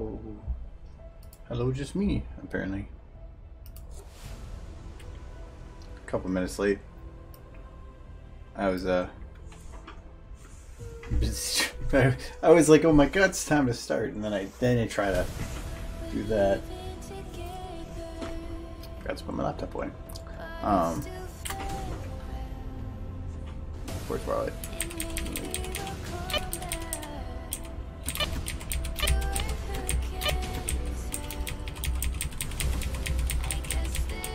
Hello. Hello, just me, apparently. A couple minutes late. I was, I was like, oh my god, it's time to start. And then I try to do that. Forgot to put my laptop away. Where's Barley?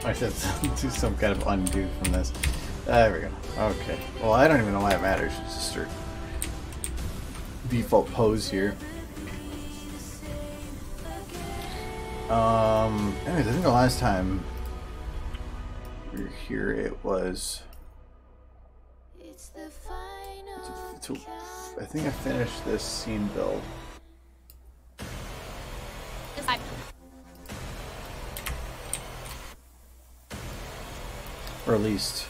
I should do some kind of undo from this. There we go. Okay. Well, I don't even know why it matters. It's just our default pose here. Anyways, I think the last time we were here, it was. I think I finished this scene build. Or at least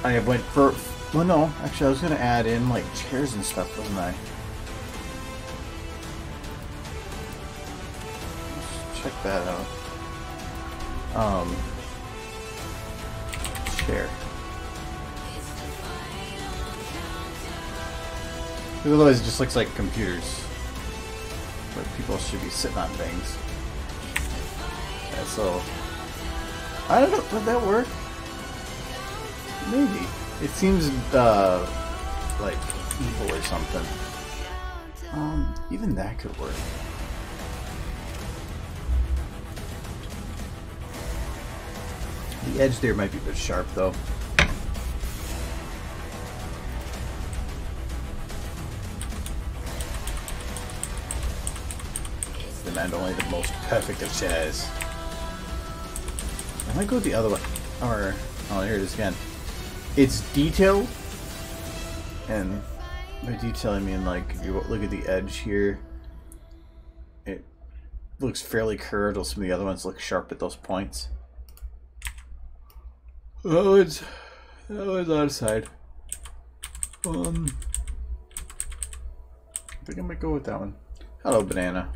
I went for. Well, no, actually, I was gonna add in like chairs and stuff, wasn't I? Let's check that out. Chair. Otherwise, it just looks like computers, where people should be sitting on things. Yeah, so I don't know. Would that work? Maybe. It seems like evil or something. Even that could work. The edge there might be a bit sharp, though. Demand only the most perfect of chairs. I might go the other way. Or, oh, here it is again. It's detailed, and by detail I mean like if you look at the edge here, it looks fairly curved, while some of the other ones look sharp at those points. That one's on side. I think I might go with that one. Hello, banana.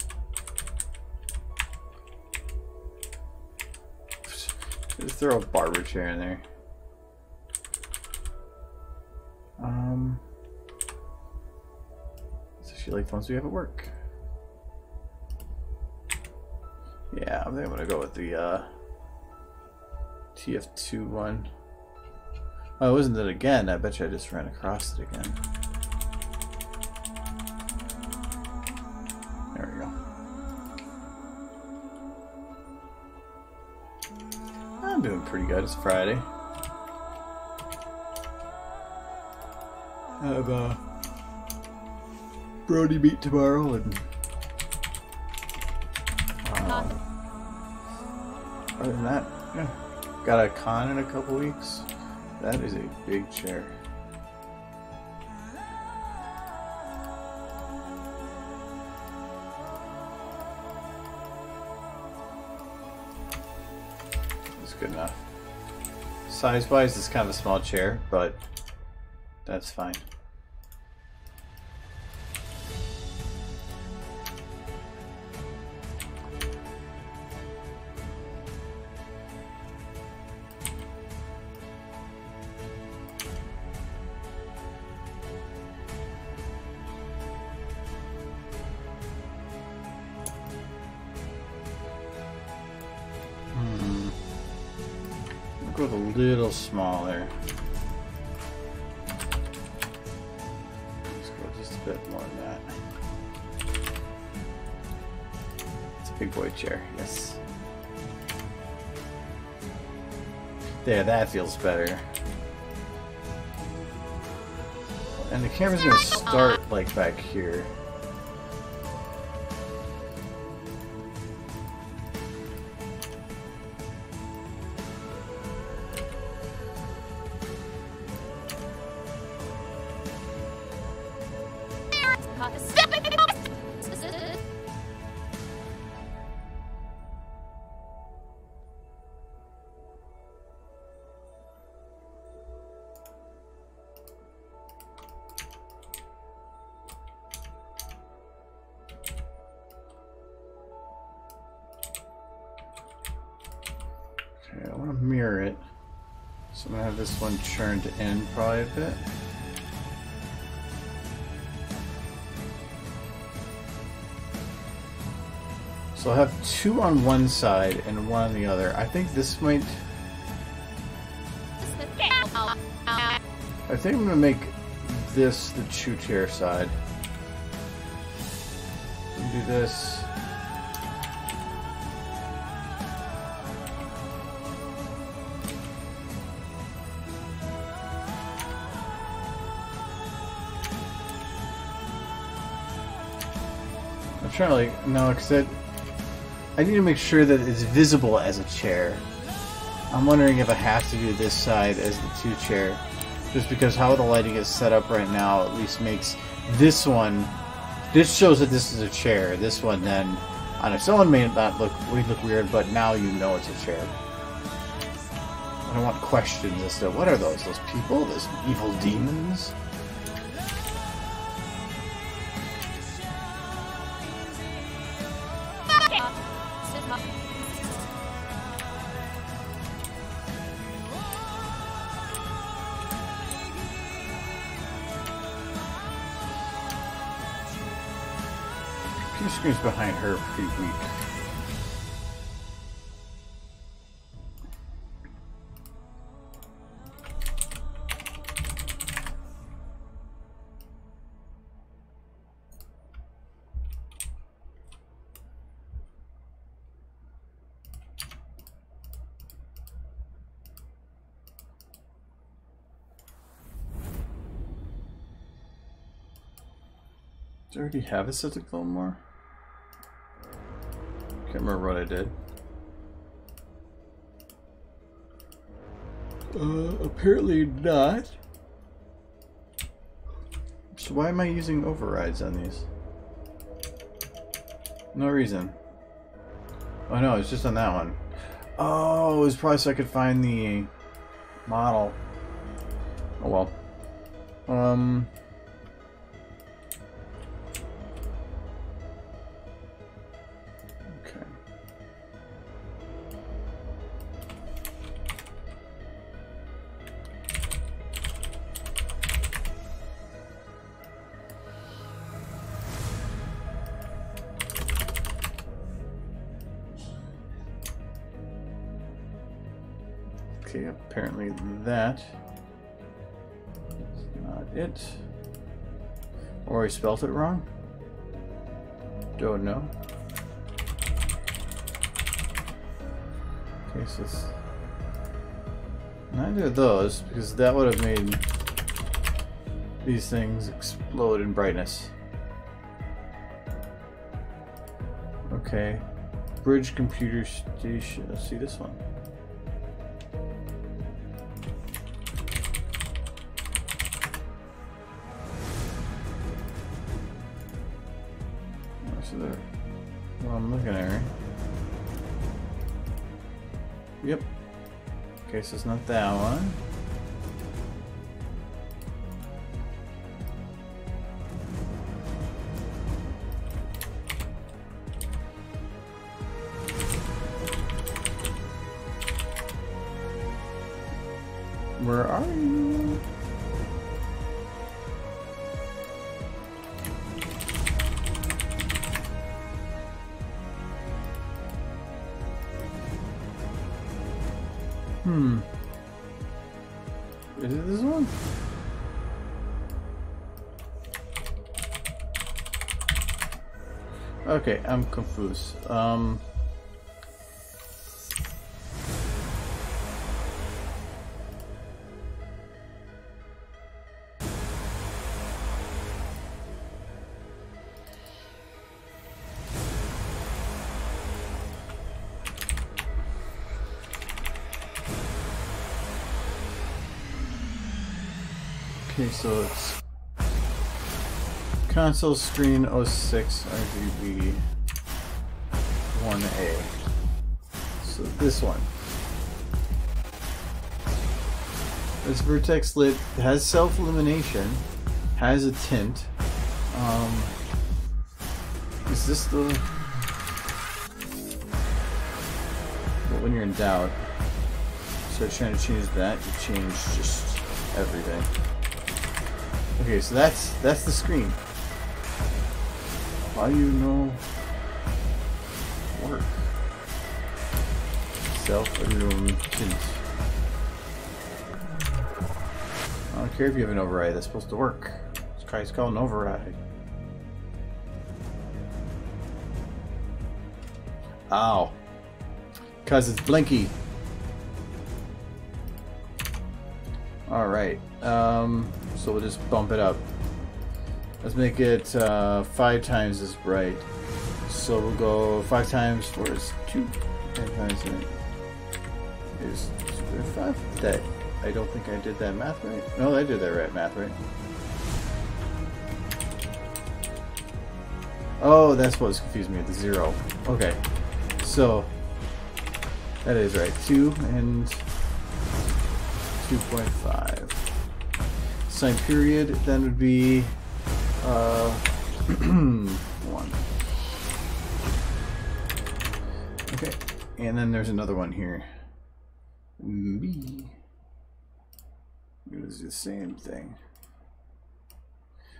Just throw a barber chair in there. It's actually like the ones we have at work. Yeah, I think I'm gonna go with the TF2 one. Oh, wasn't it again? I bet you I just ran across it again. There we go. I'm doing pretty good. It's Friday. I have Brody meet tomorrow, and other than that, yeah, got a con in a couple weeks. That is a big chair. It's good enough. Size-wise, it's kind of a small chair, but that's fine. I'll go with a little smaller. Just a bit more than that. It's a big boy chair, yes. There, that feels better. And the camera's gonna start like back here. have this one turned in probably a bit. So I'll have 2 on one side and 1 on the other. I think this might... I think I'm gonna make this the 2-chair side. Do this. I'm trying to like no, because I need to make sure that it's visible as a chair. I'm wondering if I have to do this side as the 2-chair, just because how the lighting is set up right now at least makes this one. This shows that this is a chair. This one then, on its own, may not look weird, but now you know it's a chair. I don't want questions as to what are those? Those people? Those evil demons? Screens behind her are pretty weak. Do I already have a set to clone more? Can't remember what I did. Apparently not. So why am I using overrides on these? No reason. Oh no, it's just on that one. Oh, it was probably so I could find the model. Oh well. Okay, apparently that is not it. Or I spelled it wrong? Don't know. Okay, so it's neither of those, because that would have made these things explode in brightness. Okay. Bridge computer station. Let's see this one. Well, I'm looking at her. Yep. Okay, so it's not that one. Where are you? Is it this one? Okay, I'm confused. Okay, so it's console screen 06 RGB 1A. So this one. This vertex lit has self-illumination, has a tint. Is this the... Well, when you're in doubt. start trying to change that, you change just everything. Okay, so that's the screen. How do you know work? Self-illumination. I don't care if you have an override, that's supposed to work. It's called an override. Ow. Because it's blinky. Alright. So we'll just bump it up. Let's make it 5 times as bright. So we'll go 5 times for 2. 10 times is 5. That I don't think I did that math right. No, I did that right math right. Oh, that's what was confusing me, the 0. Okay. So that is right. 2 and 2.5. Sine period then would be 1. Okay, and then there's another one here. B. It is the same thing.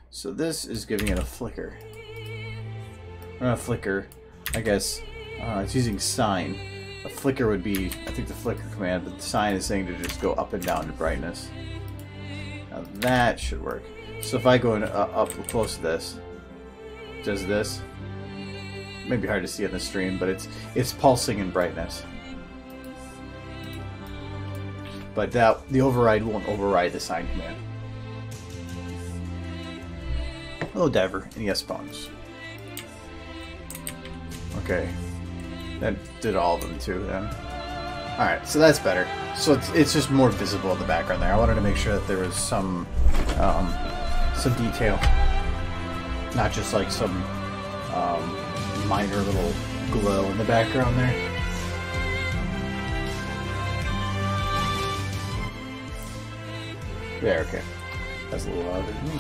So this is giving it a flicker. Or not a flicker, I guess. It's using sine. A flicker would be, I think, the flicker command, but the sine is saying to just go up and down in brightness. Now that should work. So if I go up close to this, does this? Maybe hard to see on the stream, but it's pulsing in brightness. But the override won't override the sine command. Hello, Diver, and yes, spawns. Okay, that did all of them too then. Alright, so that's better. So it's just more visible in the background there. I wanted to make sure that there was some detail. Not just like some minor little glow in the background there. There, okay. That's a little louder than me.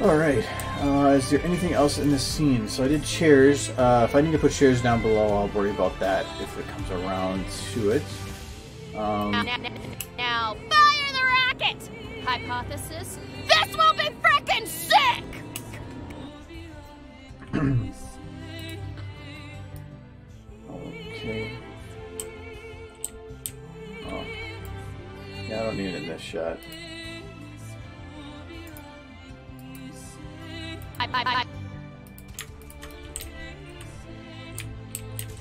Alright, is there anything else in this scene? So I did chairs. If I need to put chairs down below, I'll worry about that if it comes around to it. Now fire the rocket! Hypothesis, this will be frickin' sick! Okay. Oh. Yeah, I don't need it in this shot.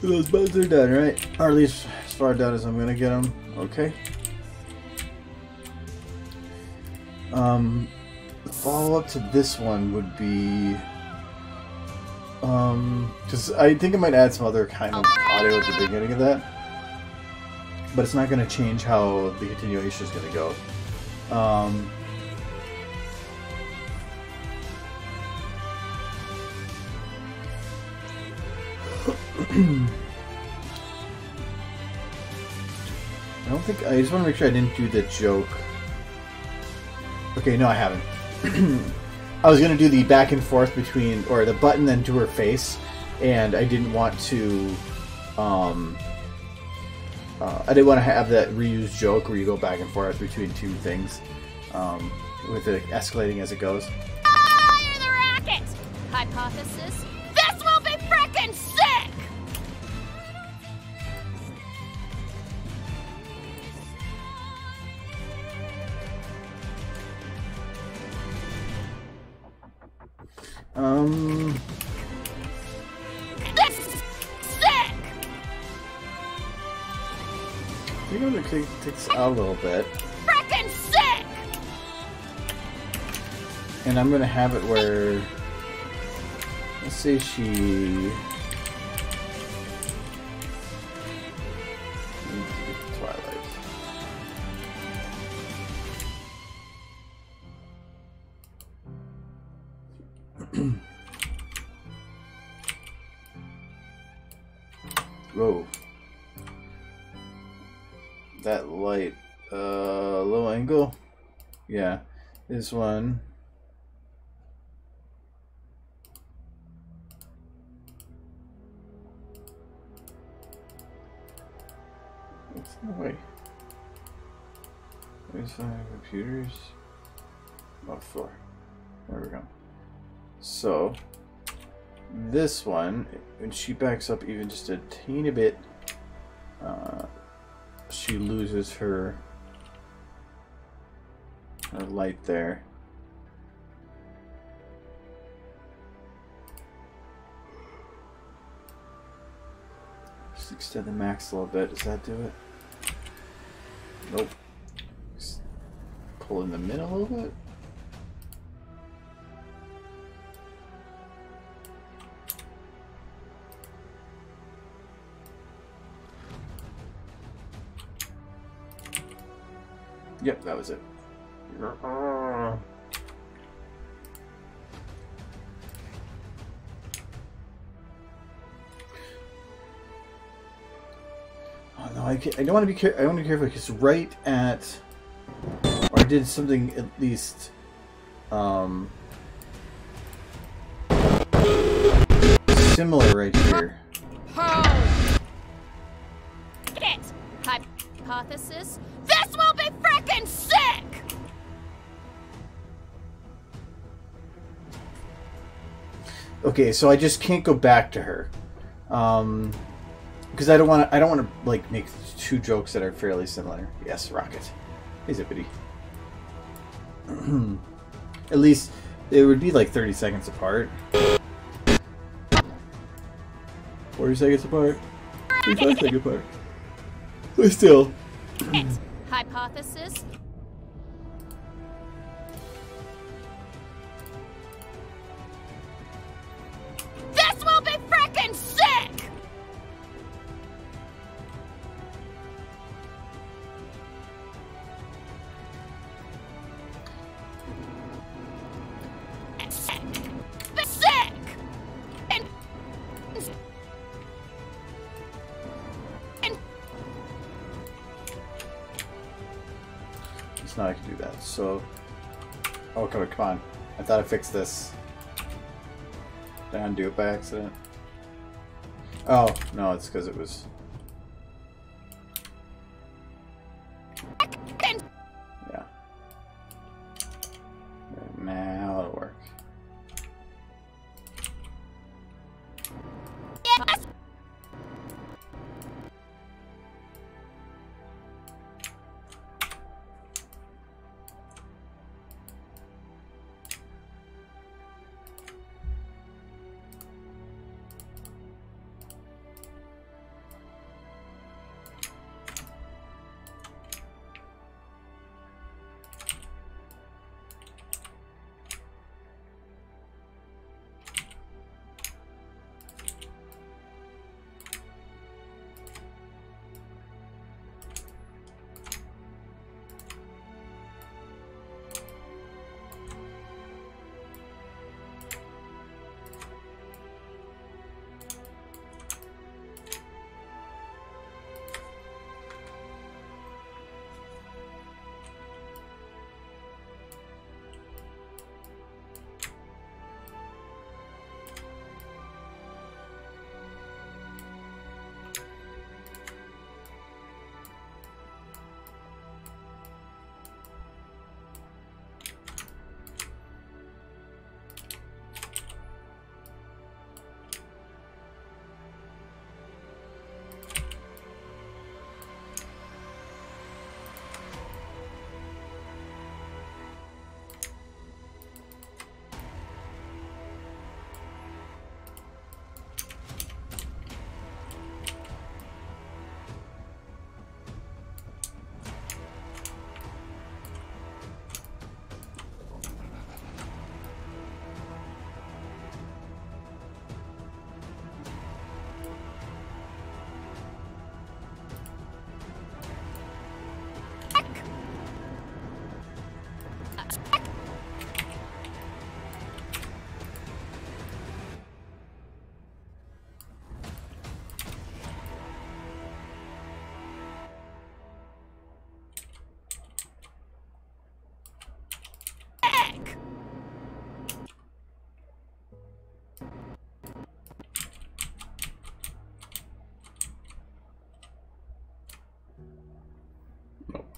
Those buttons are done, right? Or at least as far down as I'm gonna get them. Okay. The follow-up to this one would be, because I think I might add some other kind of audio at the beginning of that, but it's not gonna change how the continuation is gonna go. I don't think, I just want to make sure I didn't do the joke. Okay, no I haven't. I was going to do the back and forth between, or the button then to her face, and I didn't want to, I didn't want to have that reused joke where you go back and forth between two things, with it escalating as it goes. Fire the rocket! Hypothesis, this will be frickin' sick! This is sick! I think I'm going to take this out a little bit. Frickin' sick! And I'm going to have it where, let's say she... Twilight. Whoa. That light, low angle? Yeah, this one. It's in the way. There's 5 computers. Oh, 4. There we go. So, this one, when she backs up even just a teeny bit, she loses her light there. Just extend the max a little bit. Does that do it? Nope. Just pull in the middle a little bit. Yep, that was it. Oh no, I don't want to be careful. I want to be careful because right at, or I did something at least similar right here. It. Hypothesis. This will be frickin' sick. Okay, so I just can't go back to her, because I don't want to like make 2 jokes that are fairly similar. Yes, Rocket. Hey, Zippity. At least it would be like 30 seconds apart. 40 seconds apart. 35 seconds apart. But still. It. Hypothesis. This will be frickin' sick. Sick. Now I can do that. So, oh come on! I thought I fixed this. Did I undo it by accident? Oh no, it's because it was. Yeah. Now it'll work. Yes.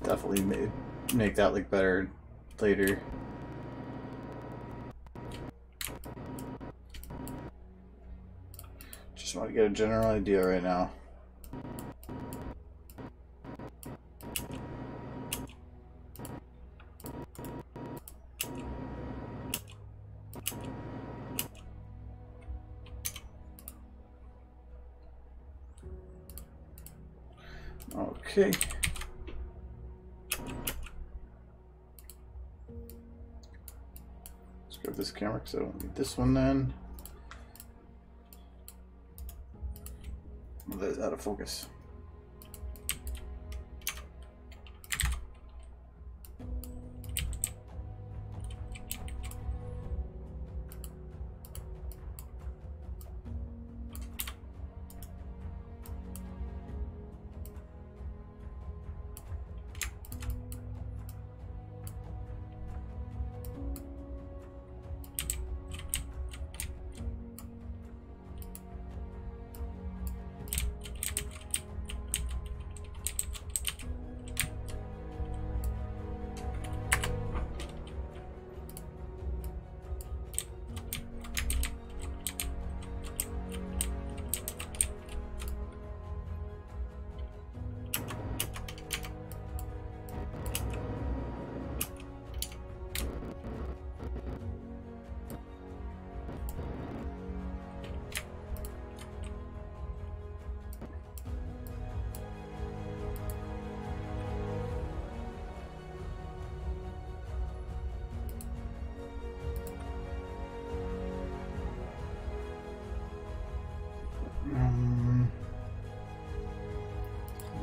definitely make that look better later. Just want to get a general idea right now. Okay. Let's grab this camera because I don't need this one then. Well, that's out of focus.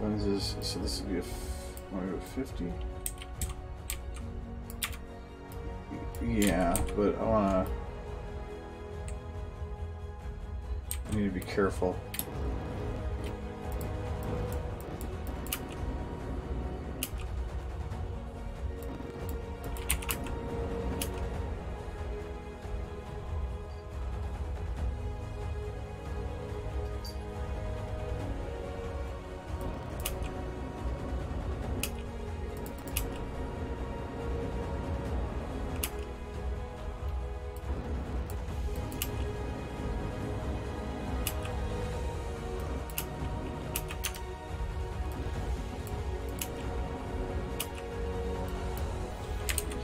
Lenses, so this would be a 50. Yeah, but I need to be careful.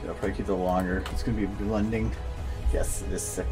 I'll probably keep it longer. It's going to be blending. Yes, it is sick.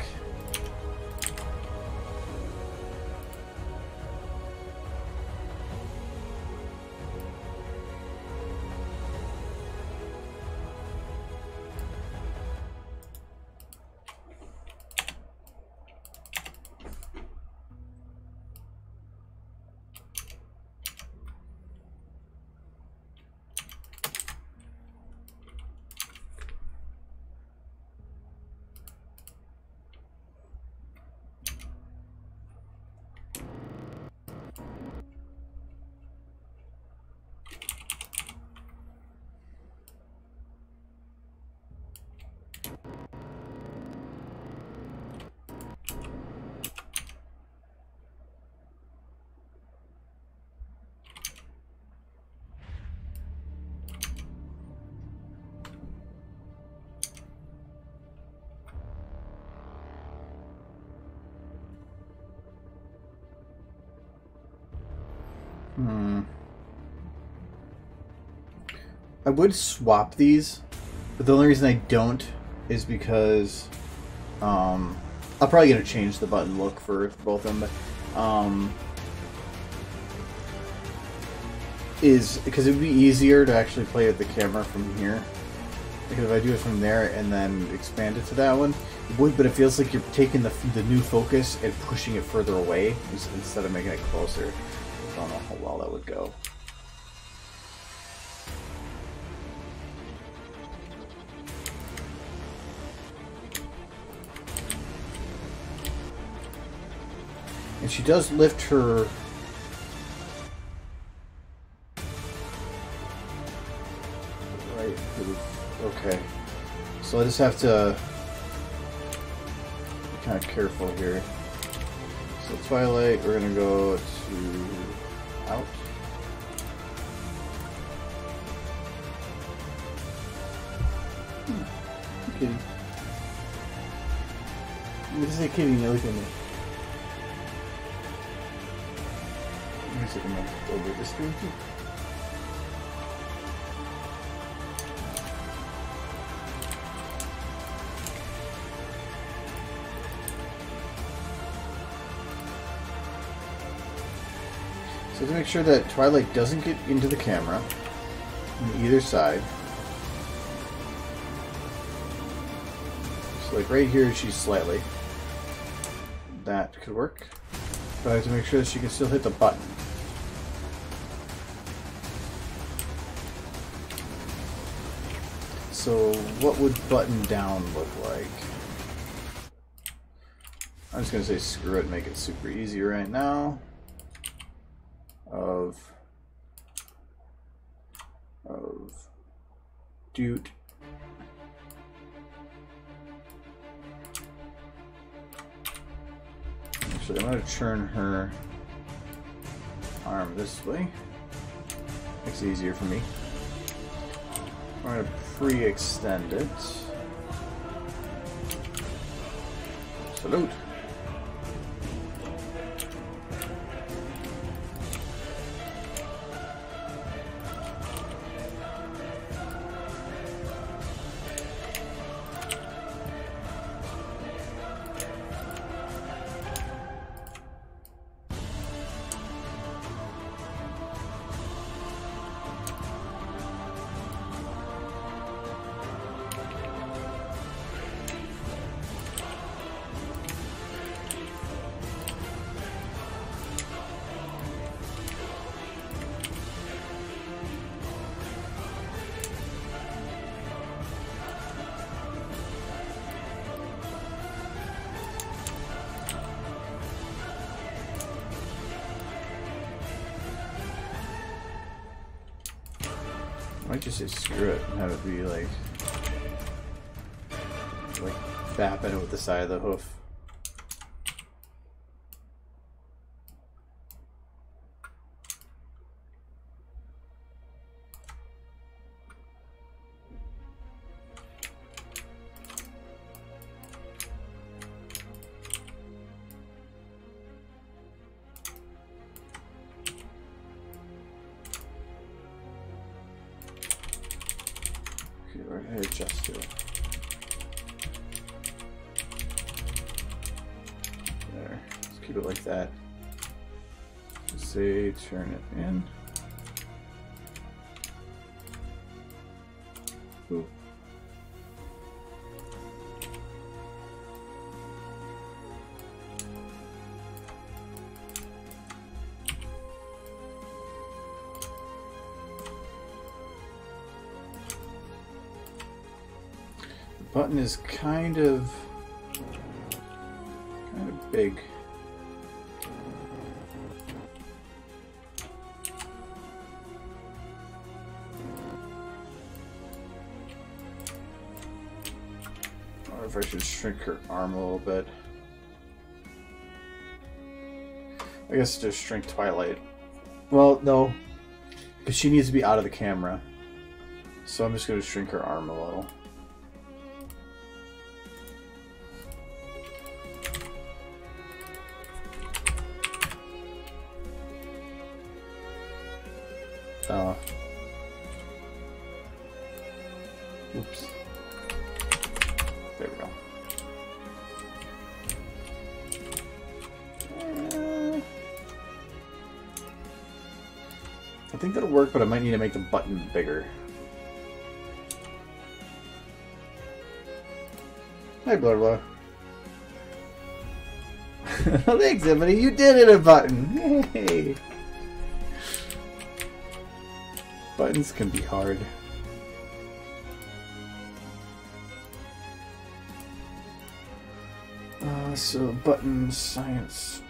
I would swap these, but the only reason I don't is because I'm probably going to change the button look for both of them, but is because it would be easier to actually play with the camera from here. Because if I do it from there and then expand it to that one, it would, but it feels like you're taking the new focus and pushing it further away instead of making it closer. I don't know how well that would go. And she does lift her... Right. Okay. So I just have to be kind of careful here. So Twilight, we're going to go to out. Kitty. What is that kitty? Now look at me. Let me see if I can over the screen too. So to make sure that Twilight doesn't get into the camera on either side. So like right here she's slightly. That could work. But I have to make sure that she can still hit the button. So what would button down look like? I'm just going to say screw it, make it super easy right now. Dude. Actually, I'm going to turn her arm this way. Makes it easier for me. I'm going to pre-extend it. Salute. I might just say screw it and have it be like bapping it with the side of the hoof. Where did I adjust to it? There. Let's keep it like that. Just say turn it in. Ooh. Button is kind of big. I wonder if I should shrink her arm a little bit. I guess just shrink Twilight. Well, no, because she needs to be out of the camera. So I'm just going to shrink her arm a little. Oops. There we go. I think that'll work, but I might need to make the button bigger. Hi, blah blah. Thanks, Emily. You did it, a button. Yay! Buttons can be hard. So button science.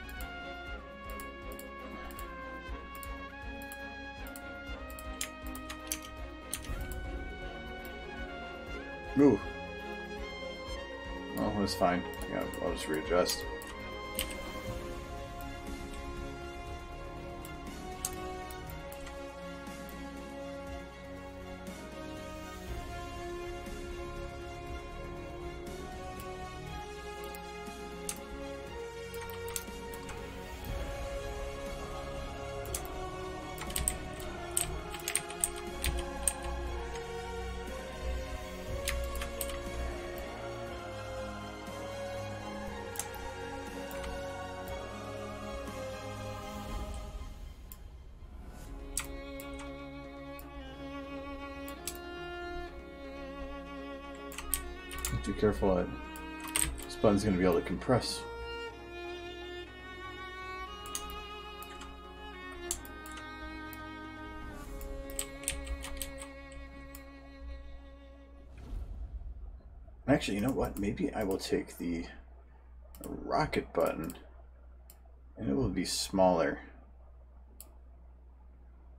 Ooh. Oh, that's fine. Yeah, I'll just readjust. Too careful. This button's going to be able to compress. Actually, you know what? Maybe I will take the rocket button and it will be smaller.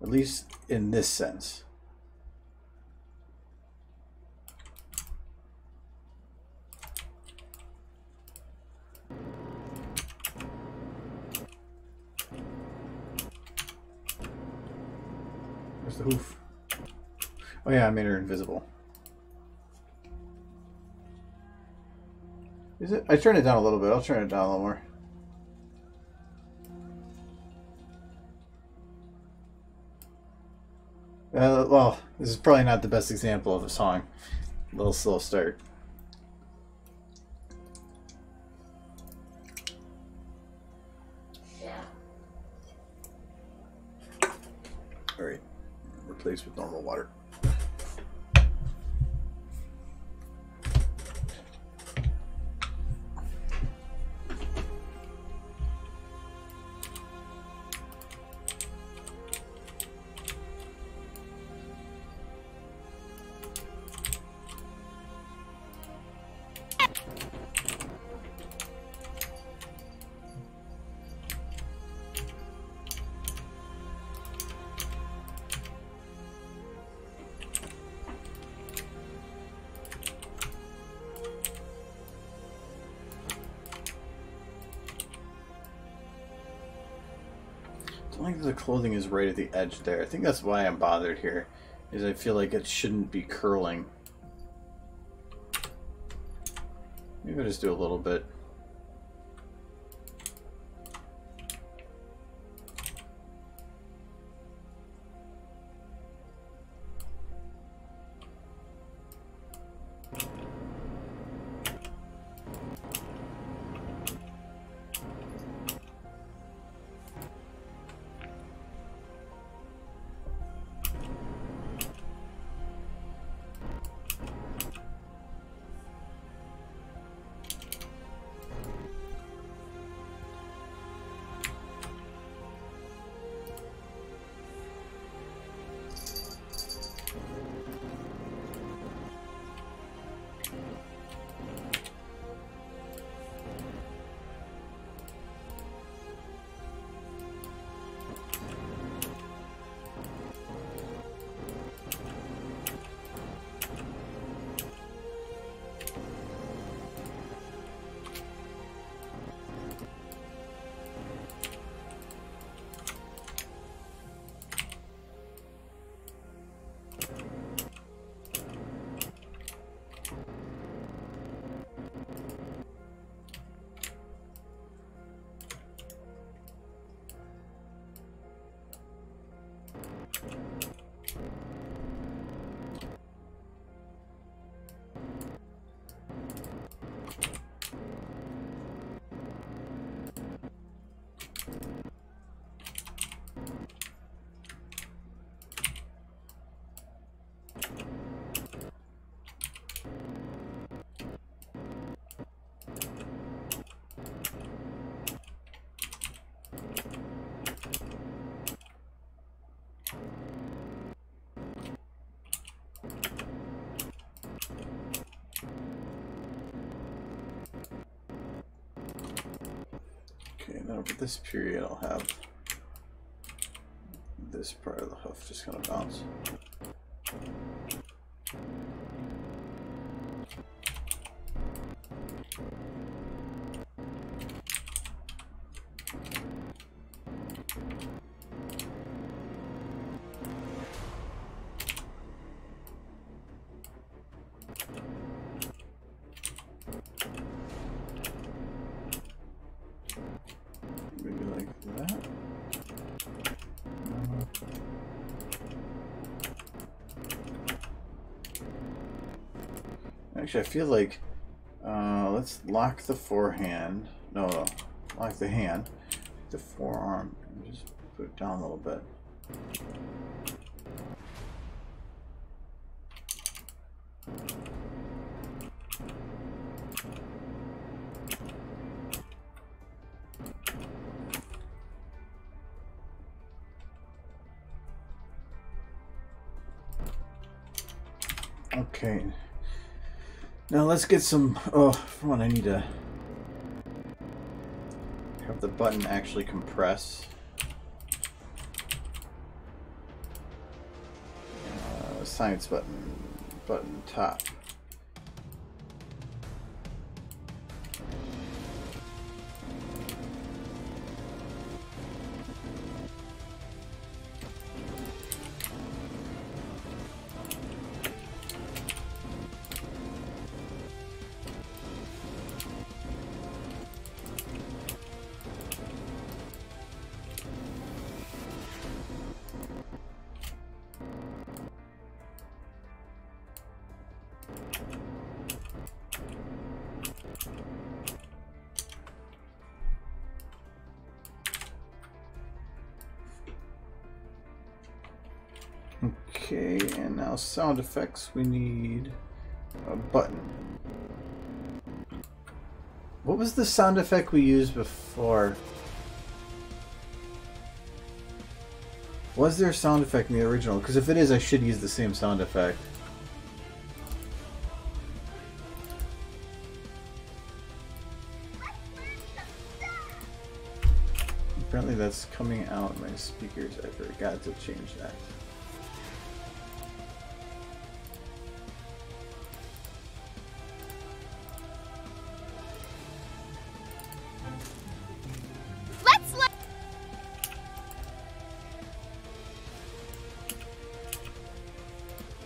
At least in this sense. Where's the hoof? Oh yeah, I made her invisible. Is it? I turned it down a little bit. I'll turn it down a little more. Well, this is probably not the best example of a song. A little slow start. Yeah. Alright. Replace with normal water. I think the clothing is right at the edge there. I think that's why I'm bothered here, is I feel like it shouldn't be curling. Maybe I'll just do a little bit. Okay, then over this period I'll have this part of the hoof just kind of bounce. Maybe like that. Actually, I feel like let's lock the forehand. No, lock the hand. The forearm. Just put it down a little bit. Okay. Now let's get some. Oh, for one, I need to have the button actually compress. Science button top. Okay, and now sound effects, we need a button. What was the sound effect we used before? Was there a sound effect in the original? Because if it is, I should use the same sound effect. Apparently that's coming out my speakers. I forgot to change that.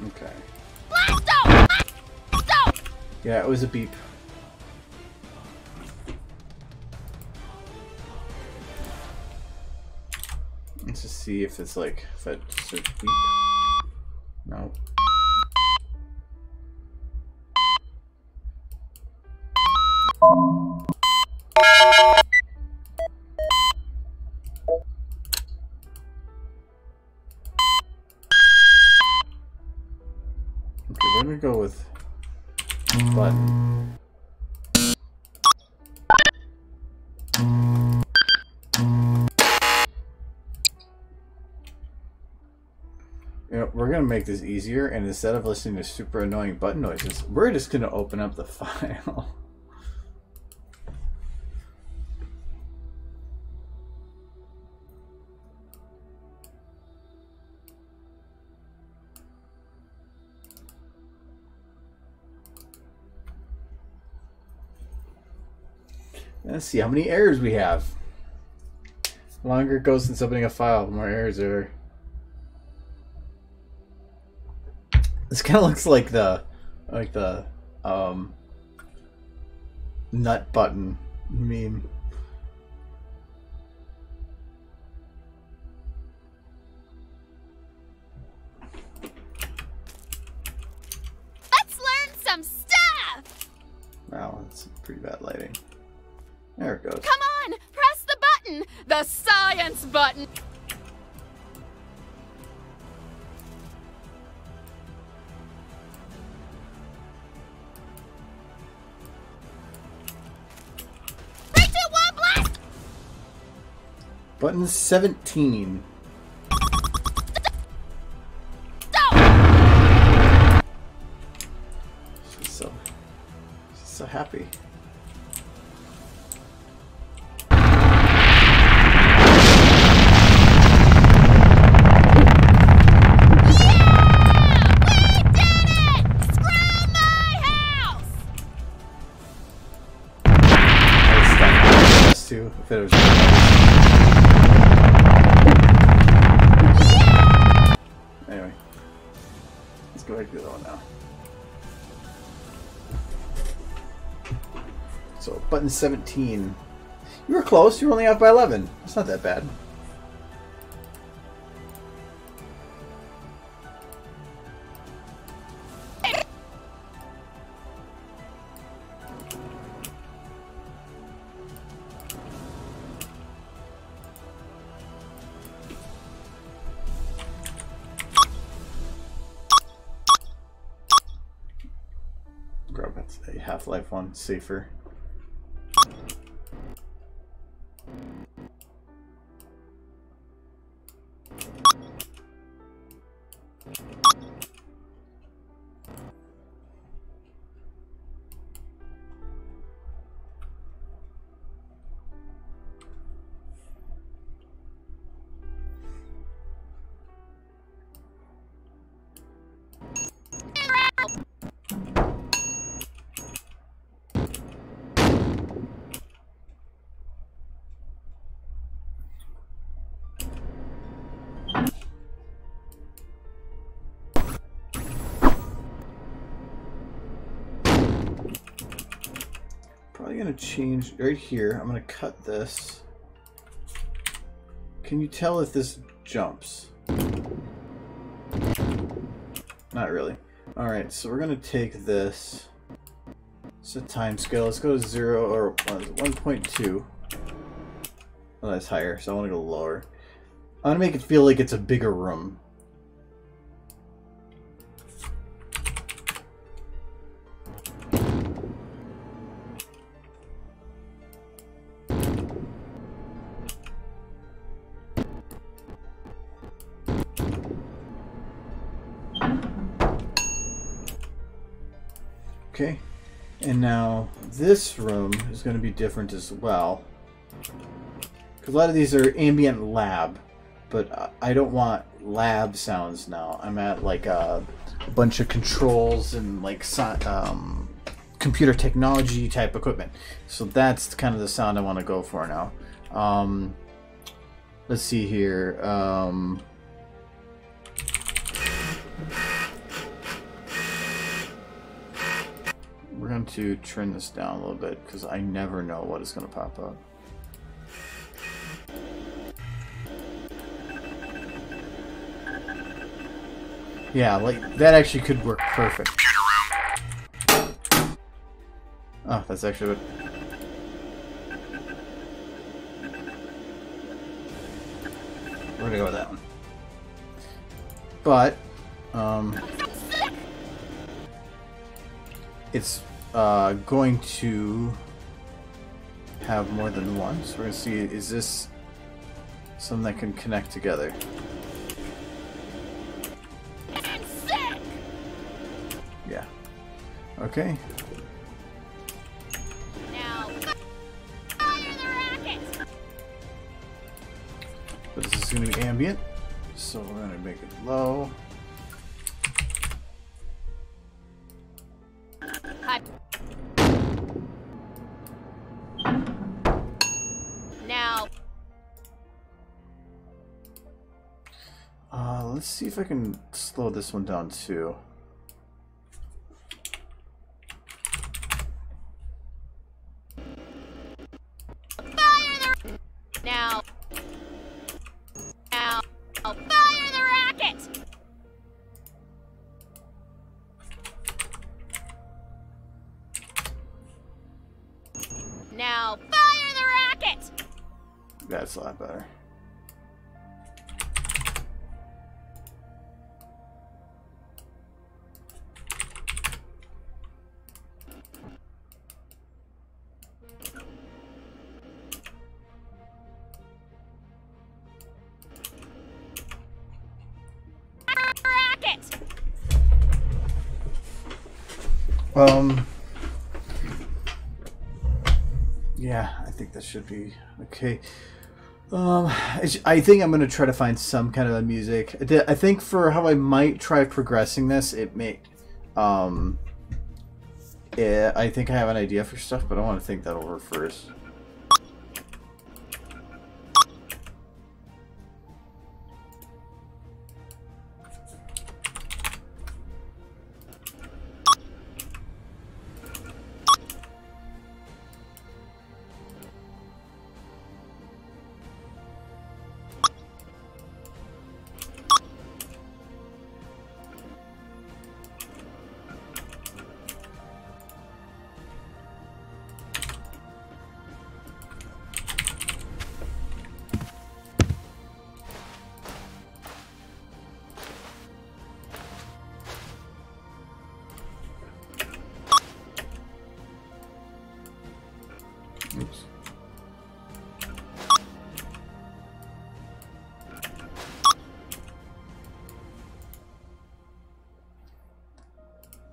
Okay. Yeah, it was a beep. Let's just see if it's like, if it just says beep. No. Okay, we're gonna go with button. You know, we're gonna make this easier, and instead of listening to super annoying button noises, we're just gonna open up the file. Let's see how many errors we have. The longer it goes since opening a file, the more errors are. This kind of looks like the nut button meme. Let's learn some stuff! Wow, that's pretty bad lighting. There it goes. Come on, press the button! The science button! Button 17. She's so happy. If it was anyway, let's go back to the other one now. So button 17. You were close. You were only off by 11. It's not that bad. A Half-Life one, safer. Probably gonna change right here. I'm gonna cut this. Can you tell if this jumps? Not really. Alright, so we're gonna take this. It's a time scale. Let's go to 0 or 1.2. Oh, that's higher, so I want to go lower. I want to make it feel like it's a bigger room. Okay, and now this room is going to be different as well. Because a lot of these are ambient lab, but I don't want lab sounds now. I'm at like a bunch of controls and like computer technology type equipment. So that's kind of the sound I want to go for now. Let's see here. We're going to turn this down a little bit because I never know what is going to pop up. Yeah, like that actually could work perfect. Oh, that's actually what. We're gonna go with that one. But it's going to have more than one. So we're gonna see, is this something that can connect together? Yeah. Okay. Now, fire the rocket! But this is going to be ambient, so we're going to make it low. Now. Let's see if I can slow this one down too. Now, fire the rocket! Now, fire the rocket! That's a lot better. Yeah, I think that should be okay. I think I'm gonna try to find some kind of a music. I think for how I might try progressing this, it may. Yeah, I think I have an idea for stuff, but I want to think that over first. Oops.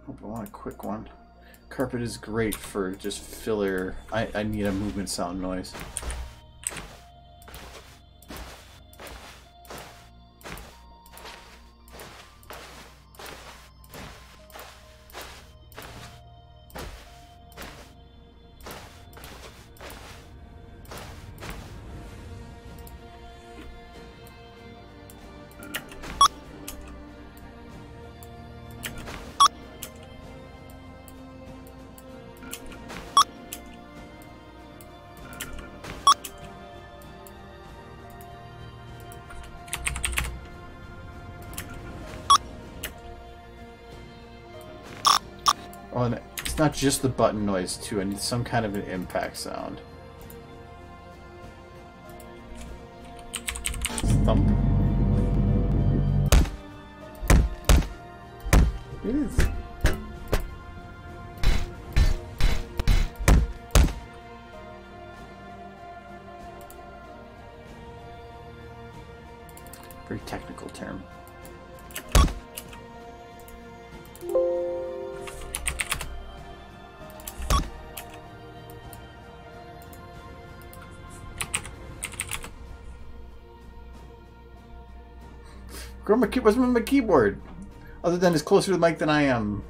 Hope I want a quick one. Carpet is great for just filler. I need a movement sound noise. Oh, and it's not just the button noise, too. I need some kind of an impact sound. Thump. It is. Very technical term. Where's my keyboard? Other than it's closer to the mic than I am.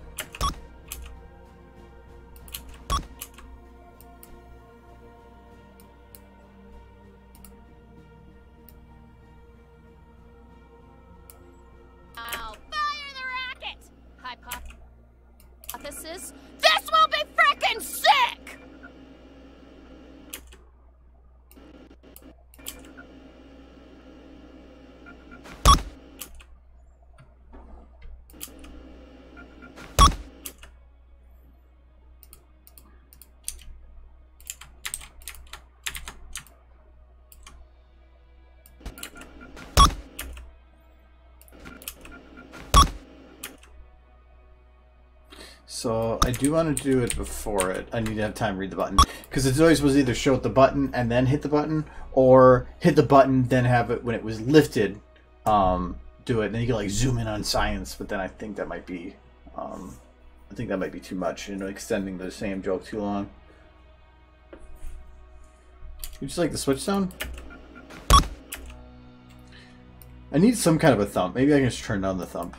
I'll fire the rocket! Hypothesis, this will be frickin' sick! So I do want to do it before it. I need to have time to read the button. Because it's always was either show it the button and then hit the button, or hit the button, then have it when it was lifted, do it. And then you can like zoom in on science, but then I think that might be too much, you know, extending the same joke too long. You just like the switch sound? I need some kind of a thump. Maybe I can just turn down the thump.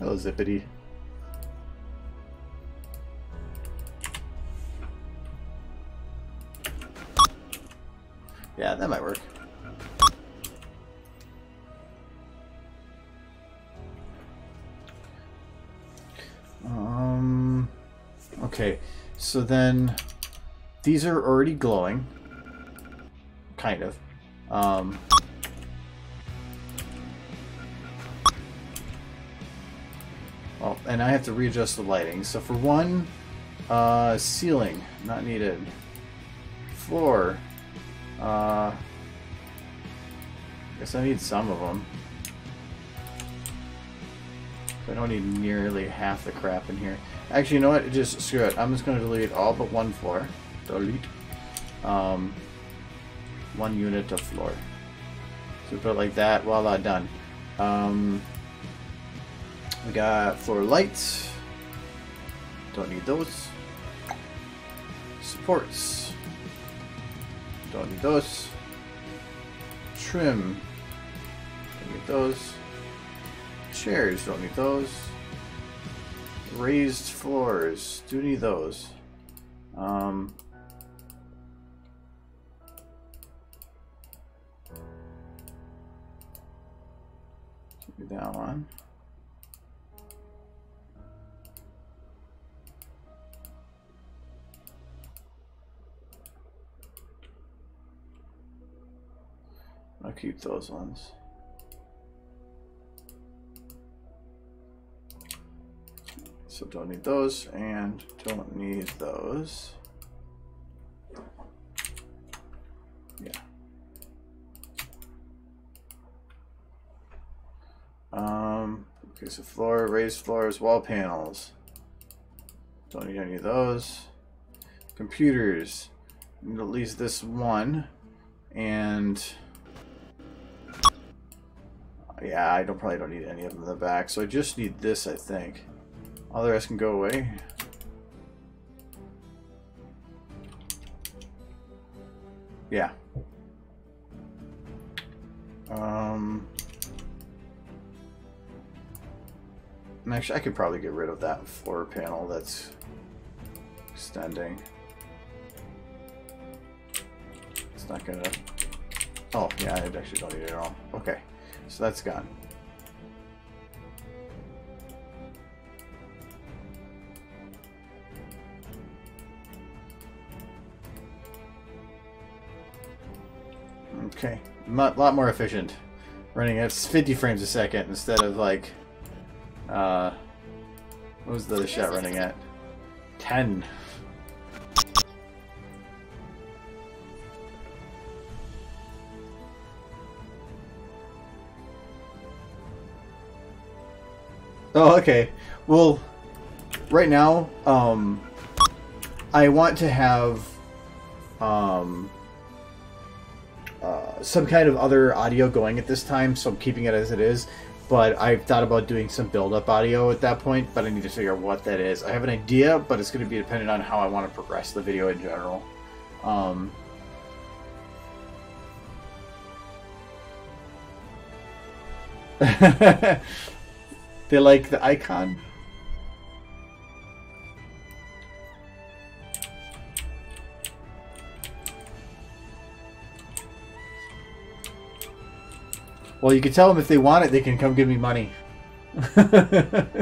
Hello, Zippity. Yeah, that might work. Okay, so then these are already glowing, kind of. Well, and I have to readjust the lighting. So for one, ceiling, not needed. Floor, guess I need some of them. I don't need nearly half the crap in here. Actually, you know what? Just screw it. I'm just going to delete all but one floor. Delete. 1 unit of floor. So put it like that. Voila, done. We got floor lights. Don't need those. Supports. Don't need those. Trim. Don't need those. Chairs. Don't need those. Raised floors. Do need those. Do that one. I'll keep those ones. So don't need those and don't need those. Yeah. Okay, so floor, raised floors, wall panels. Don't need any of those. Computers. Need at least this one. And yeah, I probably don't need any of them in the back. So I just need this, I think. All the rest can go away. Yeah. And actually, I could probably get rid of that floor panel that's extending. It's not gonna... Oh, yeah, I actually don't need it at all. Okay, so that's gone. Okay, a lot more efficient. Running at 50 frames a second instead of like, what was the other shot running at? 10. Oh, okay. Well, right now, I want to have some kind of other audio going at this time, so I'm keeping it as it is. But I've thought about doing some build-up audio at that point, but I need to figure out what that is. I have an idea, but it's going to be dependent on how I want to progress the video in general. They like the icon. Well, you can tell them if they want it, they can come give me money. I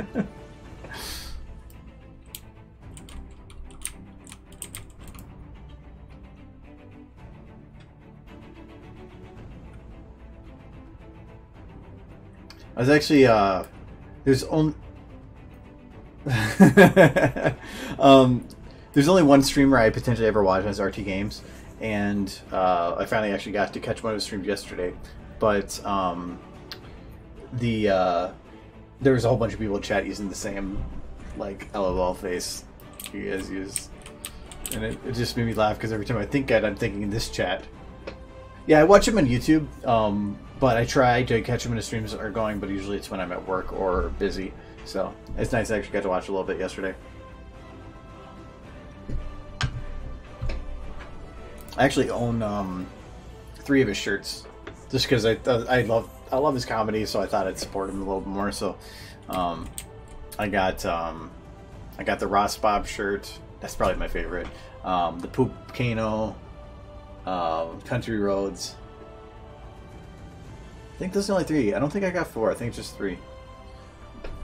was actually, there's only... there's only one streamer I potentially ever watch as RT Games, and I finally actually got to catch one of his streams yesterday. But there was a whole bunch of people in chat using the same, like, LOL face you guys use. And it just made me laugh, because every time I think I'm thinking in this chat. Yeah, I watch him on YouTube, but I try to catch him when the streams are going, but usually it's when I'm at work or busy. So it's nice I actually got to watch a little bit yesterday. I actually own 3 of his shirts, just because I love his comedy, so I thought I'd support him a little bit more. So I got the Ross Bob shirt. That's probably my favorite. The Poop Kano, Country Roads. I think those are the only 3. I don't think I got 4. I think it's just 3.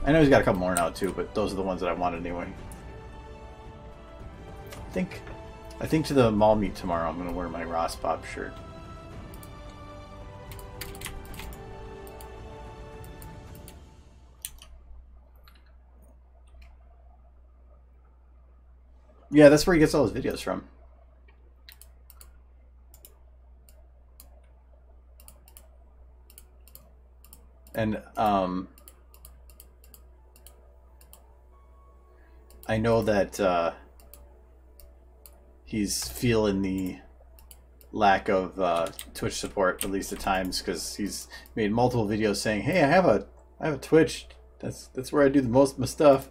I know he's got a couple more now too, but those are the ones that I wanted anyway. I think to the mall meet tomorrow, I'm gonna wear my Ross Bob shirt. Yeah, that's where he gets all his videos from. And I know that he's feeling the lack of Twitch support, at least at times, because he's made multiple videos saying, "Hey, I have a Twitch. That's where I do the most of my stuff."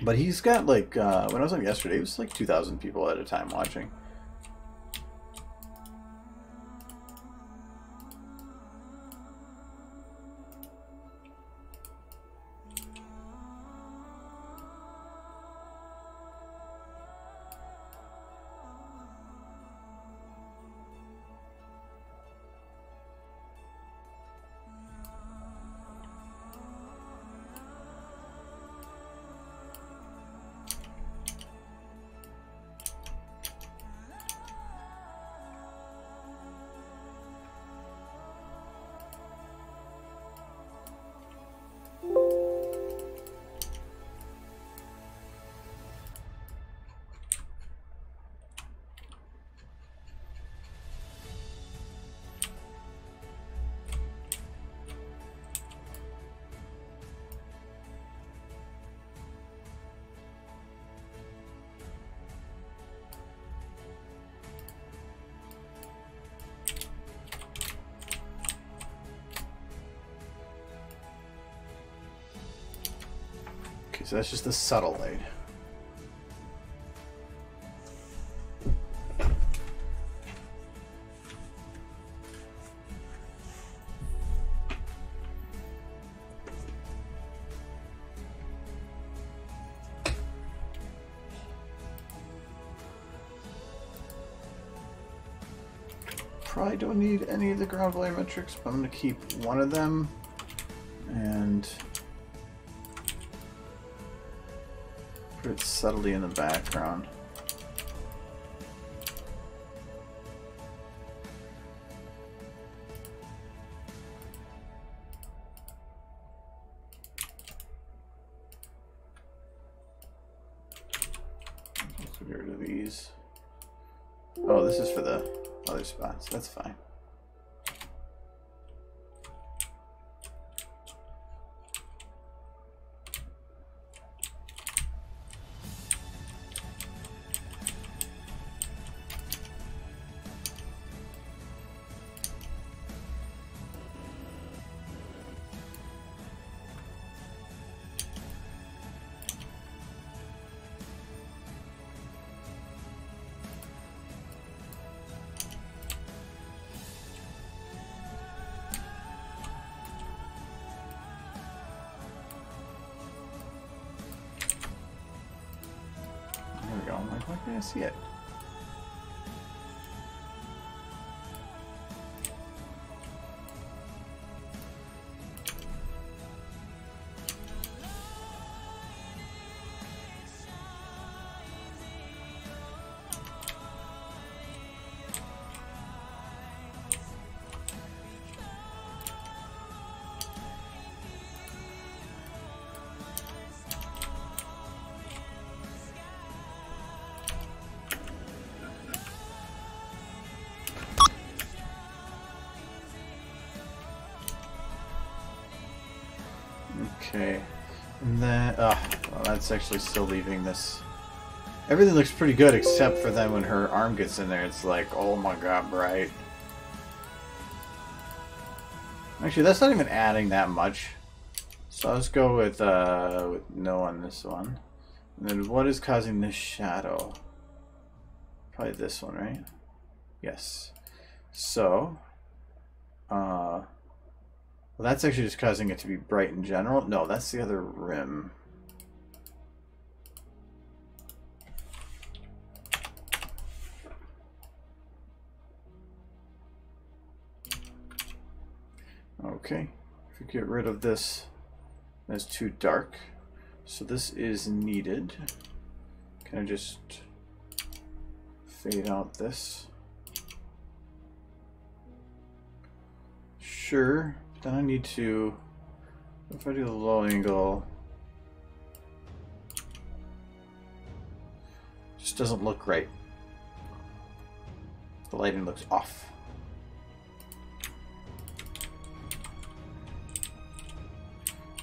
But he's got, like, when I was on yesterday, it was like 2,000 people at a time watching. So that's just the subtle light. Probably don't need any of the ground volumetrics, but I'm going to keep one of them and put it subtly in the background. Oh, this is for the other spots. That's fine. There we go. I'm like, why can't I see it? Okay, and then, well, that's actually still leaving this. Everything looks pretty good except for then when her arm gets in there, it's like, oh my god, bright. Actually, that's not even adding that much. So let's go with no on this one. And then what is causing this shadow? Probably this one, right? Yes. So, well, that's actually just causing it to be bright in general. No, that's the other rim. Okay, if we get rid of this, that's too dark. So this is needed. Can I just fade out this? Sure. Then I need to, if I do the low angle, just doesn't look right. The lighting looks off.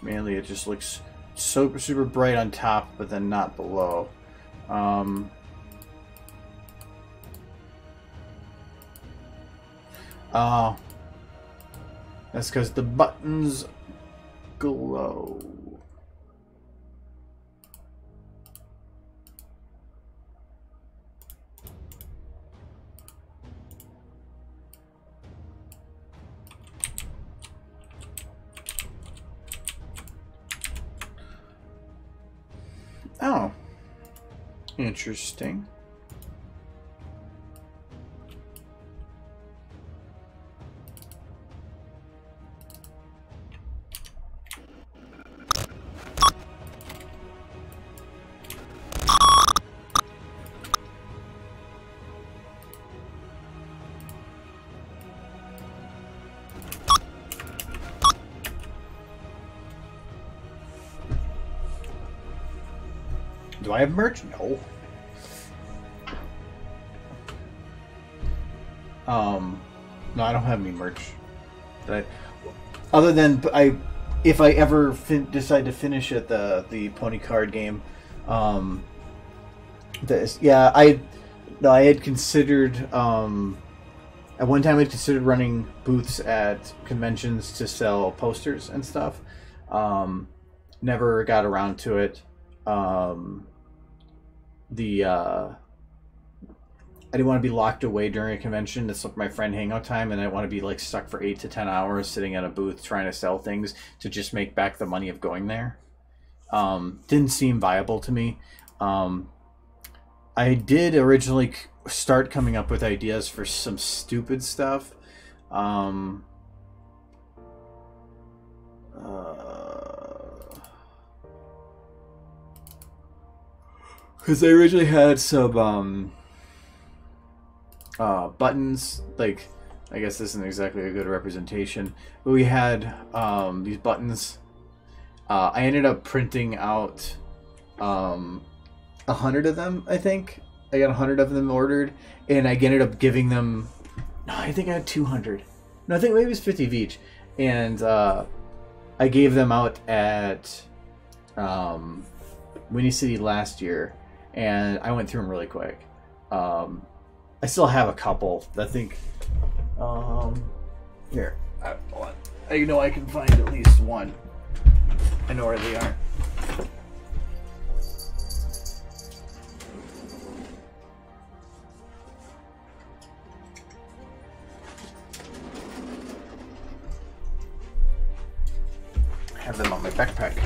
Mainly it just looks super bright on top, but then not below. That's because the buttons glow. Oh, interesting. Do I have merch? No. No, I don't have any merch. Other than if I ever decide to finish at the pony card game, I had considered at one time I'd considered running booths at conventions to sell posters and stuff. Never got around to it. I didn't want to be locked away during a convention. That's like my friend hangout time, and I want to be like stuck for 8 to 10 hours sitting at a booth trying to sell things to just make back the money of going there. Didn't seem viable to me. I did originally start coming up with ideas for some stupid stuff. Because I originally had some buttons, like, I guess this isn't exactly a good representation, but we had these buttons. I ended up printing out 100 of them, I think, I got 100 of them ordered, and I ended up giving them. No, I think I had 200. No, I think maybe it was 50 of each, and I gave them out at Winnie City last year, and I went through them really quick. I still have a couple. I think. Here, hold on. I know I can find at least one. I know where they are. I have them on my backpack.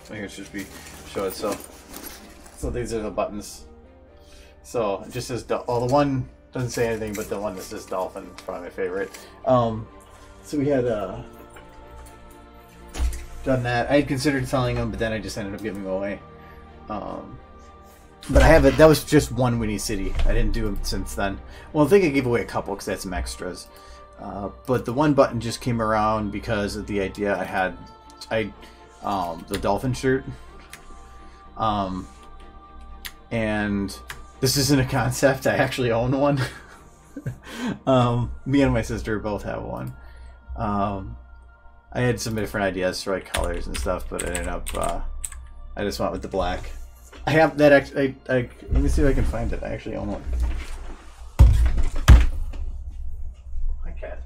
So here it should be show itself. So these are the buttons. So it just says the one doesn't say anything, but the one that says dolphin is probably my favorite. So we had done that. I had considered selling them, but then I just ended up giving them away. But I have it. That was just one Winnie City. I didn't do them since then. Well, I think I gave away a couple because I had some extras. But the one button just came around because of the idea I had. The dolphin shirt. And this isn't a concept. I actually own one. Me and my sister both have one. I had some different ideas for like colors and stuff, but I ended up I just went with the black. I have that actually. Let me see if I can find it. I actually own one. My cat.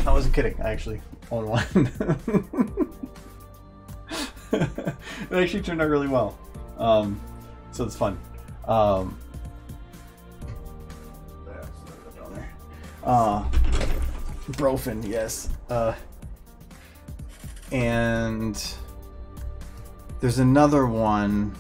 I wasn't kidding. I actually own one. It actually turned out really well. So it's fun. Brofen, yes. And there's another one.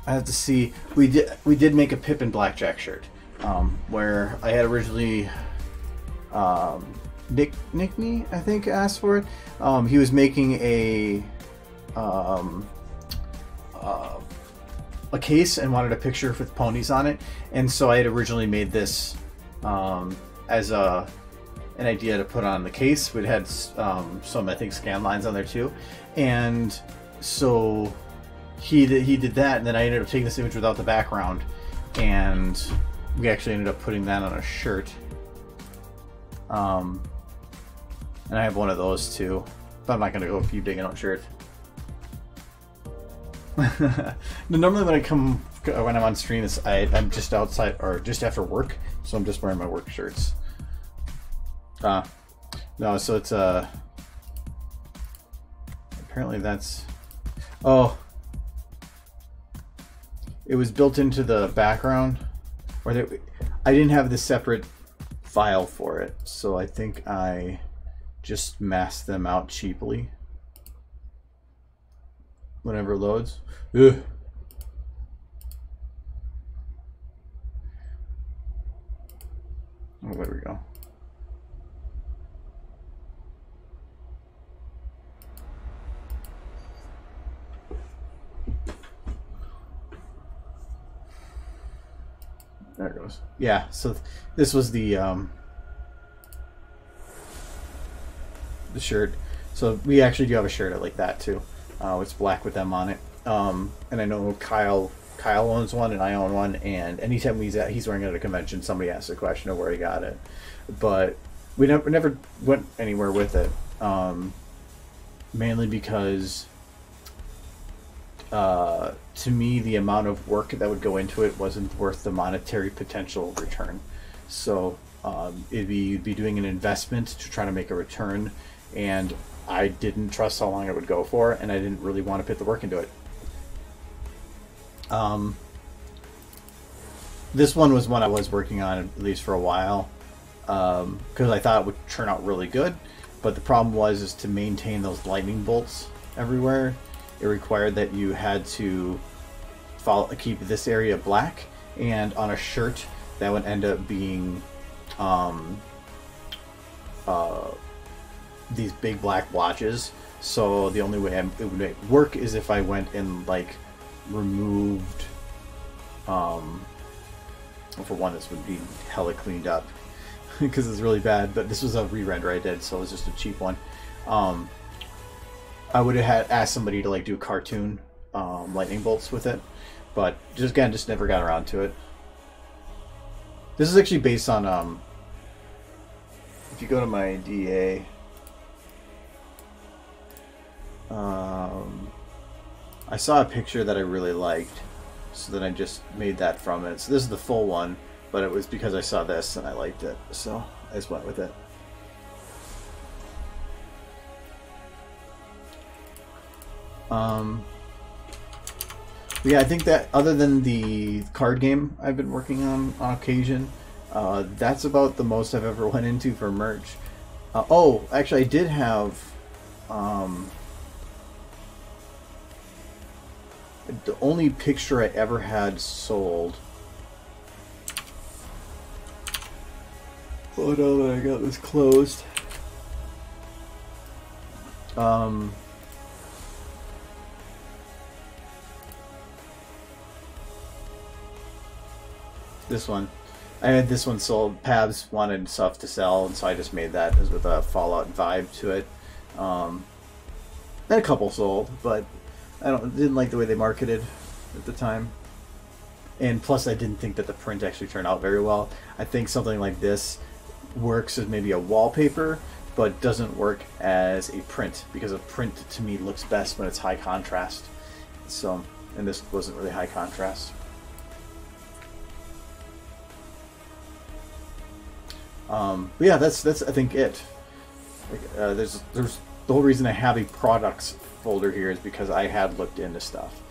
I have to see. We did make a Pip and Blackjack shirt, where I had originally Nick Me, I think, asked for it. He was making a case and wanted a picture with ponies on it, and so I had originally made this as an idea to put on the case. It had some, I think, scan lines on there too, and so he did that, and then I ended up taking this image without the background, and we actually ended up putting that on a shirt. And I have one of those too, but I'm not gonna go keep digging out shirts. Normally when I'm on stream, I'm just outside or just after work, so I'm just wearing my work shirts. No, so it's apparently that's it was built into the background, or I didn't have the separate file for it, so I think I just masked them out cheaply whenever it loads. Ugh. Oh, there we go. There it goes. Yeah, so this was the shirt. So we actually do have a shirt like that too. It's black with them on it. And I know Kyle owns one and I own one, and anytime he's wearing it at a convention, somebody asks a question of where he got it. But we never went anywhere with it. Mainly because to me, the amount of work that would go into it wasn't worth the monetary potential return. So you'd be doing an investment to try to make a return, and I didn't trust how long it would go for, and I didn't really want to put the work into it. This one was one I was working on at least for a while, because I thought it would turn out really good, but the problem is to maintain those lightning bolts everywhere. It required that you had to keep this area black, and on a shirt that would end up being these big black blotches. So the only way it would work is if I went and like removed. Well, for one, this would be hella cleaned up because it's really bad. But this was a re-render I did, so it was just a cheap one. I would have asked somebody to like do cartoon lightning bolts with it, but just never got around to it. This is actually based on if you go to my DA, I saw a picture that I really liked, so then I just made that from it. So this is the full one, but it was because I saw this and I liked it, so I just went with it. Yeah, I think that other than the card game I've been working on occasion, that's about the most I've ever went into for merch. Oh, actually, I did have the only picture I ever had sold. Oh no, I got this closed. This one. I had this one sold. Pabs wanted stuff to sell, and so I just made that as with a Fallout vibe to it. And a couple sold, but I didn't like the way they marketed at the time. And plus, I didn't think that the print actually turned out very well. I think something like this works as maybe a wallpaper, but doesn't work as a print, because a print to me looks best when it's high contrast. So, and this wasn't really high contrast. But yeah, that's I think it. Like, there's the whole reason I have a products folder here is because I had looked into stuff,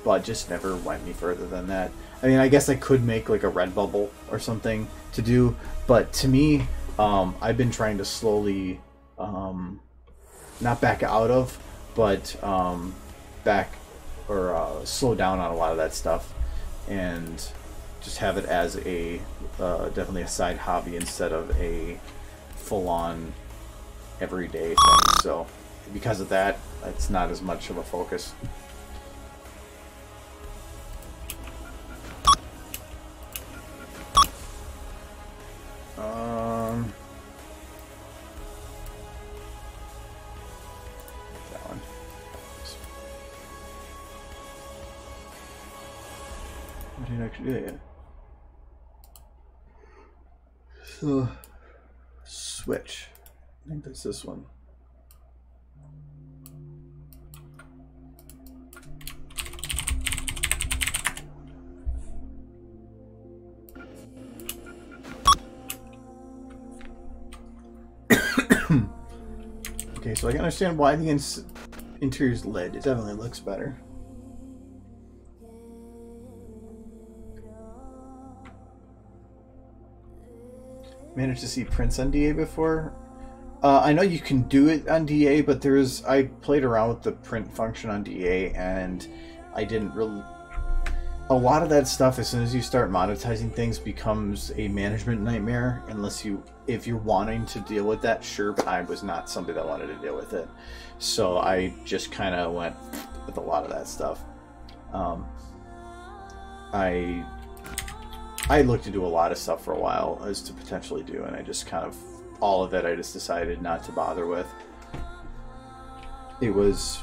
but just never went any further than that. I mean, I guess I could make like a Redbubble or something to do, but to me, I've been trying to slowly, not back out of, but slow down on a lot of that stuff, and just have it as a definitely a side hobby instead of a full-on everyday thing. So because of that, it's not as much of a focus. That one. I didn't actually do that yet. So, switch. I think that's this one. Okay, so I can understand why the interior's lit. It definitely looks better. Managed to see prints on DA before. I know you can do it on DA, but I played around with the print function on DA, and I didn't really. A lot of that stuff, as soon as you start monetizing things, becomes a management nightmare. If you're wanting to deal with that, sure. But I was not somebody that wanted to deal with it, so I just kind of went with a lot of that stuff. I looked to do a lot of stuff for a while as to potentially do, and I just kind of, all of it I just decided not to bother with. It was,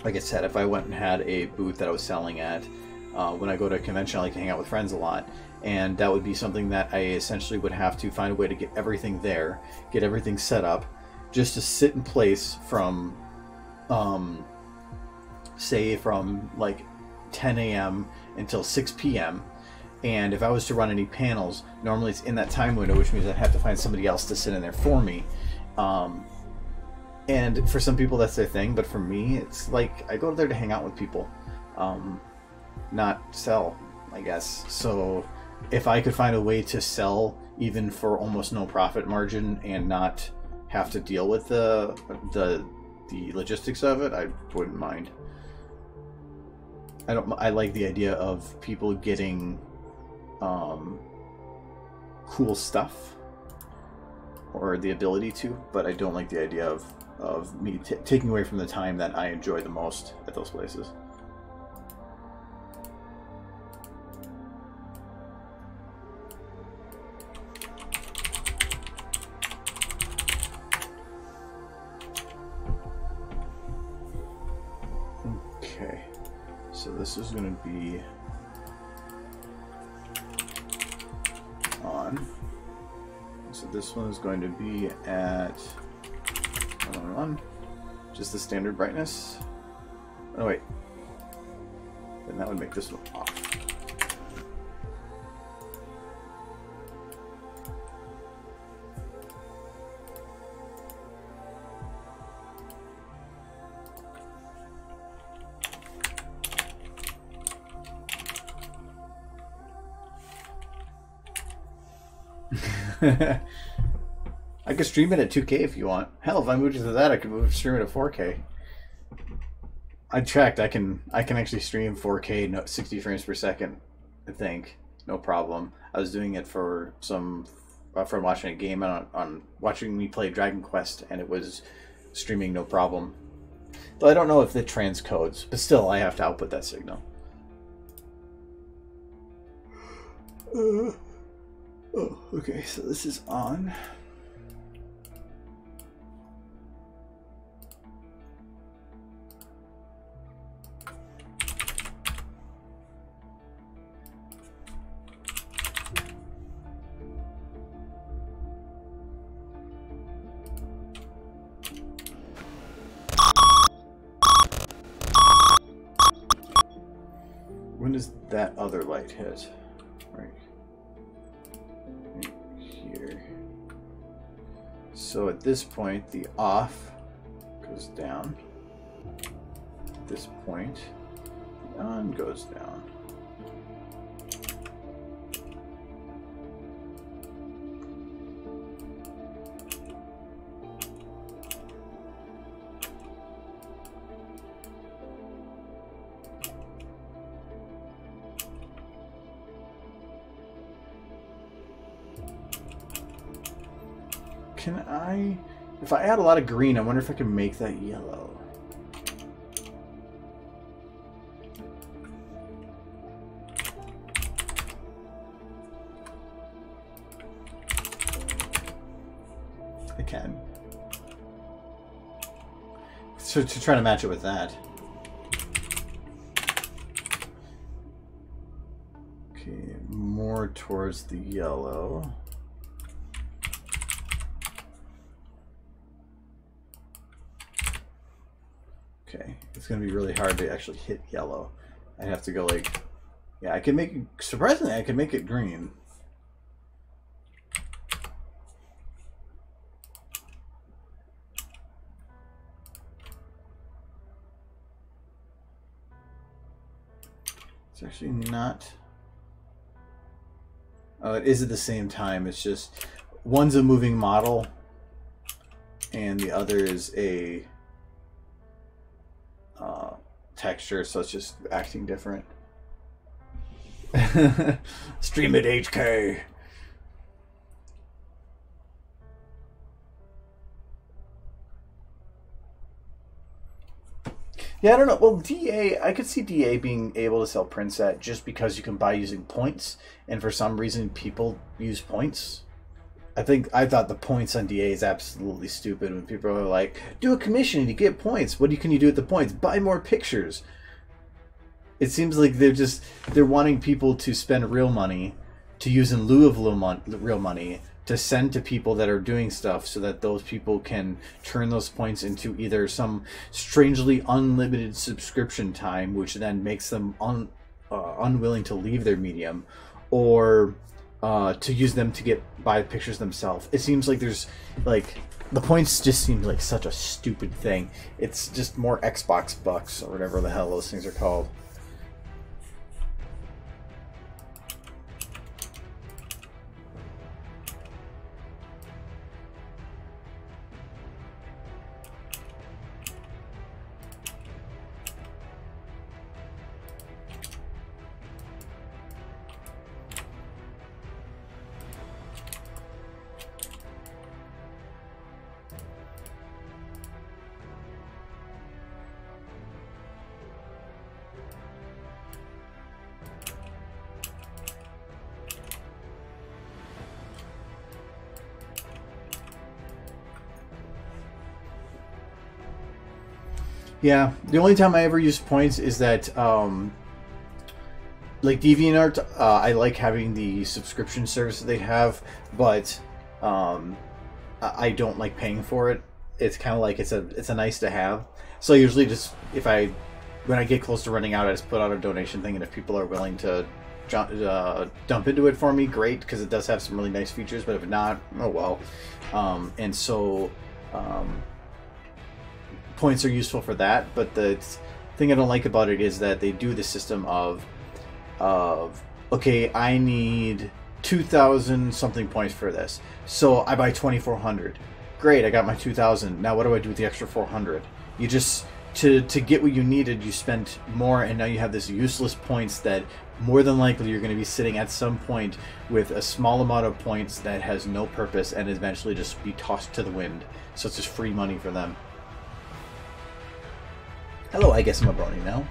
like I said, if I went and had a booth that I was selling at, when I go to a convention I like to hang out with friends a lot, and that would be something that I essentially would have to find a way to get everything there, get everything set up, just to sit in place from, say from like 10 a.m. until 6 p.m. And if I was to run any panels, normally it's in that time window, which means I'd have to find somebody else to sit in there for me. And for some people that's their thing, but for me, it's like I go there to hang out with people, not sell, I guess. So if I could find a way to sell even for almost no profit margin and not have to deal with the logistics of it, I wouldn't mind. I like the idea of people getting cool stuff. or the ability to, but I don't like the idea of me taking away from the time that I enjoy the most at those places. Okay, so this is going to be on. So this one is going to be at 1, just the standard brightness. Oh wait, then that would make this one off. I could stream it at 2K if you want. Hell, if I moved it to that, I could stream it at 4K. I checked. I can actually stream 4K, 60 frames per second. I think no problem. I was doing it for some from watching a game on watching me play Dragon Quest, and it was streaming no problem. Though I don't know if it transcodes, but still, I have to output that signal. Oh, okay. So this is on. When does that other light hit? Right here. So at this point, the off goes down. At this point, the on goes down. Can I, if I add a lot of green, I wonder if I can make that yellow. I can. So to try to match it with that. Okay, more towards the yellow. Okay, it's going to be really hard to actually hit yellow. I'd have to go like, yeah, I can make it, surprisingly, I can make it green. It's actually not, oh, it is at the same time. It's just, one's a moving model and the other is a texture, so it's just acting different. Stream at HK. Yeah, I don't know. Well, DA, I could see DA being able to sell prints at just because you can buy using points, and for some reason people use points. I thought the points on DA is absolutely stupid when people are like, do a commission and you get points. What can you do with the points? Buy more pictures. It seems like they're wanting people to spend real money to use in lieu of real money to send to people that are doing stuff so that those people can turn those points into either some strangely unlimited subscription time, which then makes them unwilling to leave their medium, or to use them to buy pictures themselves. It seems like there's like the points just seem like such a stupid thing. It's just more Xbox bucks or whatever the hell those things are called. Yeah, the only time I ever use points is that, like DeviantArt, I like having the subscription service that they have, but I don't like paying for it. It's kind of like it's a nice to have. So usually just when I get close to running out, I just put out a donation thing, and if people are willing to dump into it for me, great, because it does have some really nice features. But if not, oh well. And so points are useful for that. But the thing I don't like about it is that they do the system of okay, I need 2,000 something points for this, so I buy 2,400. Great, I got my 2,000. Now what do I do with the extra 400? You just to get what you needed, you spent more, and now you have this useless points that more than likely you're going to be sitting at some point with a small amount of points that has no purpose and eventually just be tossed to the wind. So it's just free money for them. Hello, I guess I'm a brony now.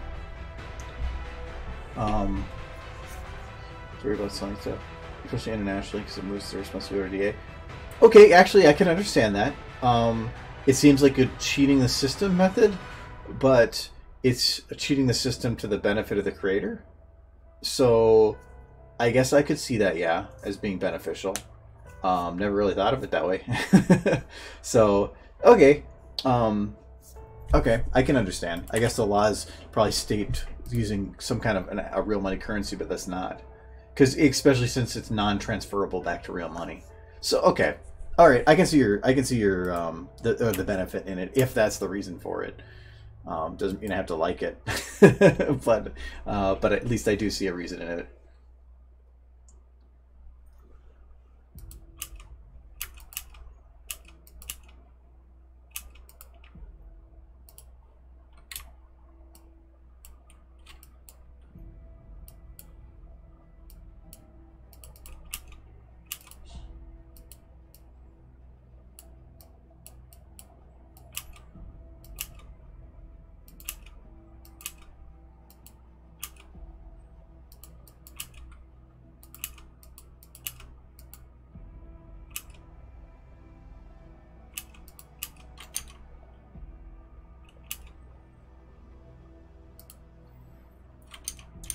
Worry about selling stuff, especially internationally, because it moves the responsibility to DA. Okay, actually, I can understand that. It seems like a cheating the system method, but it's cheating the system to the benefit of the creator. So I guess I could see that, yeah, as being beneficial. Never really thought of it that way. So, okay. Okay, I can understand. I guess the laws probably state using some kind of a real money currency, but that's not. Because especially since it's non-transferable back to real money. So, okay. All right, I can see your the benefit in it if that's the reason for it. Doesn't mean I have to like it, but at least I do see a reason in it.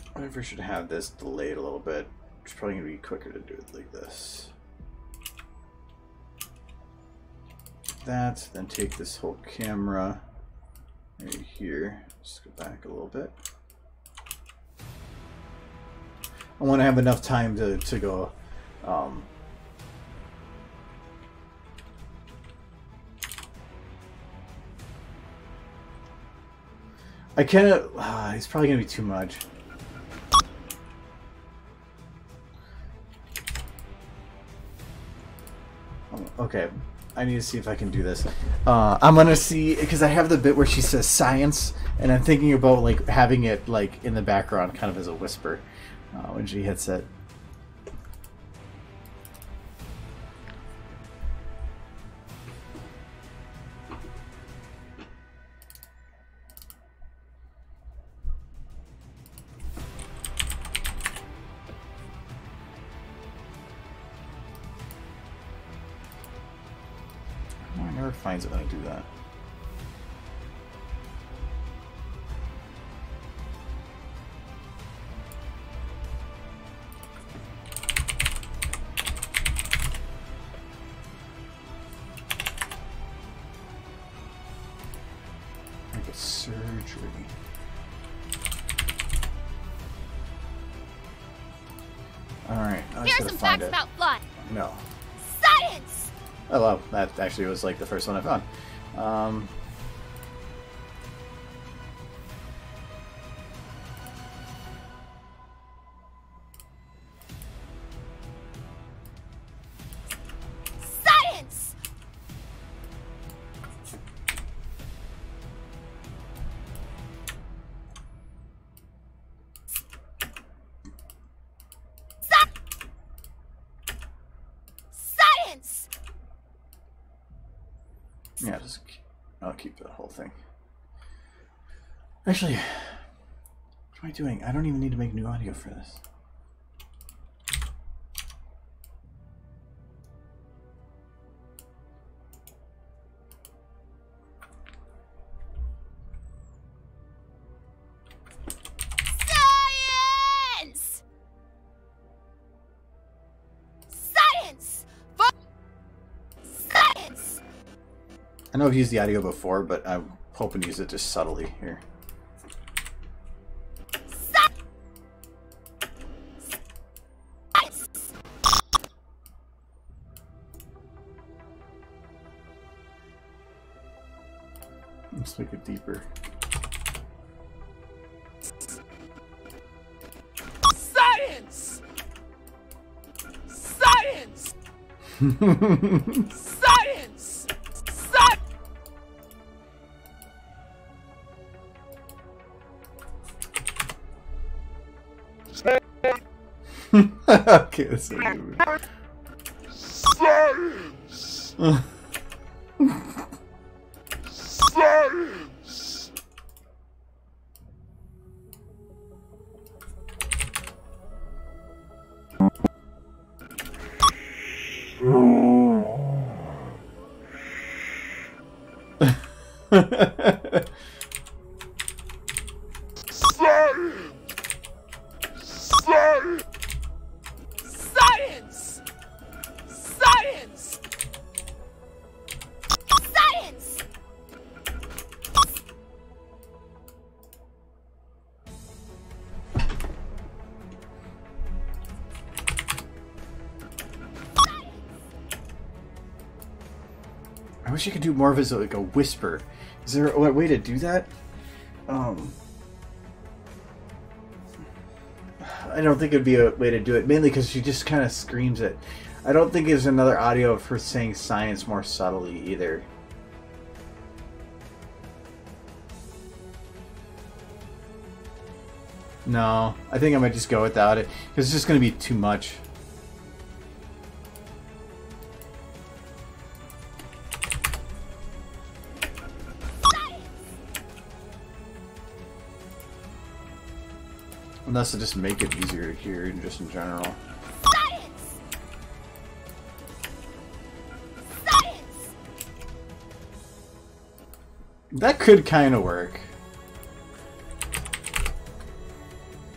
I wonder if I should have this delayed a little bit. It's probably going to be quicker to do it like this. That, then take this whole camera right here. Just go back a little bit. I want to have enough time to go. I cannot. It's probably going to be too much. Okay, I need to see if I can do this. I'm gonna see, because I have the bit where she says science, and I'm thinking about like having it like in the background, kind of as a whisper when she hits it. Finds it when I do that. Like a surgery. Alright, here's some facts about blood. No. Science! Oh, well, that actually was like the first one I found. Science! Science! Yeah, I'll keep that whole thing. Actually, what am I doing? I don't even need to make new audio for this. I know I've used the audio before, but I'm hoping to use it just subtly here. Let's make it deeper. Science! Science! Science! Okay, that's a Science! Science! Science! Science! Science! I wish you could do more of as like a whisper. Is there a way to do that? I don't think it'd be a way to do it, mainly because she just kind of screams it. I don't think there's another audio of her saying science more subtly either. No, I think I might just go without it, because it's just going to be too much. Unless to just make it easier to hear, just in general. Science! Science! That could kind of work.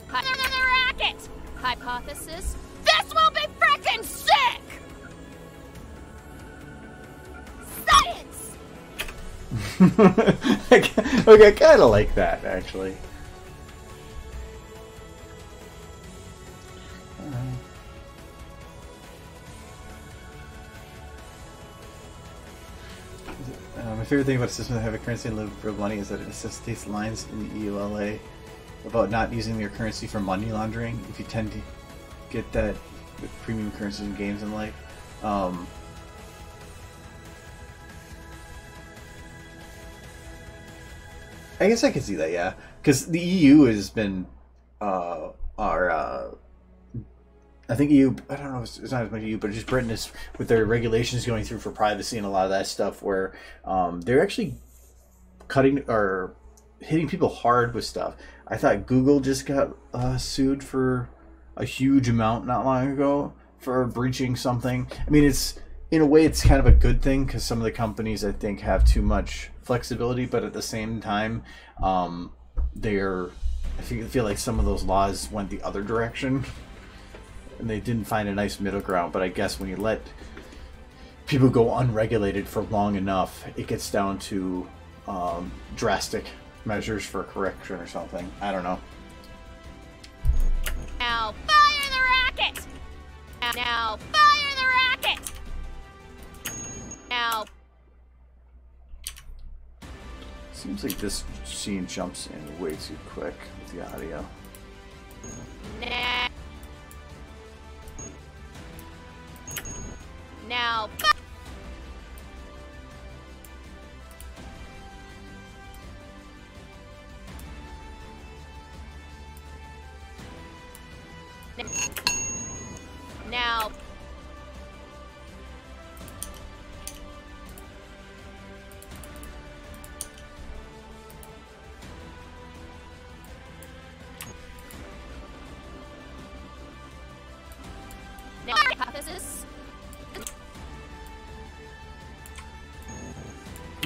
Another racket! Hypothesis: this will be frickin' sick! Science! Okay, I kind of like that, actually. My favorite thing about a system that have a currency and live for money is that it necessitates lines in the EULA about not using your currency for money laundering. If you tend to get that with premium currencies in games and life. I guess I could see that, yeah, because the EU has been I think EU, I don't know, it's not as much EU, but just Britain is, with their regulations going through for privacy and a lot of that stuff, where they're actually cutting or hitting people hard with stuff. I thought Google just got sued for a huge amount not long ago for breaching something. I mean, it's, in a way, it's kind of a good thing, because some of the companies, I think, have too much flexibility, but at the same time, I feel like some of those laws went the other direction. And they didn't find a nice middle ground, but I guess when you let people go unregulated for long enough, it gets down to drastic measures for correction or something. I don't know. Now fire the racket! Now fire the racket! Now. Seems like this scene jumps in way too quick with the audio. Now. Now. Hypothesis.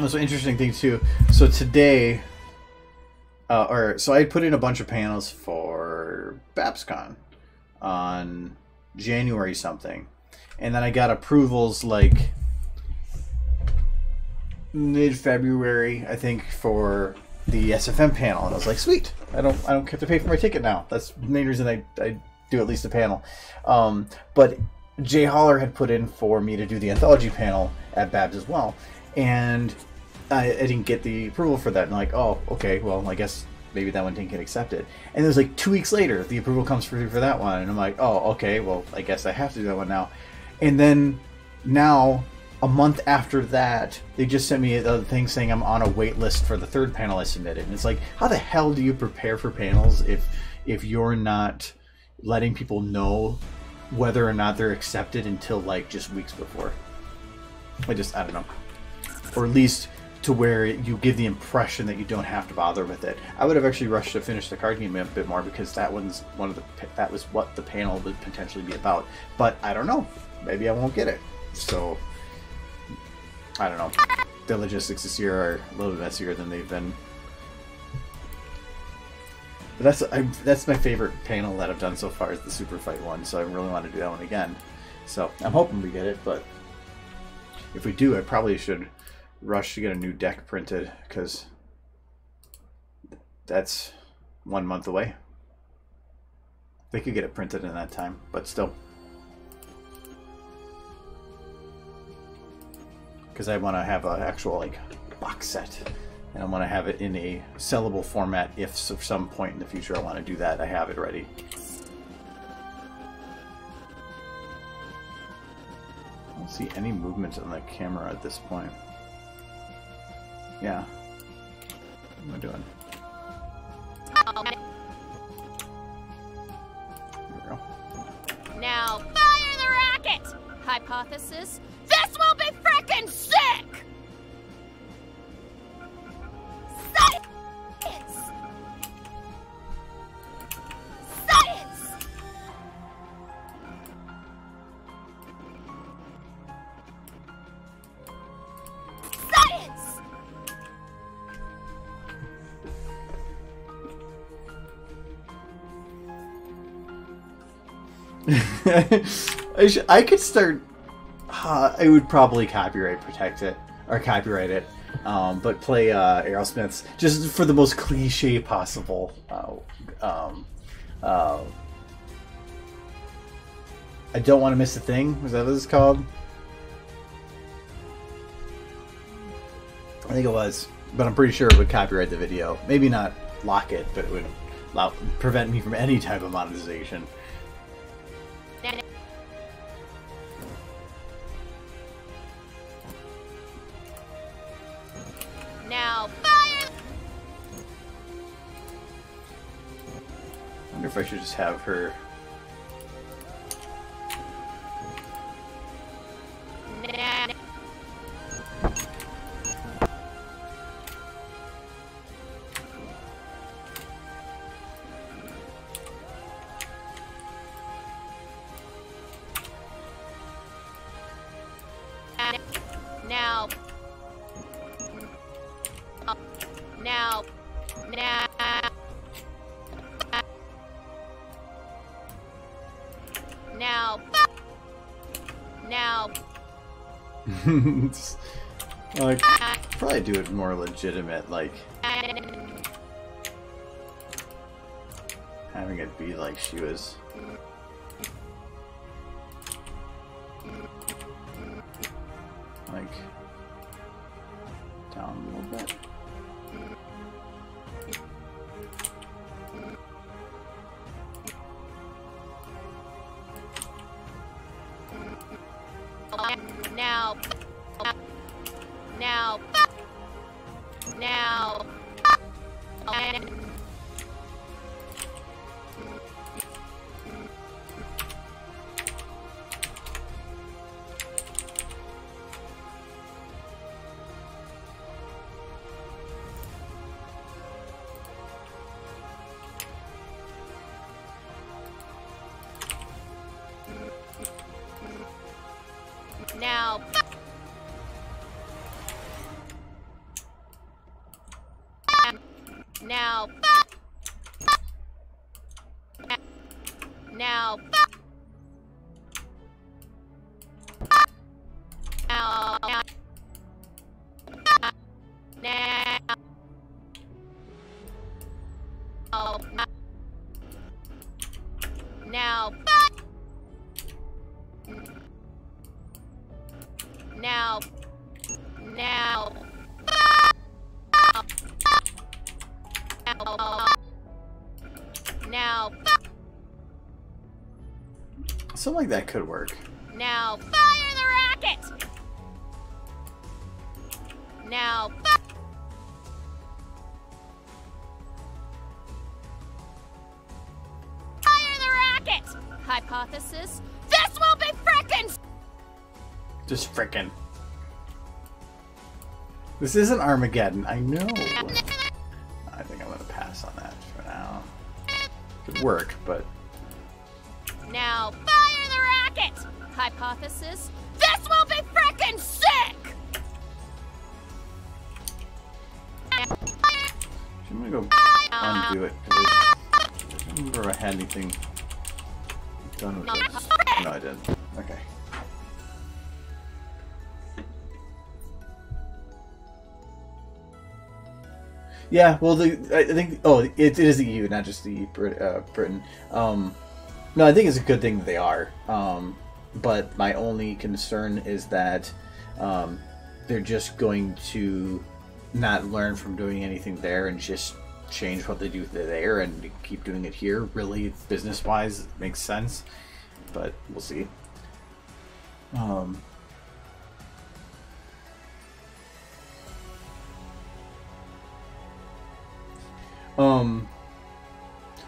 Also, interesting thing too. So today, so I put in a bunch of panels for BabsCon on January something, and then I got approvals like mid-February, I think, for the SFM panel, and I was like, sweet, I don't have to pay for my ticket now. That's the main reason I do at least a panel. But Jay Holler had put in for me to do the anthology panel at Babs as well, and I didn't get the approval for that. And I'm like, oh, okay, well, I guess maybe that one didn't get accepted. And it was like 2 weeks later, the approval comes through for that one, and I'm like, oh, okay, well, I guess I have to do that one now. And then now, a month after that, they just sent me a thing saying I'm on a wait list for the third panel I submitted. And it's like, how the hell do you prepare for panels if you're not letting people know whether or not they're accepted until like just weeks before? I don't know. Or at least to where you give the impression that you don't have to bother with it. I would have actually rushed to finish the card game a bit more, because that was what the panel would potentially be about. But I don't know. Maybe I won't get it. So I don't know. The logistics this year are a little bit messier than they've been. But that's my favorite panel that I've done so far, is the Super Fight one. So I really want to do that one again. So I'm hoping we get it, but if we do, I probably should rush to get a new deck printed, because that's 1 month away. They could get it printed in that time, but still. Because I want to have an actual like box set, and I want to have it in a sellable format. If at some point in the future I want to do that, I have it ready. I don't see any movement on the camera at this point. Yeah. What am I doing? Here we go. Now fire the rocket! Hypothesis: this will be frickin' sick! Science! Science! Science! I could start. I would probably copyright protect it or copyright it, but play Aerosmith's just for the most cliche possible. I don't want to miss a thing. Was that what it's called? I think it was, but I'm pretty sure it would copyright the video. Maybe not lock it, but it would prevent me from any type of monetization. Now fire! I wonder if I should just have her. Now. Now. Now. Now. Like, probably do it more legitimate, like having it be like she was. Like, down a little bit. Now. Now. Now. Now. Now. Now. Now. Now. Now. Now. Now. Something like that could work. Now fire the rocket! Now fire the rocket! Hypothesis, this will be frickin' Just frickin'. This isn't Armageddon, I know. I think I'm gonna pass on that for now. Could work, but... Now fire the rocket! Hypothesis, this will be frickin' sick! I'm gonna go undo it, because I don't remember if I had anything done with this. No, I didn't. Okay. Yeah, well, I think... Oh, it is the EU, not just the Britain. No, I think it's a good thing that they are. But my only concern is that they're just going to not learn from doing anything there and just change what they do there and keep doing it here. Really, business-wise, it makes sense. But we'll see. Well,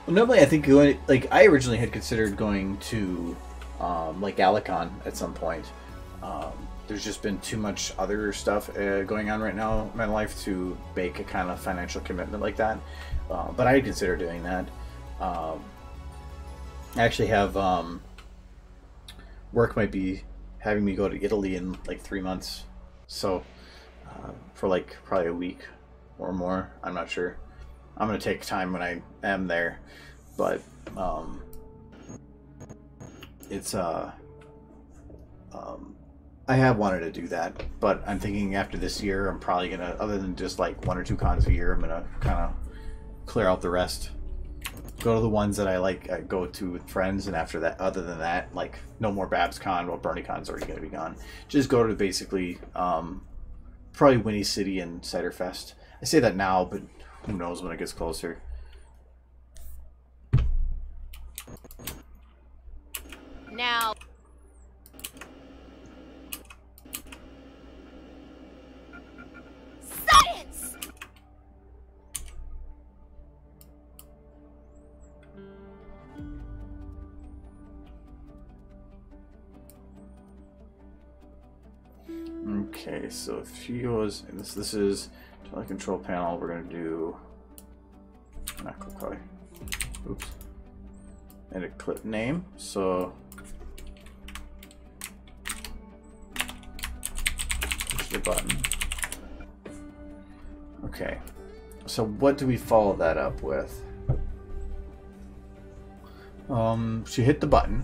normally I think going, like, I originally had considered going to like Alicon at some point. There's just been too much other stuff going on right now in my life to make a kind of financial commitment like that. But I consider doing that. I actually have work might be having me go to Italy in like 3 months, so for like probably a week or more. I'm not sure. I'm gonna take time when I am there, but it's I have wanted to do that, but I'm thinking after this year I'm probably gonna, other than just like 1 or 2 cons a year, I'm gonna kind of clear out the rest. Go to the ones that I like, I go to with friends, and after that, other than that, like no more BabsCon. Well, BronyCon's already gonna be gone. Just go to basically probably Winnie City and Ciderfest. I say that now, but who knows when it gets closer. Now. Science! Okay, so if she goes, and this is tele control panel, we're gonna do not clip color. Oops. And a clip name. So push the button. Okay. So what do we follow that up with? She hit the button.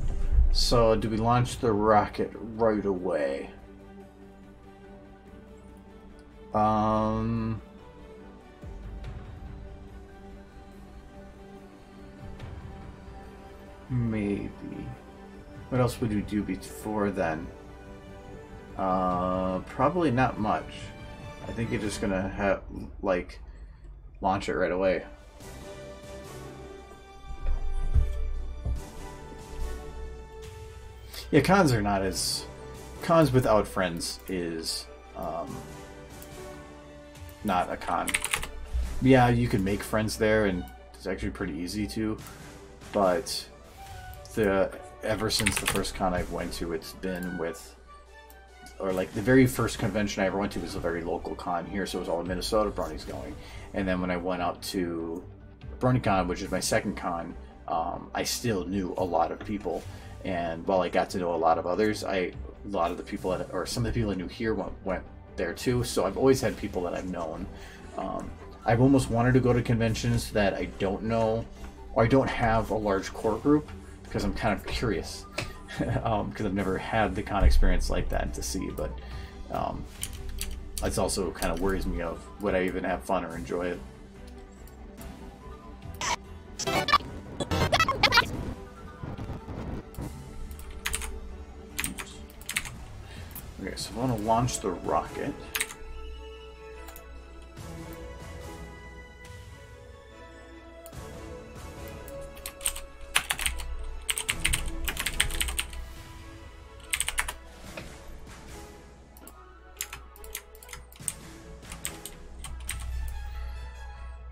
So do we launch the rocket right away? Maybe. What else would we do before then? Probably not much. I think you're just gonna have, like, launch it right away. Yeah, cons are not as... Cons without friends is, not a con. Yeah, you can make friends there, and it's actually pretty easy to, but ever since the first con I've went to, it's been with, or like the very first convention I ever went to was a very local con here, so it was all in Minnesota Bronies going. And then when I went out to BronyCon, which is my second con, I still knew a lot of people, and while I got to know a lot of others, a lot of the people that, or some of the people I knew here went there too. So I've always had people that I've known. I've almost wanted to go to conventions that I don't know, or I don't have a large core group, because I'm kind of curious, because I've never had the con experience like that to see. But it's also kind of worries me of, would I even have fun or enjoy it? I want to launch the rocket.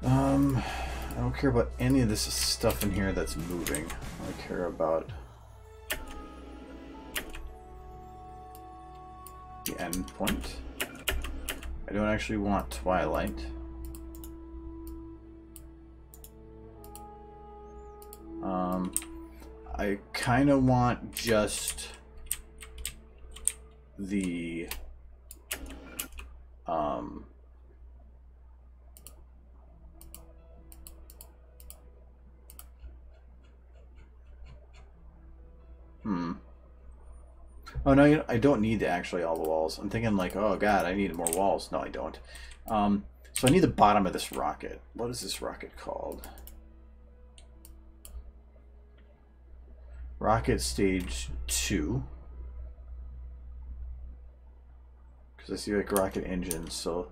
I don't care about any of this stuff in here that's moving. I care about the end point. I don't actually want Twilight. I kind of want just the Oh no, I don't need actually all the walls. I'm thinking like, oh god, I need more walls. No, I don't. So I need the bottom of this rocket. What is this rocket called? Rocket Stage 2. Because I see like rocket engines. So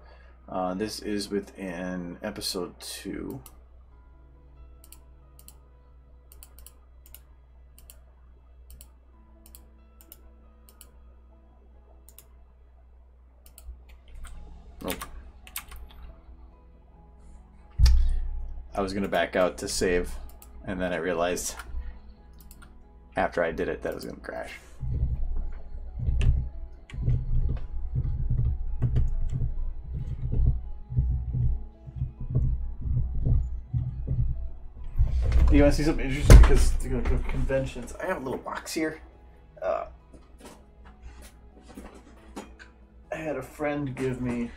this is within episode 2. Oh. I was gonna back out to save, and then I realized after I did it that it was gonna crash. You want to see something interesting? Because to go to conventions, I have a little box here. I had a friend give me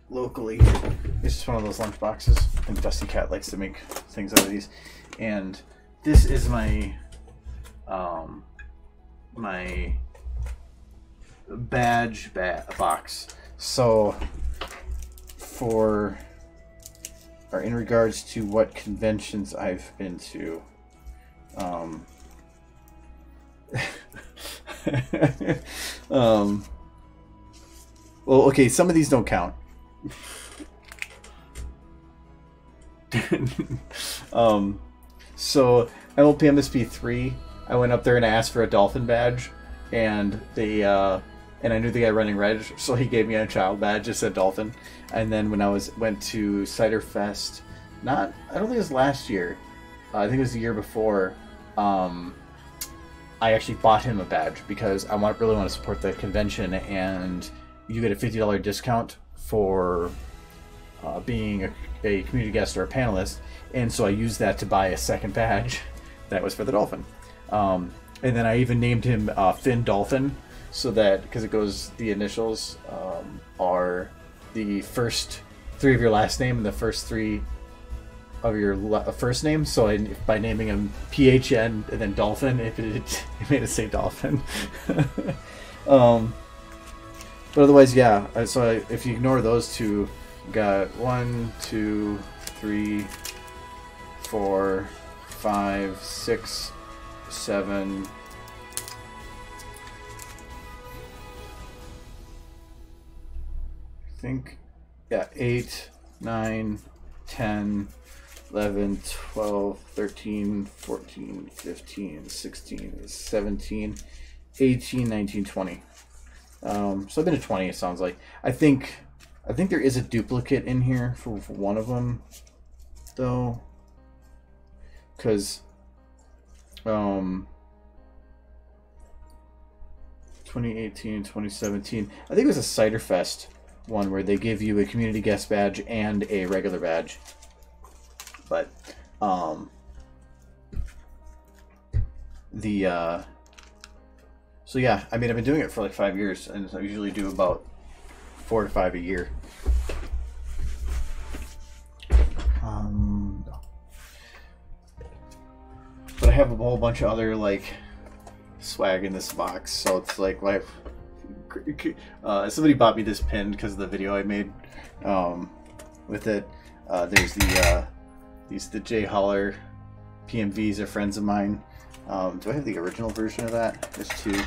locally. It's just one of those lunch boxes. I think Dusty Cat likes to make things out of these. And this is my my badge box. So for or in regards to what conventions I've been to, well, okay, some of these don't count. So MLP MSP 3, I went up there and I asked for a dolphin badge, and they and I knew the guy running Reg, so he gave me a child badge that said dolphin. And then when I went to Cider Fest, I don't think it was last year, I think it was the year before, I actually bought him a badge because I really want to support the convention, and you get a $50 discount for being a community guest or a panelist, and so I used that to buy a second badge that was for the dolphin. And then I even named him Finn Dolphin, so that, because it goes, the initials are the first 3 of your last name and the first 3 of your first name. So by naming him PHN and then Dolphin, it made it say Dolphin. But otherwise, yeah. So if you ignore those two, you got 1, 2, 3, 4, 5, 6, 7. I think, yeah, 8, 9, 10, 11, 12, 13, 14, 15, 16, 17, 18, 19, 20. So I've been to 20, it sounds like. I think there is a duplicate in here for one of them, though. Because 2018, 2017, I think it was a Cider Fest one where they give you a community guest badge and a regular badge. But so yeah, I mean, I've been doing it for like 5 years, and I usually do about 4 to 5 a year. But I have a whole bunch of other like swag in this box, so it's like somebody bought me this pin because of the video I made with it. There's the J Holler PMVs are friends of mine. Do I have the original version of that? There's 2.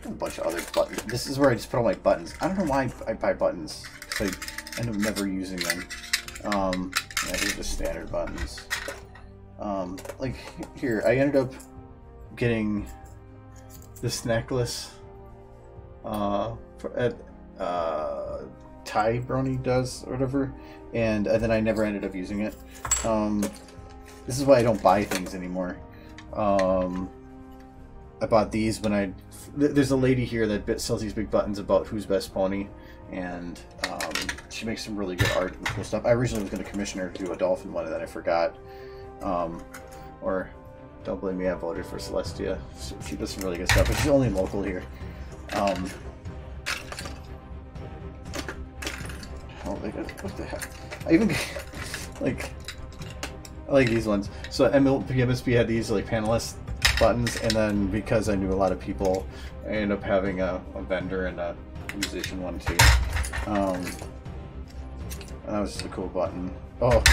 have a bunch of other buttons. This is where I just put all my buttons. I don't know why I buy buttons, because I end up never using them. Yeah, these are just standard buttons. Like, here, I ended up getting this necklace at Thai Brony does, or whatever, and then I never ended up using it. This is why I don't buy things anymore. I bought these when there's a lady here that sells these big buttons about who's best pony, and she makes some really good art and cool stuff. I originally was going to commission her to do a dolphin one, and then I forgot. Or don't blame me, I voted for Celestia. She does some really good stuff, but she's only local here. Oh my god, what the heck? I even like, I like these ones. So MSP had these like panelist buttons, and then because I knew a lot of people, I ended up having a vendor and a musician one too. And that was just a cool button. Oh,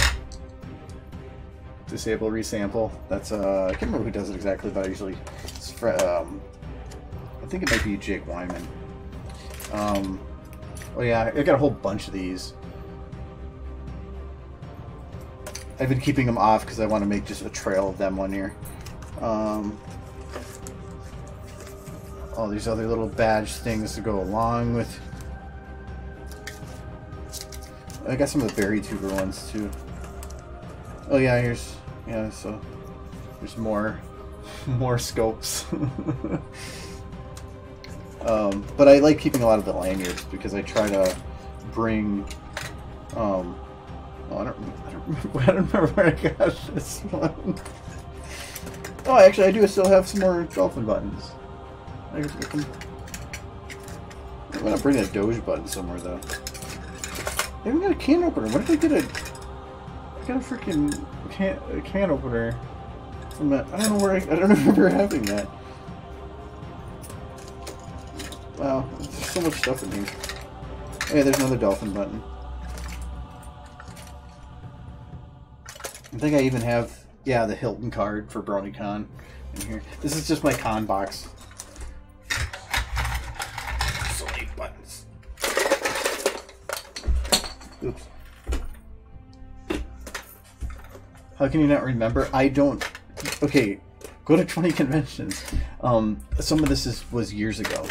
disable resample. That's I can't remember who does it exactly, but I usually I think it might be Jake Wyman. Oh yeah, I got a whole bunch of these. I've been keeping them off because I want to make just a trail of them one year. All these other little badge things to go along with. I got some of the berry tuber ones too. Oh yeah, so there's more scopes. But I like keeping a lot of the lanyards because I try to bring oh, I don't remember where I got this one. Oh, actually, I do still have some more dolphin buttons. I'm gonna bring a Doge button somewhere though. I even got a can opener. What did I get I got a freaking can opener from that. I don't know where I don't remember having that. Wow, there's so much stuff in here. Oh yeah, there's another dolphin button. I think I even have, yeah, the Hilton card for BronyCon in here. This is just my con box. So many buttons. Oops. How can you not remember? I don't. Okay, go to 20 conventions. Some of this was years ago.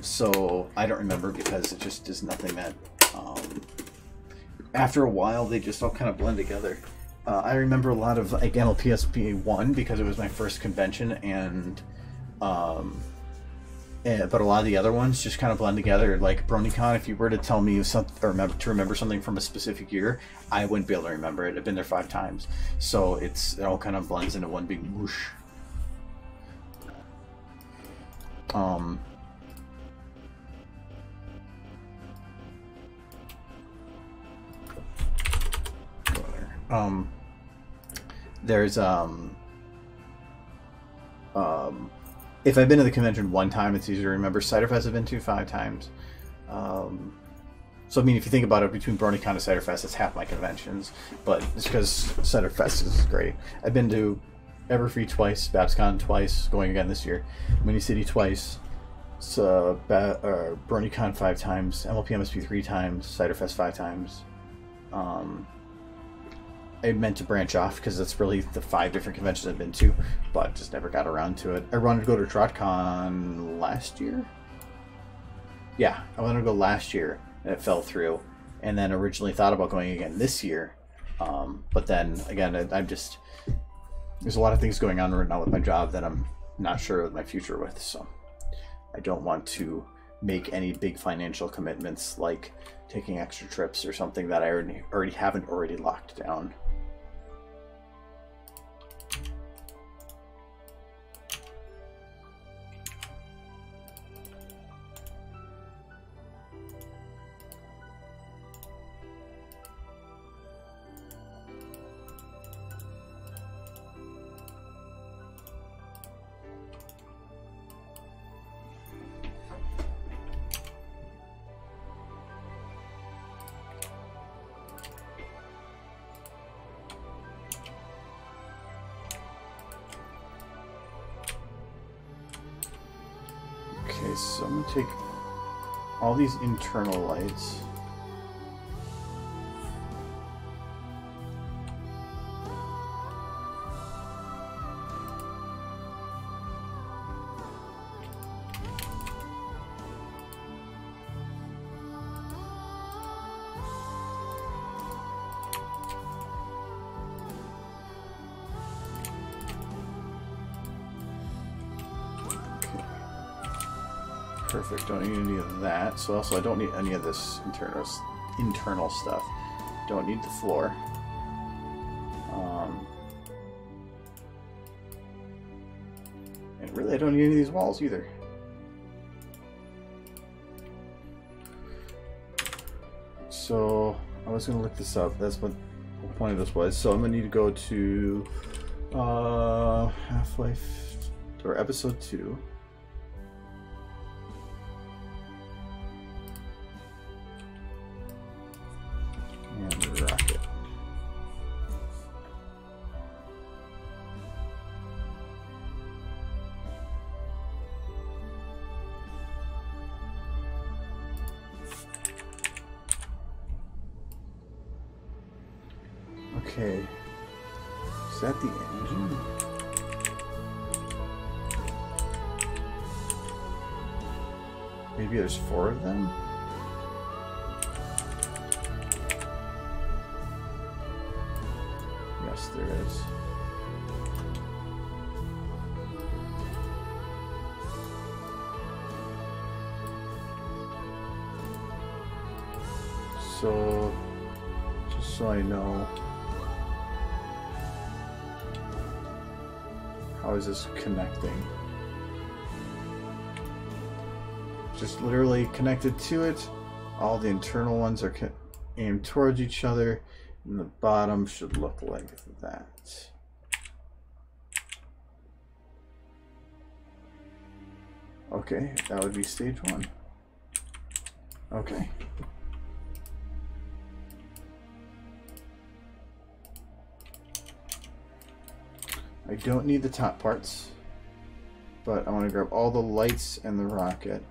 So I don't remember because it just is nothing that, after a while they just all kind of blend together. I remember a lot of like NLPSP 1 because it was my first convention, and but a lot of the other ones just kind of blend together. Like BronyCon, if you were to tell me something or remember something from a specific year, I wouldn't be able to remember it. I've been there 5 times, so it all kind of blends into one big whoosh. There's if I've been to the convention 1 time, it's easy to remember. Ciderfest I've been to 5 times. So I mean, if you think about it, between BronyCon and Ciderfest, it's half my conventions. But it's because Ciderfest is great. I've been to Everfree twice, BabsCon twice, going again this year, Mini City twice, BronyCon 5 times, MLP 3 times, Ciderfest 5 times. I meant to branch off because that's really the 5 different conventions I've been to, but just never got around to it. I wanted to go to TrotCon last year. Yeah, I wanted to go last year, and it fell through. And then originally thought about going again this year, but then again, there's a lot of things going on right now with my job that I'm not sure of my future with. So I don't want to make any big financial commitments like taking extra trips or something that I already haven't locked down. Okay, so I'm gonna take all these internal lights. Perfect, don't need any of that. So also I don't need any of this internal stuff. Don't need the floor. And really I don't need any of these walls either. So I was gonna look this up. That's what the point of this was. So I'm gonna need to go to Half-Life or episode 2. Okay, is that the engine? Maybe there's 4 of them? Yes, there is. So, just so I know, how is this connecting? Just literally connected to it. All the internal ones are aimed towards each other, and the bottom should look like that. Okay, that would be stage 1. Okay. I don't need the top parts, but I want to grab all the lights and the rocket,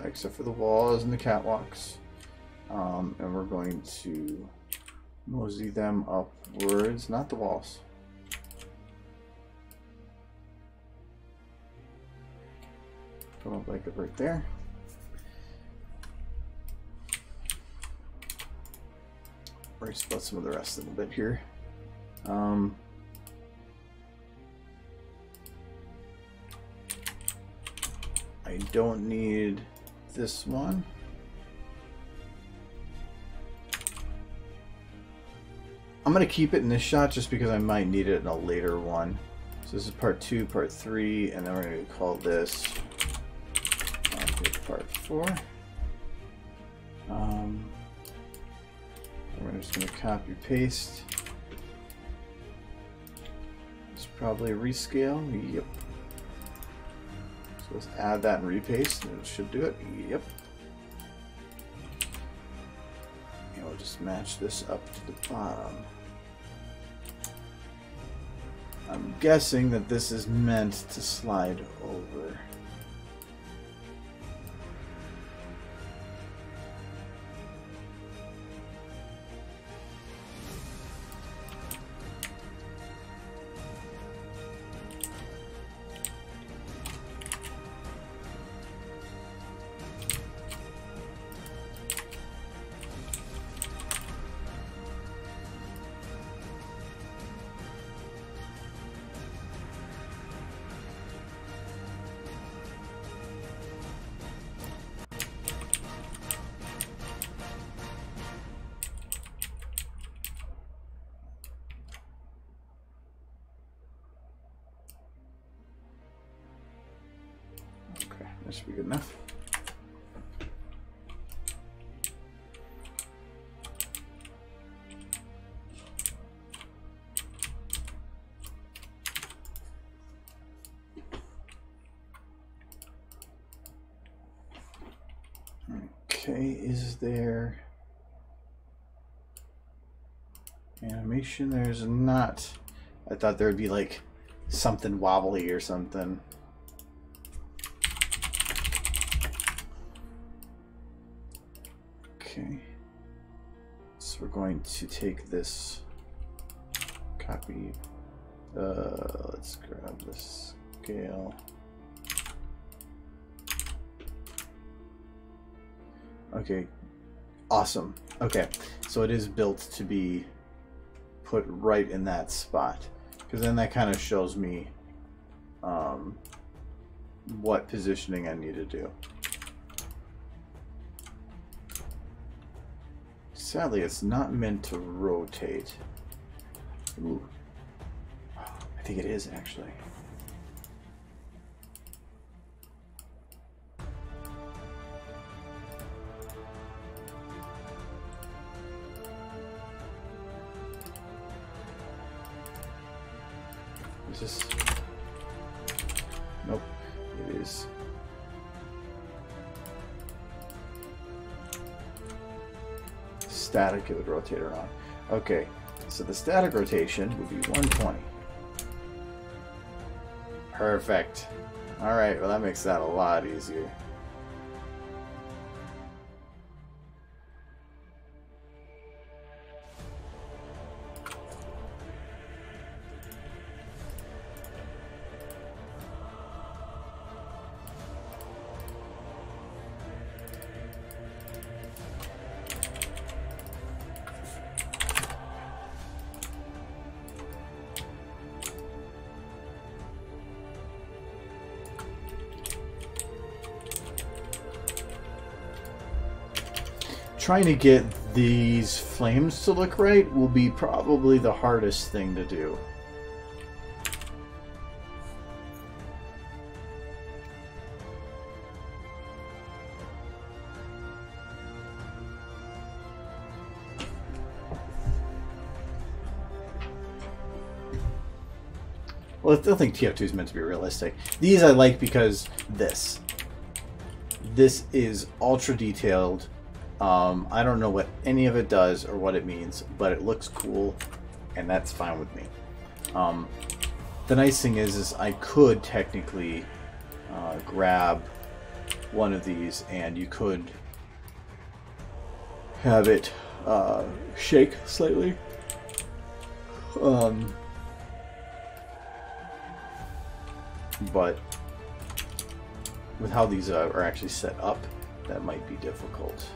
except for the walls and the catwalks, and we're going to mosey them upwards, not the walls. Put a blanket right there. Worry about some of the rest a little bit here. I don't need this one. I'm going to keep it in this shot just because I might need it in a later one. So this is part 2, part 3, and then we're going to call this part 4. We're just going to copy paste. It's probably a rescale. Yep. So let's add that and repaste, and it should do it. Yep. And we'll just match this up to the bottom. I'm guessing that this is meant to slide over. That should be good enough. Okay, is there animation? There's not. I thought there would be like something wobbly or something. Okay. So we're going to take this copy. Let's grab this scale. Okay. Awesome. Okay. So it is built to be put right in that spot, because then that kind of shows me what positioning I need to do. Sadly, it's not meant to rotate. Ooh. I think it is, actually. Is this... Nope. It is... static, it would rotate around. Okay, so the static rotation would be 120. Perfect. Alright, well that makes that a lot easier. Trying to get these flames to look right will be probably the hardest thing to do. Well, I still think TF2 is meant to be realistic. These I like because this is ultra detailed. I don't know what any of it does or what it means, but it looks cool, and that's fine with me. The nice thing is I could technically grab one of these, and you could have it shake slightly. But with how these are actually set up, that might be difficult.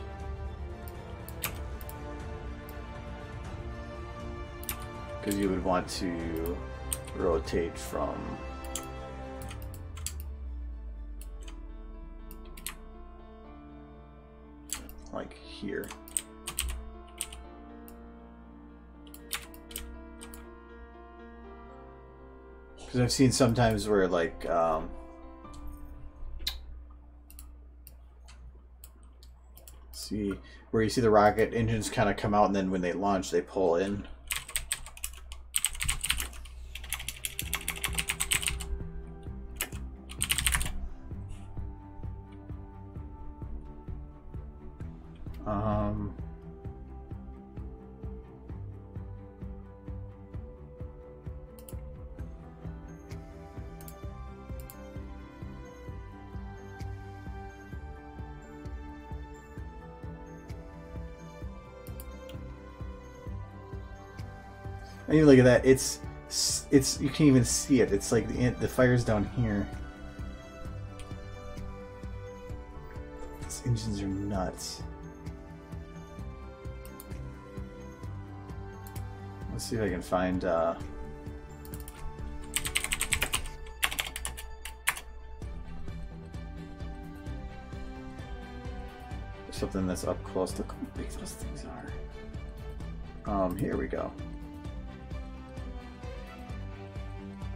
Because you would want to rotate from like here. Because I've seen sometimes where like see where you see the rocket engines kind of come out, and then when they launch they pull in. And you look at that, it's you can't even see it. It's like the fire's down here. These engines are nuts. Let's see if I can find something that's up close. Look how big those things are. Here we go.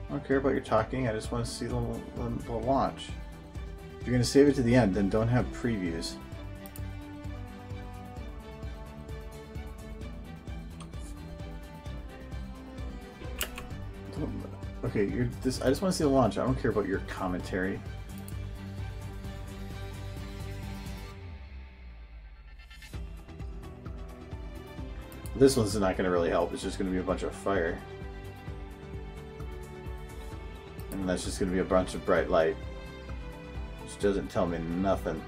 I don't care about your talking, I just want to see the launch. If you're going to save it to the end, then don't have previews. Okay, I just want to see the launch. I don't care about your commentary. This one's not going to really help. It's just going to be a bunch of fire. And that's just going to be a bunch of bright light, which doesn't tell me nothing.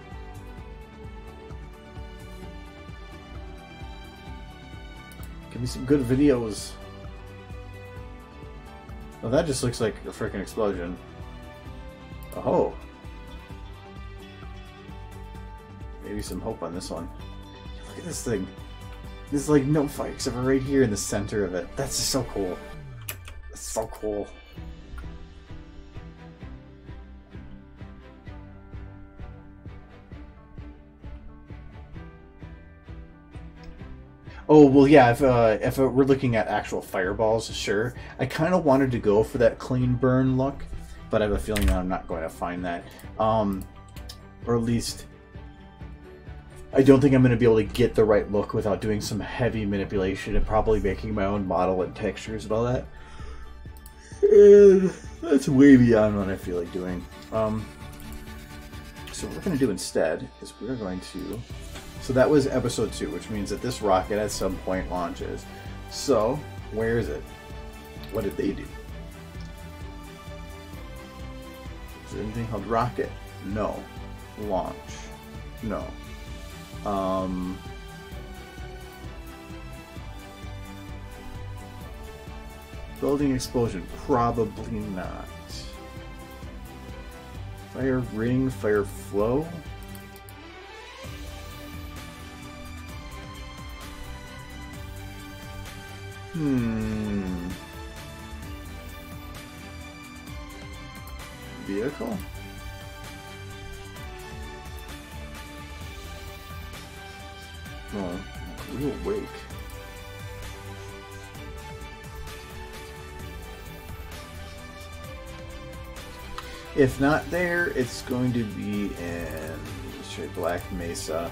Give me some good videos. Well, that just looks like a freaking explosion. Oh. Maybe some hope on this one. Look at this thing. There's like no fire except for right here in the center of it. That's just so cool. That's so cool. Oh, well, yeah, if we're looking at actual fireballs, sure. I kind of wanted to go for that clean burn look, but I have a feeling that I'm not going to find that. Or at least, I don't think I'm going to be able to get the right look without doing some heavy manipulation and probably making my own model and textures and all that. And that's way beyond what I feel like doing. So what we're going to do instead is we're going to... So that was episode 2, which means that this rocket at some point launches. So, where is it? What did they do? Is there anything called rocket? No. Launch? No. Building explosion? Probably not. Fire ring? Fire flow? Vehicle? Oh, real wake. If not there, it's going to be in straight Black Mesa.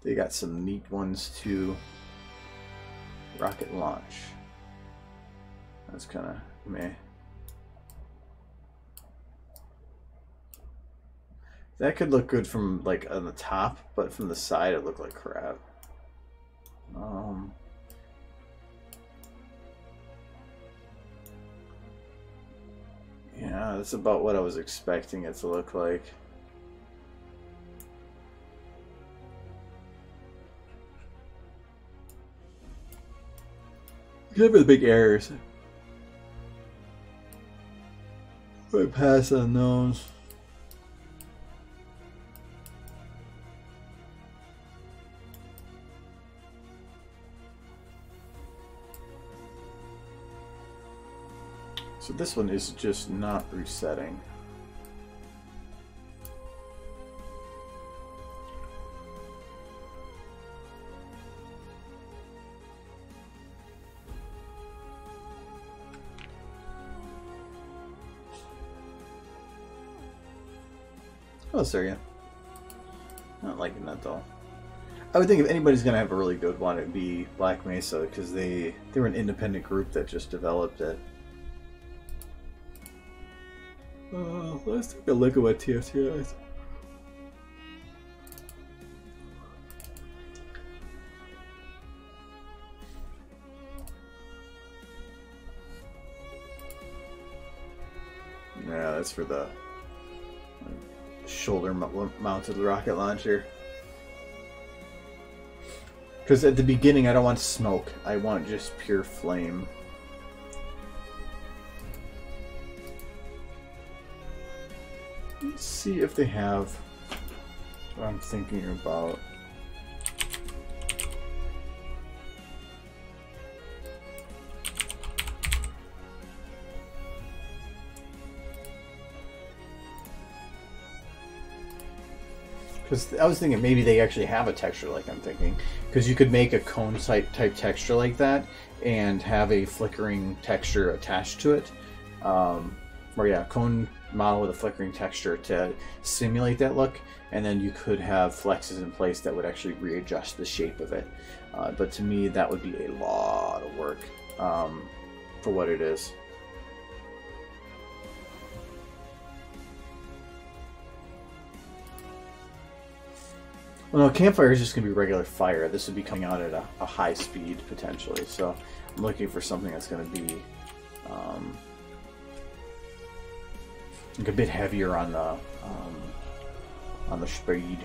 They got some neat ones too. Rocket launch. That's kind of meh. That could look good from like on the top, but from the side it looked like crap. Yeah, that's about what I was expecting it to look like. Give it the big errors. Right past unknowns. So this one is just not resetting. Oh, sorry. Not liking that though. I would think if anybody's gonna have a really good one, it'd be Black Mesa because they were an independent group that just developed it. Let's take a look at what TFT is. Yeah, that's for the shoulder mounted rocket launcher. Because at the beginning I don't want smoke, I want just pure flame. Let's see if they have what I'm thinking about. Because I was thinking maybe they actually have a texture like I'm thinking. Because you could make a cone type texture like that and have a flickering texture attached to it. Or yeah, cone model with a flickering texture to simulate that look. And then you could have flexes in place that would actually readjust the shape of it. But to me, that would be a lot of work for what it is. Well, no, campfire is just going to be regular fire. This would be coming out at a high speed, potentially. So I'm looking for something that's going to be like a bit heavier on the speed.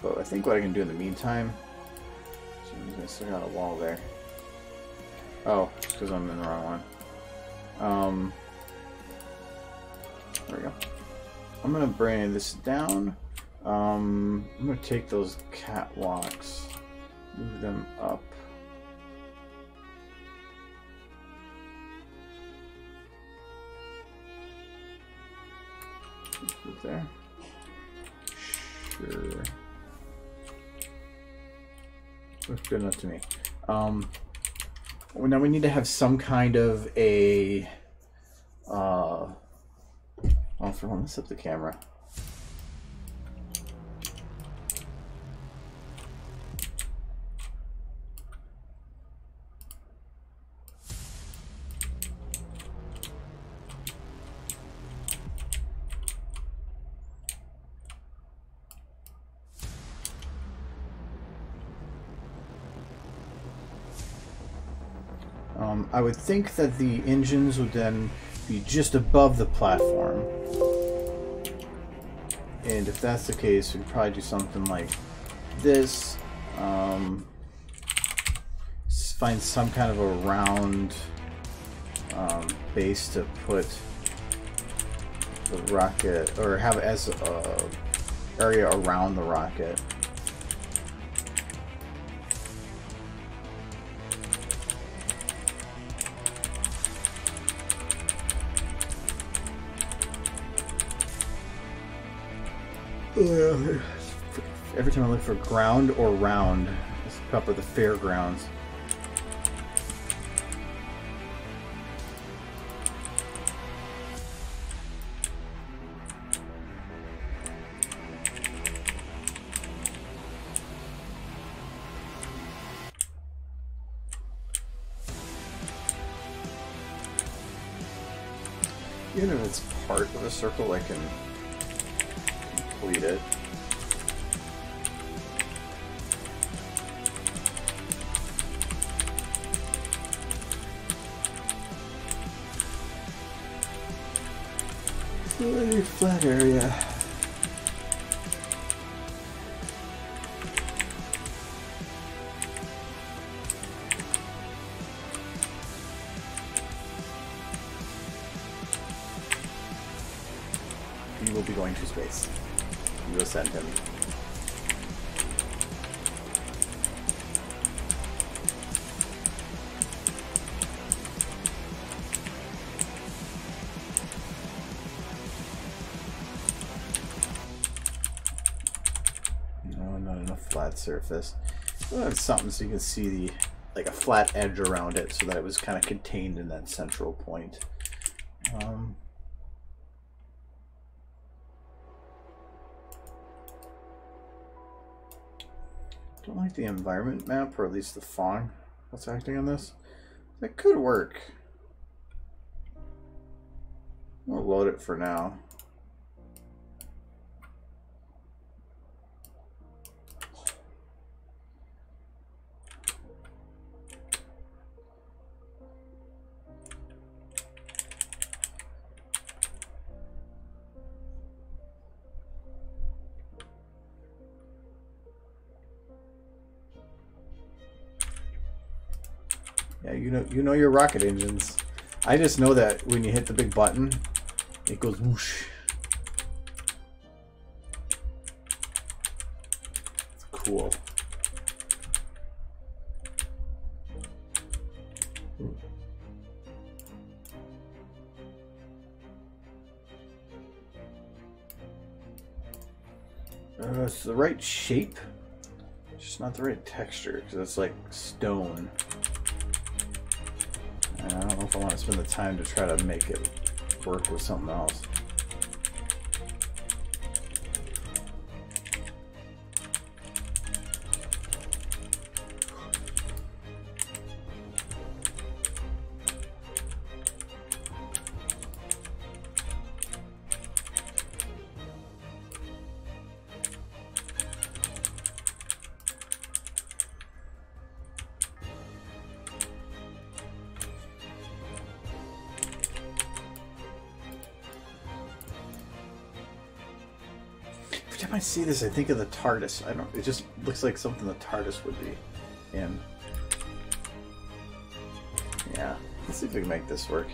But I think what I can do in the meantime... I still got a wall there. Oh, it's because I'm in the wrong one. There we go. I'm gonna bring this down. I'm gonna take those catwalks, move them up. Move there. Sure. Looks good enough to me. Now we need to have some kind of a. Oh, for one, let's set the camera. I would think that the engines would then be just above the platform. And if that's the case, we'd probably do something like this. Find some kind of a round base to put the rocket, or have it as a area around the rocket. Every time I look for ground or round, let's up at the fairgrounds. Even if it's part of a circle, I can complete it. A flat area. He will be going to space. We will send him. No, not enough flat surface. We'll have something so you can see the like a flat edge around it, so that it was kind of contained in that central point. Don't like the environment map, or at least the font that's acting on this. That could work. We'll load it for now. Yeah, you know your rocket engines. I just know that when you hit the big button, it goes whoosh. It's cool. It's the right shape, it's just not the right texture, because it's like stone. And I don't know if I want to spend the time to try to make it work with something else. time I see this, I think of the TARDIS. I don't. It just looks like something the TARDIS would be in. Yeah. Let's see if we can make this work.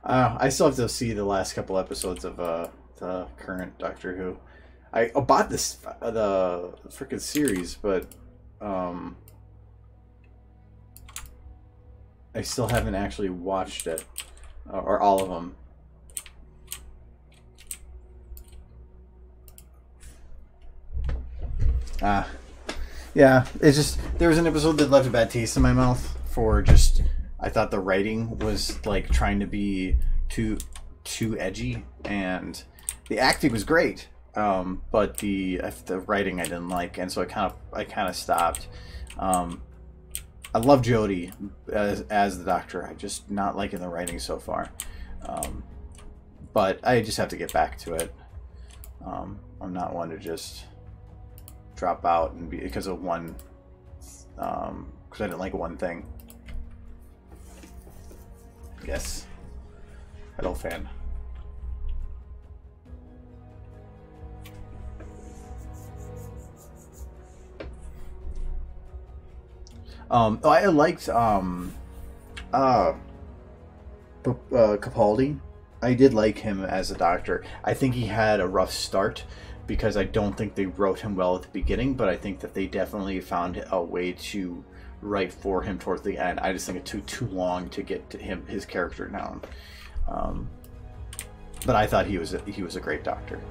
I still have to see the last couple episodes of the current Doctor Who. I bought this the freaking series, but I still haven't actually watched it or all of them. Yeah, it's just there was an episode that left a bad taste in my mouth for just. I thought the writing was like trying to be too edgy, and the acting was great, but the writing I didn't like, and so I kind of stopped. I love Jodie as the Doctor. I just not liking the writing so far, but I just have to get back to it. I'm not one to just drop out and be because of one because I didn't like one thing. Yes. Hello, fan. I liked Capaldi. I did like him as a Doctor. I think he had a rough start because I don't think they wrote him well at the beginning, but I think that they definitely found a way to write for him towards the end. I just think it took too long to get to his character down. But I thought he was a great Doctor.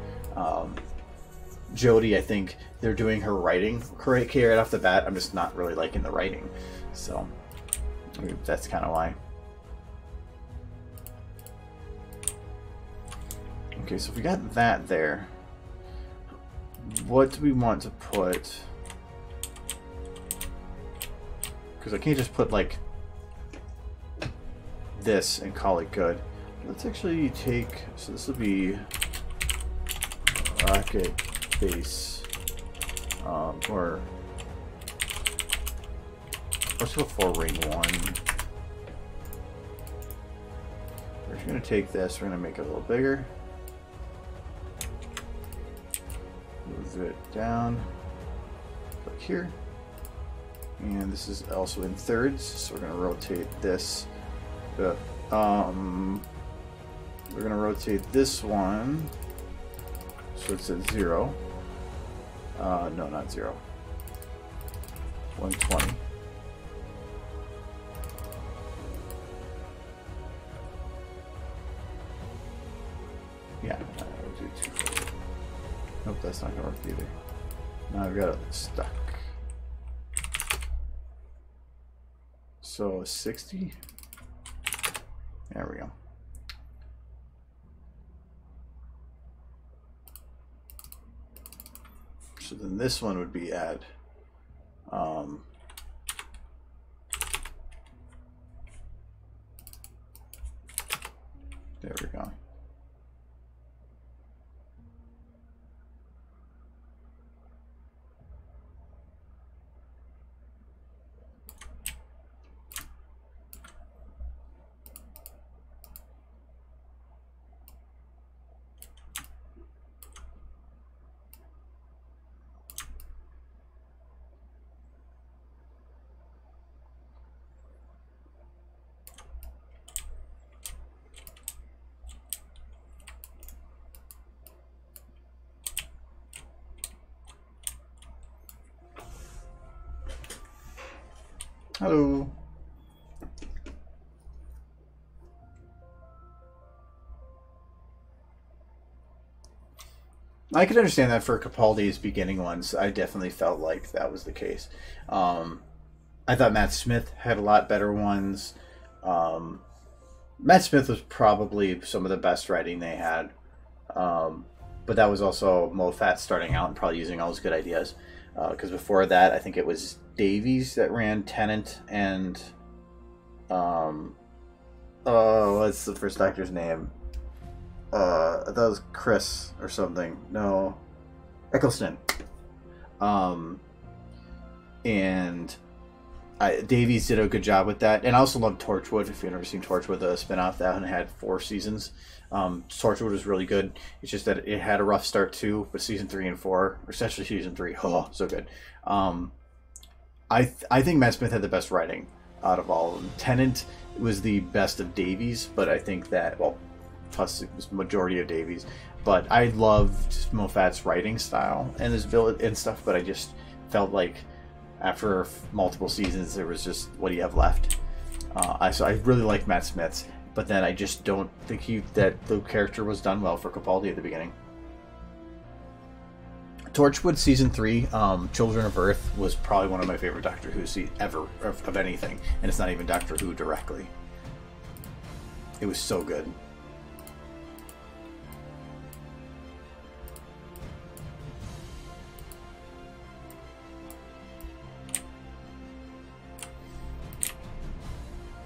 Jodie, I think they're doing her writing correct right off the bat. I'm just not really liking the writing, so that's kind of why. Okay, so we got that there. What do we want to put? Because I can't just put like this and call it good. Let's actually take, so this will be rocket base, or let's go for ring 1. We're just going to take this, we're going to make it a little bigger. Move it down, like here. And this is also in thirds, so we're going to rotate this. We're going to rotate this one, so it's at 0. No, not 0. 120. Yeah, I'll do 240. Nope, that's not going to work either. Now I've got it stuck. So 60. There we go. So then this one would be at there we go. Hello. I could understand that for Capaldi's beginning ones. I definitely felt like that was the case. I thought Matt Smith had a lot better ones. Matt Smith was probably some of the best writing they had. But that was also Moffat starting out and probably using all his good ideas. Because before that, I think it was Davies that ran Tennant and... what's the first actor's name? I thought it was Chris or something. No. Eccleston. And Davies did a good job with that. And I also love Torchwood. If you've never seen Torchwood, the spinoff, that one had 4 seasons. Torchwood was really good. It's just that it had a rough start too, but season 3 and 4, or especially season 3, oh, so good. I think Matt Smith had the best writing out of all of them. Tennant was the best of Davies, but I think that, well, plus it was majority of Davies. But I loved Moffat's writing style and his villain and stuff, but I just felt like after multiple seasons, there was just, what do you have left? So I really liked Matt Smith's, but then I just don't think that the character was done well for Capaldi at the beginning. Torchwood season 3, Children of Earth, was probably one of my favorite Doctor Who ever of anything, and it's not even Doctor Who directly. It was so good.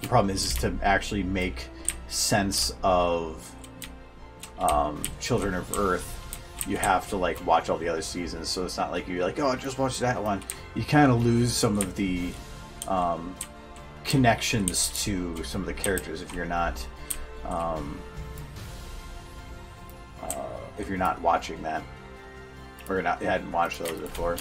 The problem is to actually make sense of Children of Earth. You have to like watch all the other seasons, so it's not like you're like, oh, just watch that one. You kind of lose some of the connections to some of the characters if you're not watching that, or you hadn't watched those before.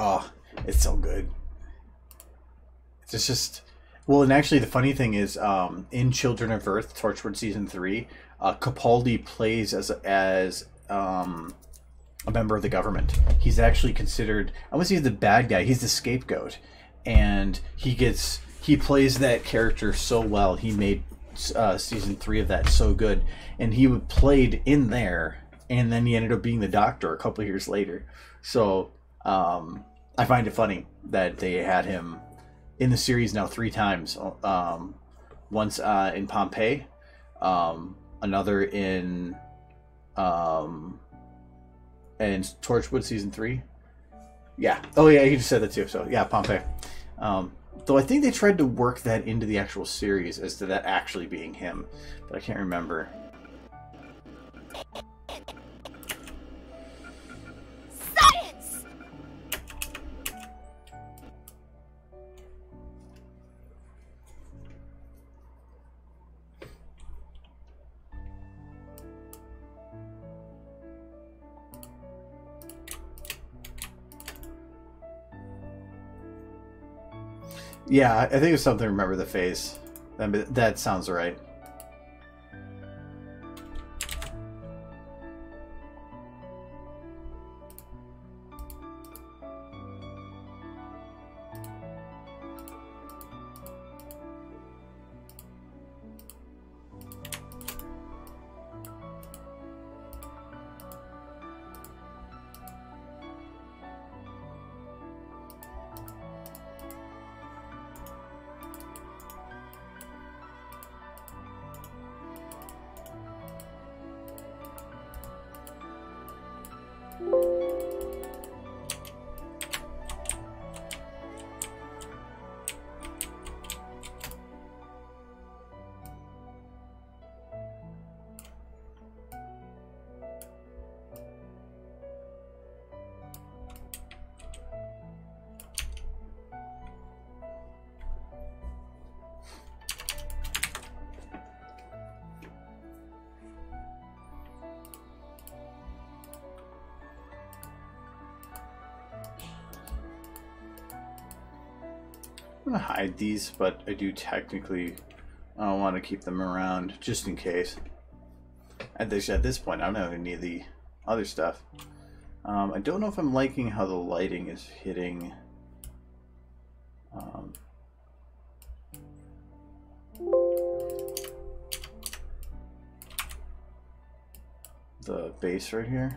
Oh, it's so good. It's just, well, and actually the funny thing is, in Children of Earth, Torchwood season 3, Capaldi plays as a member of the government. He's actually considered, I wouldn't say he's the bad guy, he's the scapegoat, and he plays that character so well. He made season 3 of that so good, and he played in there, and then he ended up being the Doctor a couple of years later. So I find it funny that they had him in the series now 3 times. Once in Pompeii, another in Torchwood season 3. Yeah. Oh yeah, he just said that too. So yeah, Pompeii. Though I think they tried to work that into the actual series as to that actually being him, but I can't remember. Yeah, I think it's something. Remember the face. That sounds right. I'm gonna hide these, but I do technically want to keep them around just in case. At this point, I don't have any of the other stuff. I don't know if I'm liking how the lighting is hitting. The base right here.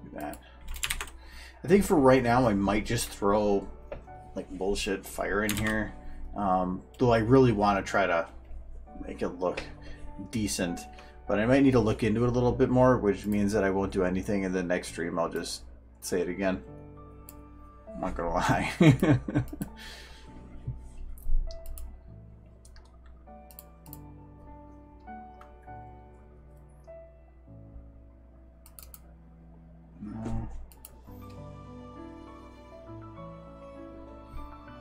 Do that. I think for right now, I might just throw like bullshit fire in here. Though I really want to try to make it look decent, but I might need to look into it a little bit more, which means that I won't do anything in the next stream. I'll just say it again. I'm not gonna lie. No.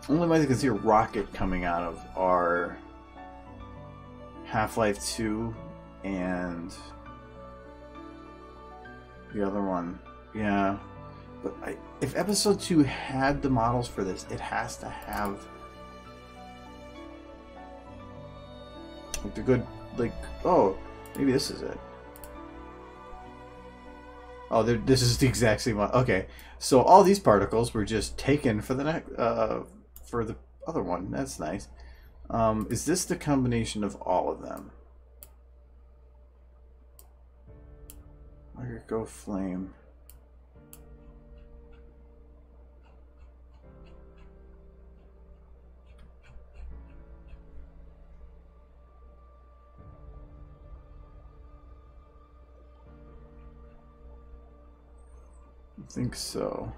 Only way I can see a rocket coming out of are Half-Life 2 and the other one. Yeah. But if episode 2 had the models for this, it has to have like the good, like, oh, maybe this is it. Oh, this is the exact same one. Okay, so all these particles were just taken for the next, for the other one. That's nice. Is this the combination of all of them? Where go flame? I think so.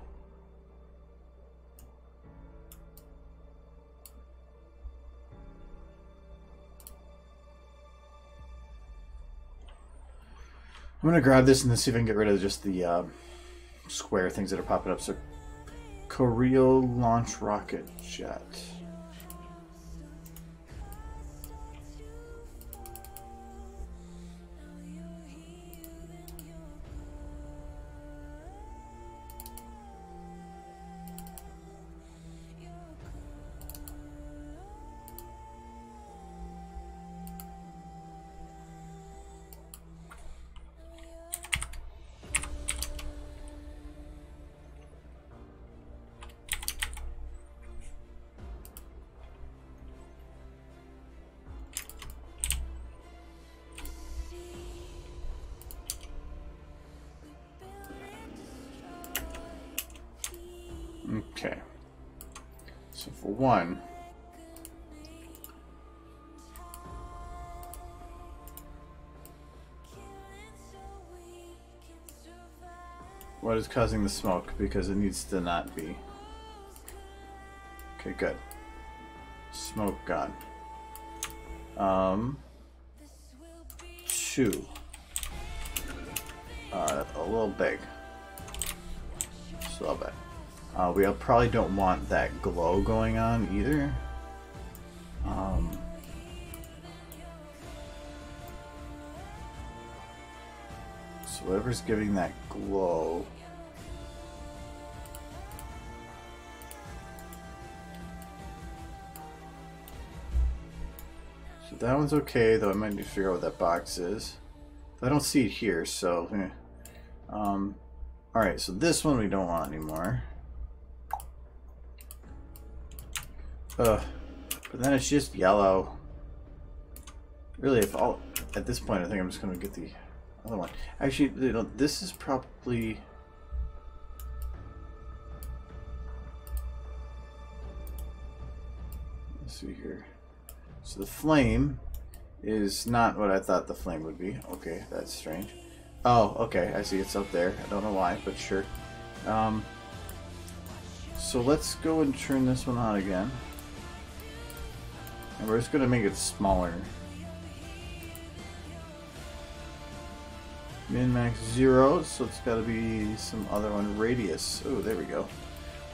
I'm gonna grab this and then see if I can get rid of just the square things that are popping up. So, Korea launch rocket jet. Okay, so for one, what is causing the smoke? Because it needs to not be. Okay, good. Smoke gone. 2. A little big. Just a little bit. We probably don't want that glow going on either. So whatever's giving that glow. So that one's okay, though I might need to figure out what that box is. I don't see it here, so... Alright, so this one we don't want anymore. But then it's just yellow. Really, if all at this point, I think I'm just gonna get the other one. Actually, you know, this is probably. Let's see here. So the flame is not what I thought the flame would be. Okay, that's strange. Oh, okay, I see it's up there. I don't know why, but sure. So let's go and turn this one on again. And we're just going to make it smaller. Min max 0, so it's got to be some other one. Radius. Oh, there we go.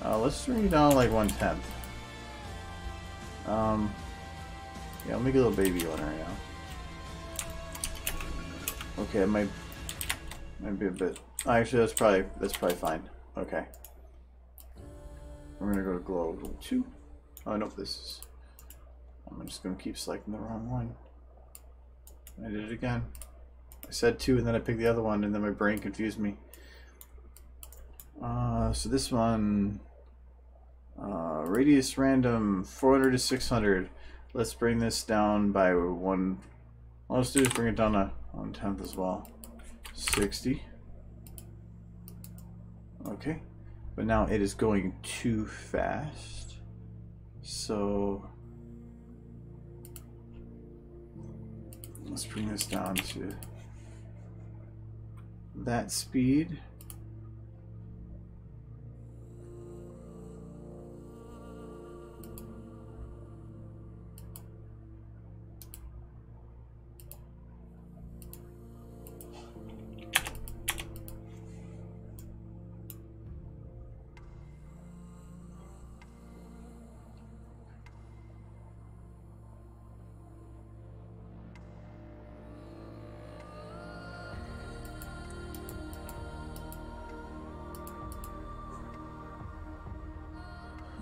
Let's bring it down like 1/10. Yeah, I'll make a little baby one right now. Okay, it might be a bit. Actually, that's probably fine. Okay. We're gonna go to glow 2. Oh no, this is. I'm just gonna keep selecting the wrong one. I did it again. I said 2 and then I picked the other one and then my brain confused me. So this one, radius random 400 to 600. Let's bring this down by 1. All let's do is bring it down to 1/10 as well. 60. Okay, but now it is going too fast. So let's bring this down to that speed.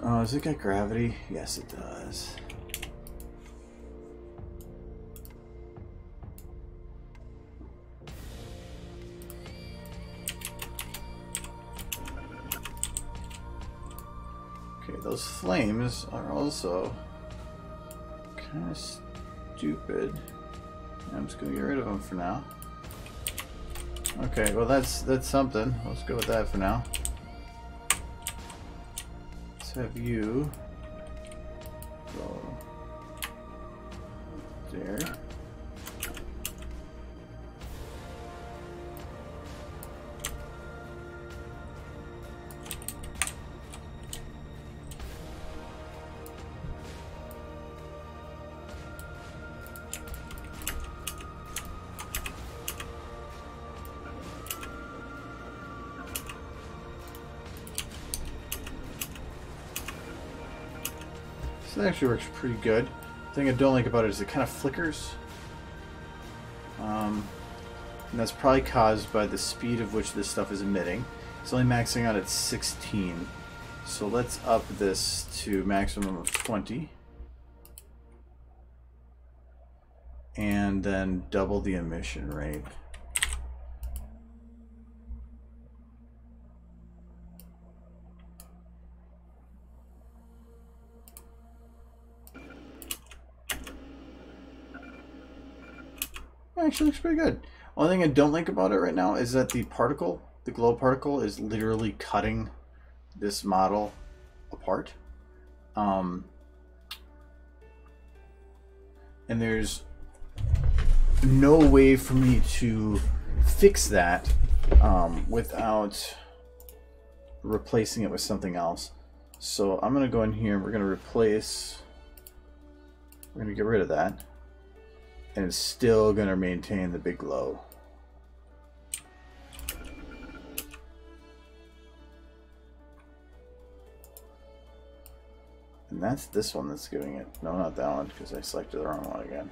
Oh, does it got gravity? Yes, it does. Okay, those flames are also kind of stupid. I'm just gonna get rid of them for now. Okay, well that's something. Let's go with that for now. Have you go there. So that actually works pretty good. The thing I don't like about it is it kind of flickers. And that's probably caused by the speed of which this stuff is emitting. It's only maxing out at 16. So let's up this to maximum of 20. And then double the emission rate. Actually looks pretty good. Only thing I don't like about it right now is that the particle, the glow particle, is literally cutting this model apart. And there's no way for me to fix that without replacing it with something else. So I'm going to go in here and we're going to replace, we're going to get rid of that. And it's still going to maintain the big glow. And that's this one that's giving it. No, not that one, because I selected the wrong one again.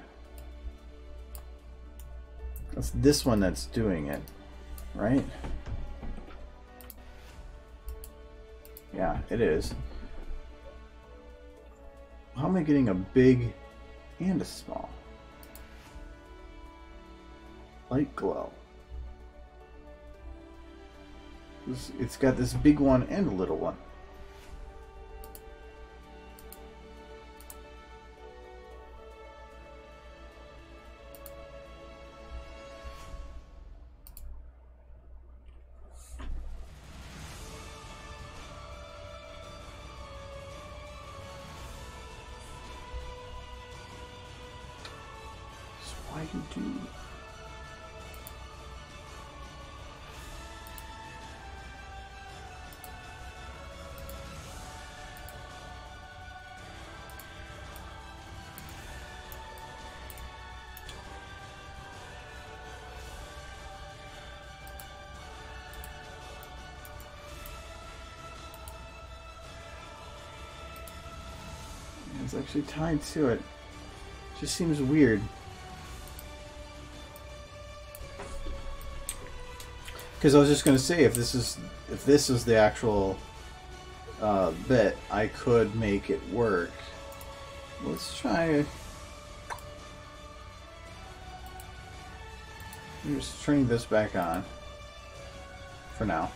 That's this one that's doing it, right? Yeah, it is. How am I getting a big and a small? Light glow. It's got this big one and a little one. So why you do? It's actually tied to it. Just seems weird. Because I was just going to say, if this is the actual bit, I could make it work. Let's try. I'm just turning this back on for now.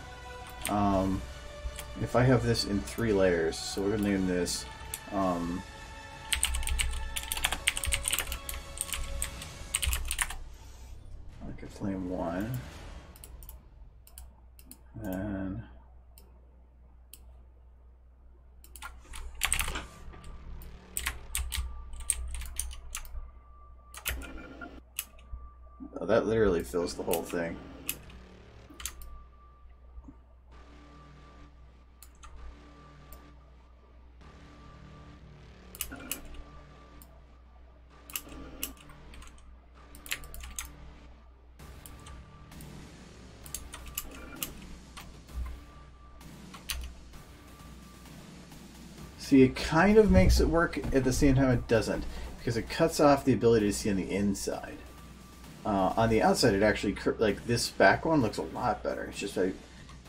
If I have this in 3 layers, so we're gonna name this like a flame 1, and oh, that literally fills the whole thing. See, it kind of makes it work, at the same time it doesn't, because it cuts off the ability to see on the inside. On the outside, it actually, like this back one looks a lot better. It's just, and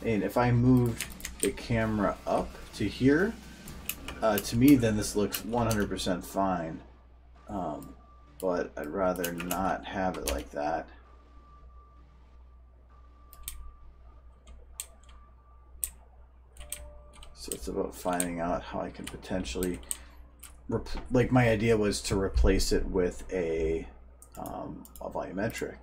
if I moved the camera up to here, to me, then this looks 100% fine. But I'd rather not have it like that. So it's about finding out how I can potentially, like my idea was to replace it with a volumetric.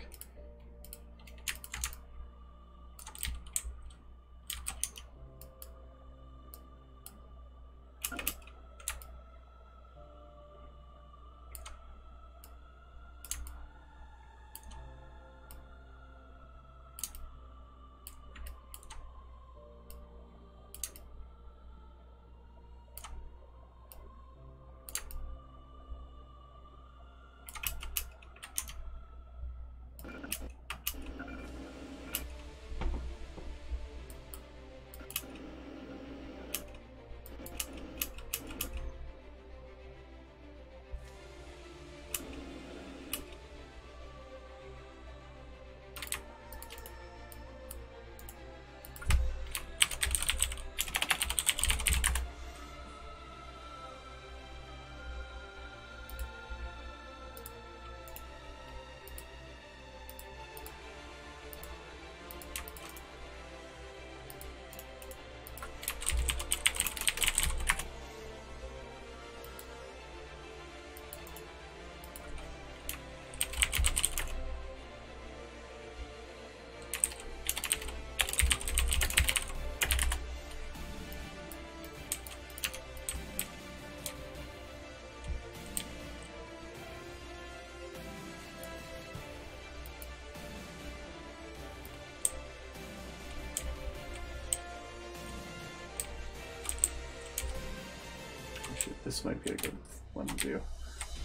This might be a good one to do.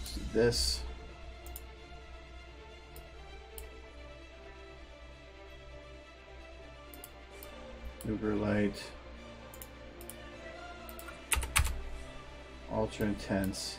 Let's do this. Uber light. Ultra intense.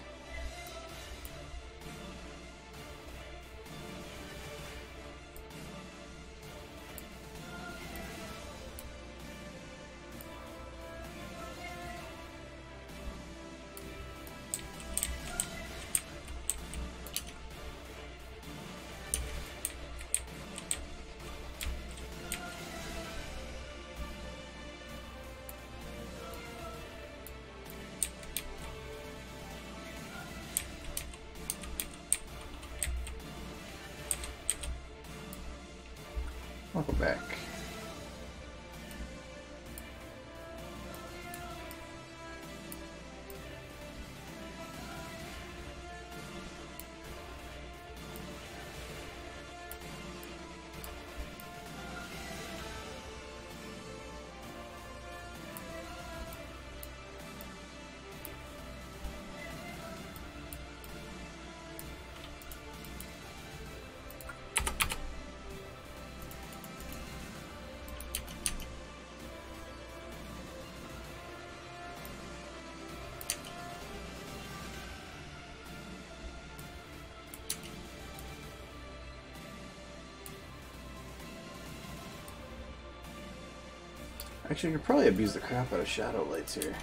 I'll go back. Actually, I could probably abuse the crap out of shadow lights here.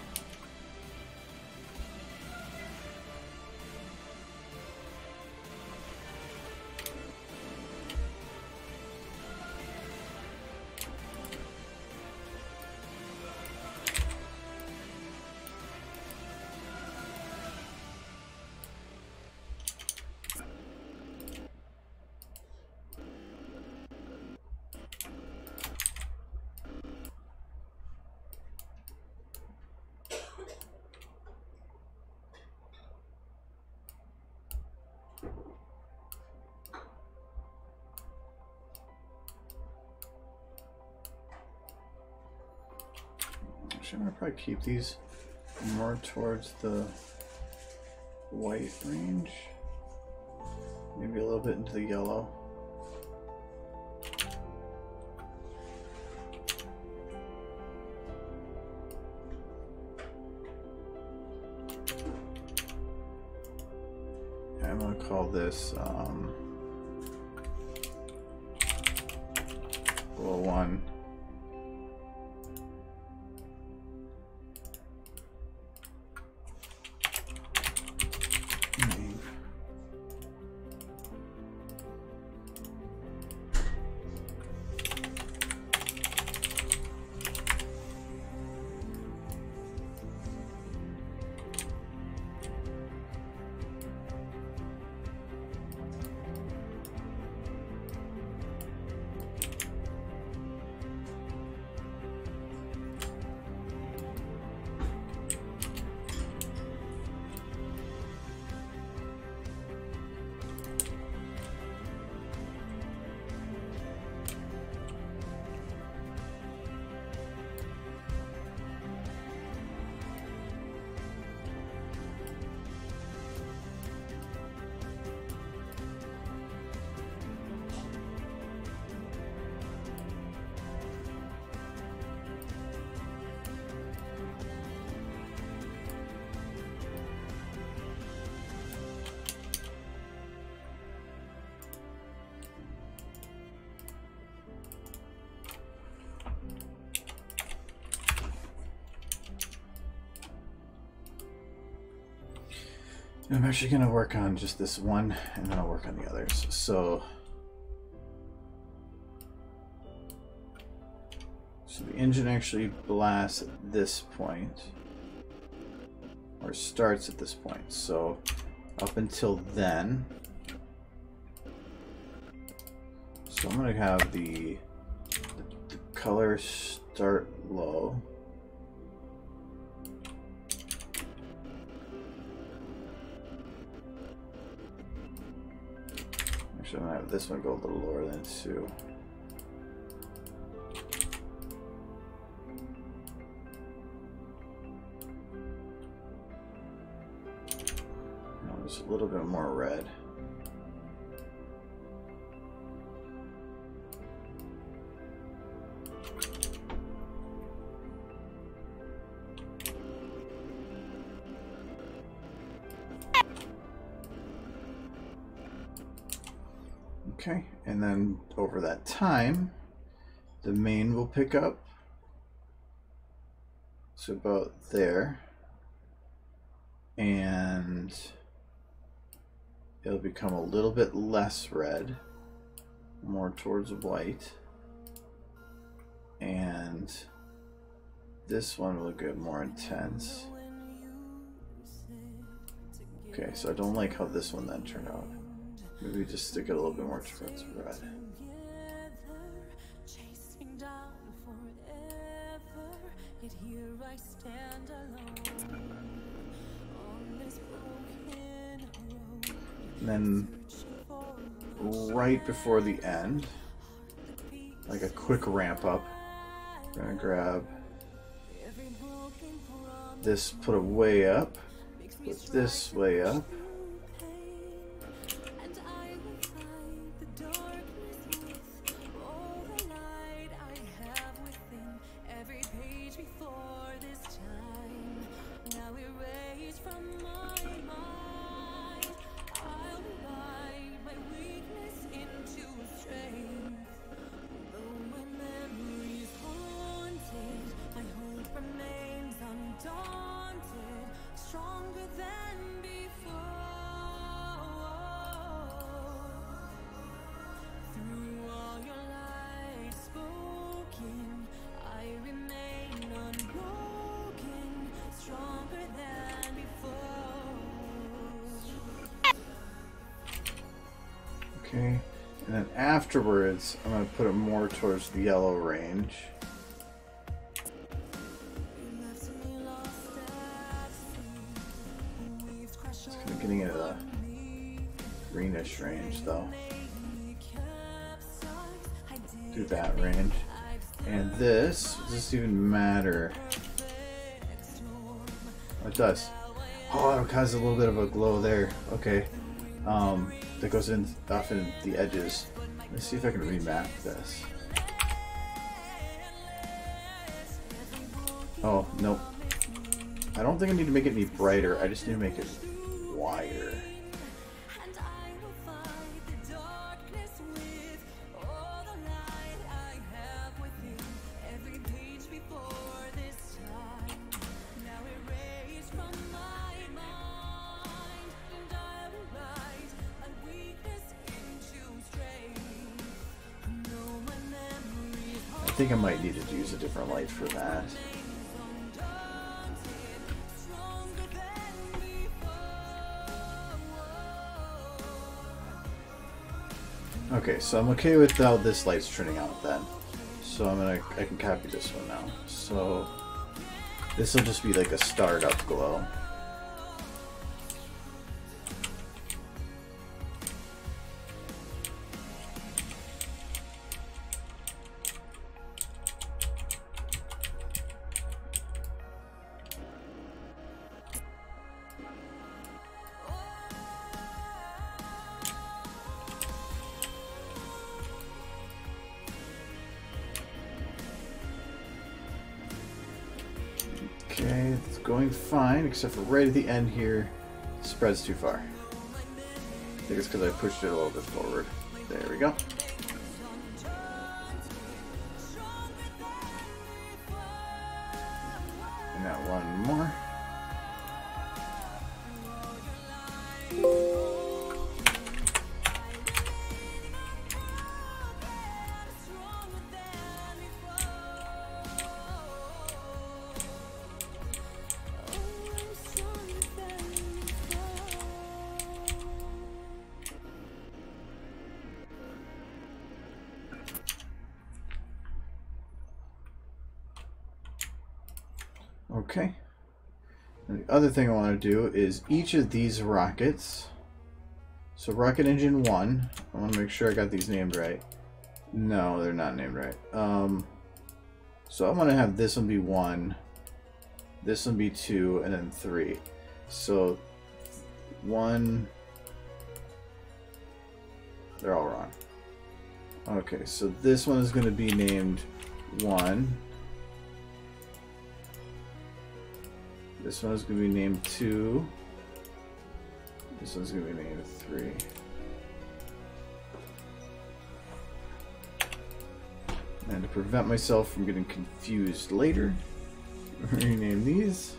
Actually, I'm gonna probably keep these more towards the white range. Maybe a little bit into the yellow. And I'm gonna call this 1. I'm actually going to work on just this one, and then I'll work on the others. So the engine actually blasts at this point, or starts at this point. So up until then, so I'm going to have the color start low. Actually, I'm going to have this one go a little lower than 2. Now just a little bit more red. Okay, and then over that time, the main will pick up. So about there. And it'll become a little bit less red, more towards white. And this one will get more intense. Okay, so I don't like how this one then turned out. Maybe just stick it a little bit more towards red. And then right before the end, like a quick ramp up, I'm gonna grab this, put it way up, put this way up. Okay, and then afterwards, I'm going to put it more towards the yellow range. It's kind of getting into the greenish range, though. Do that range. And this, does this even matter? Oh, it does. Oh, it causes a little bit of a glow there. Okay. That goes in off in the edges. Let's see if I can remap this. Oh, nope. I don't think I need to make it any brighter. I just need to make it wider. I think I might need to use a different light for that. Okay, so I'm okay with how this light's turning out then. So I can copy this one now. So this will just be like a startup glow. Okay, it's going fine, except for right at the end here, it spreads too far. I think it's because I pushed it a little bit forward. There we go. And now one more. Okay. And the other thing I want to do is each of these rockets. So rocket engine 1, I want to make sure I got these named right. No, they're not named right. So I'm going to have this one be 1, this one be 2, and then 3. So 1, they're all wrong. Okay, so this one is going to be named 1. This one's going to be named 2. This one's going to be named 3. And to prevent myself from getting confused later, rename these.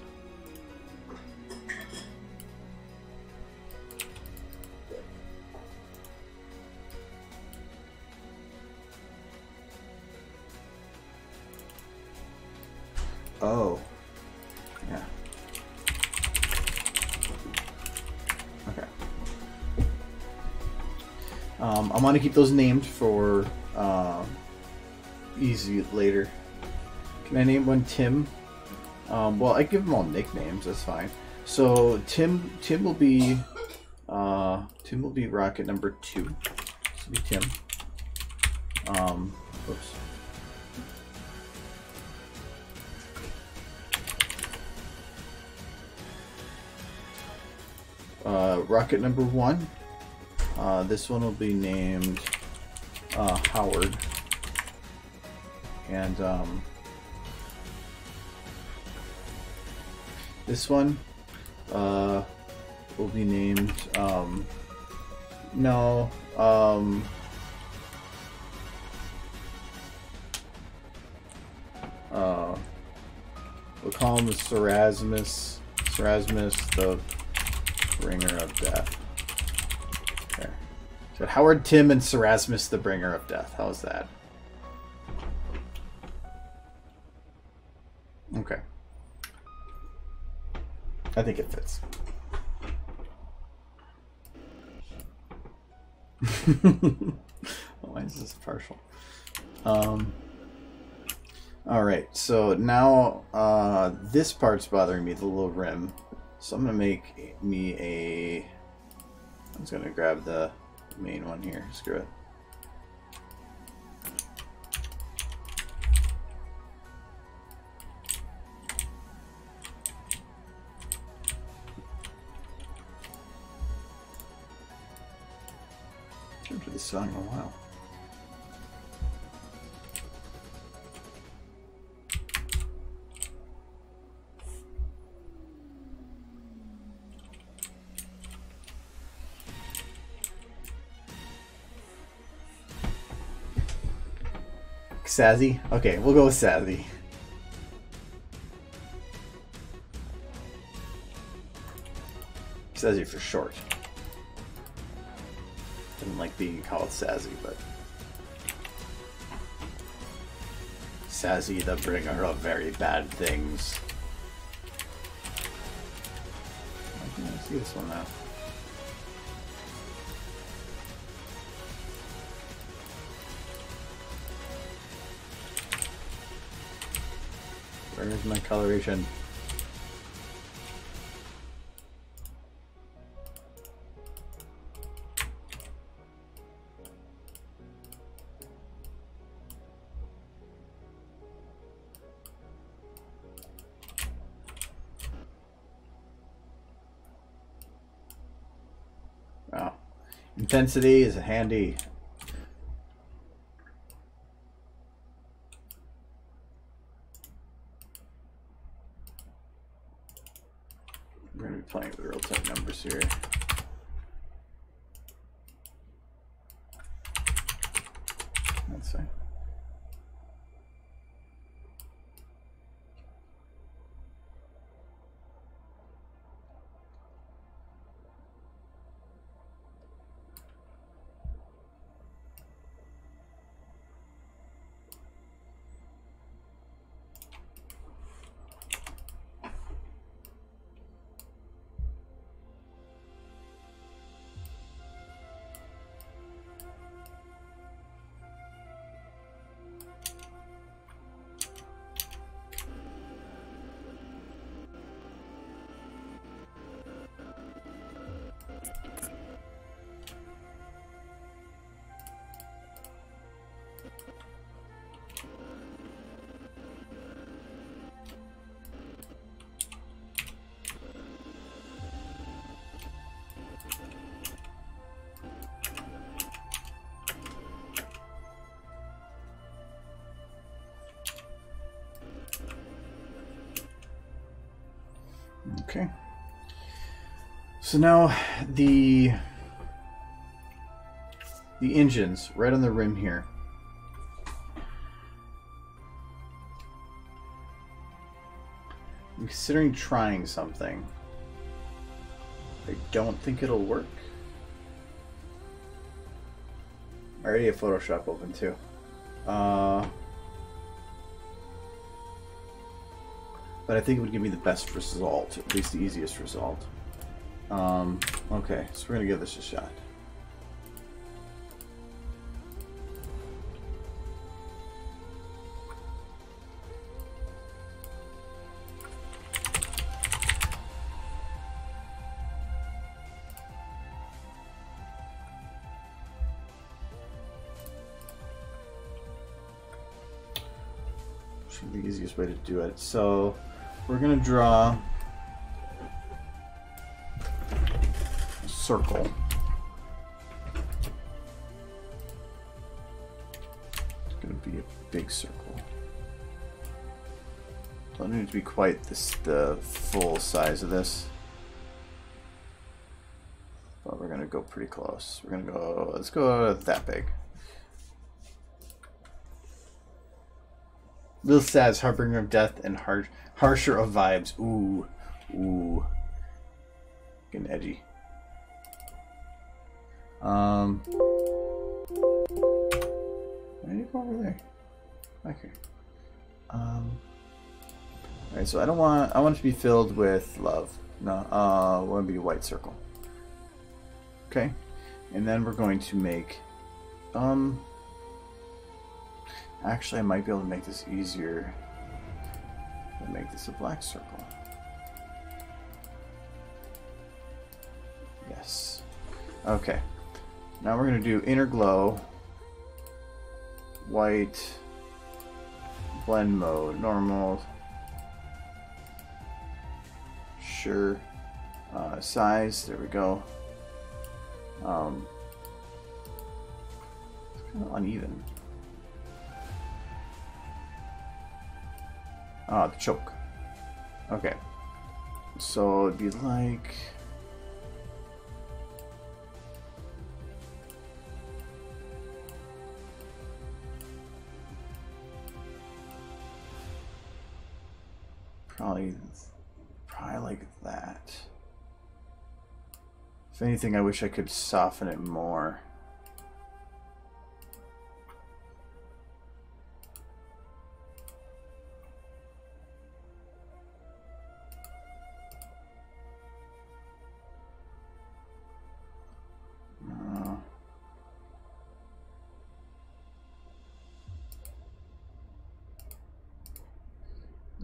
Oh. Yeah. Okay. I'm going to keep those named for easy later. Can I name one Tim? Well, I give them all nicknames. That's fine. So Tim will be rocket number 2. This will be Tim. Oops. Rocket number 1. This one will be named Howard. And this one will be named we'll call him Cerasmus, the bringer of death. There. So Howard, Tim, and Cerasmus, the bringer of death. How's that? Okay. I think it fits. Why is this partial? Alright, so now this part's bothering me, the little rim. So I'm gonna make me a... I'm just gonna grab the main one here. Screw it. I haven't heard this song in a while. Sazzy? Okay, we'll go with Sazzy. Sazzy for short. Didn't like being called Sazzy, but... Sazzy the bringer of very bad things. I can see this one now. Where's my coloration? Wow. Intensity is handy. We're going to be playing with real tight numbers here. That's fine. Okay. So now the engines right on the rim here. I'm considering trying something. I don't think it'll work. I already have Photoshop open too. But I think it would give me the best result, at least the easiest result. Okay, so we're gonna give this a shot. Should be the easiest way to do it. So we're gonna draw a circle. It's gonna be a big circle. Don't need to be quite the full size of this, but we're gonna go pretty close. We're gonna go. Let's go that big. Lil Saz, harbinger of death and harsher of vibes. Ooh, ooh, getting edgy. Why do you go over there? Okay. Alright, so I don't want. I want it to be filled with love. No, I want it to be a white circle. Okay. And then we're going to make, actually I might be able to make this easier. I'll make this a black circle. Yes. Okay. Now we're going to do inner glow, white, blend mode, normal, sure, size, there we go. It's kind of uneven. Ah, the choke. Okay. So it'd be like... Probably like that. If anything, I wish I could soften it more.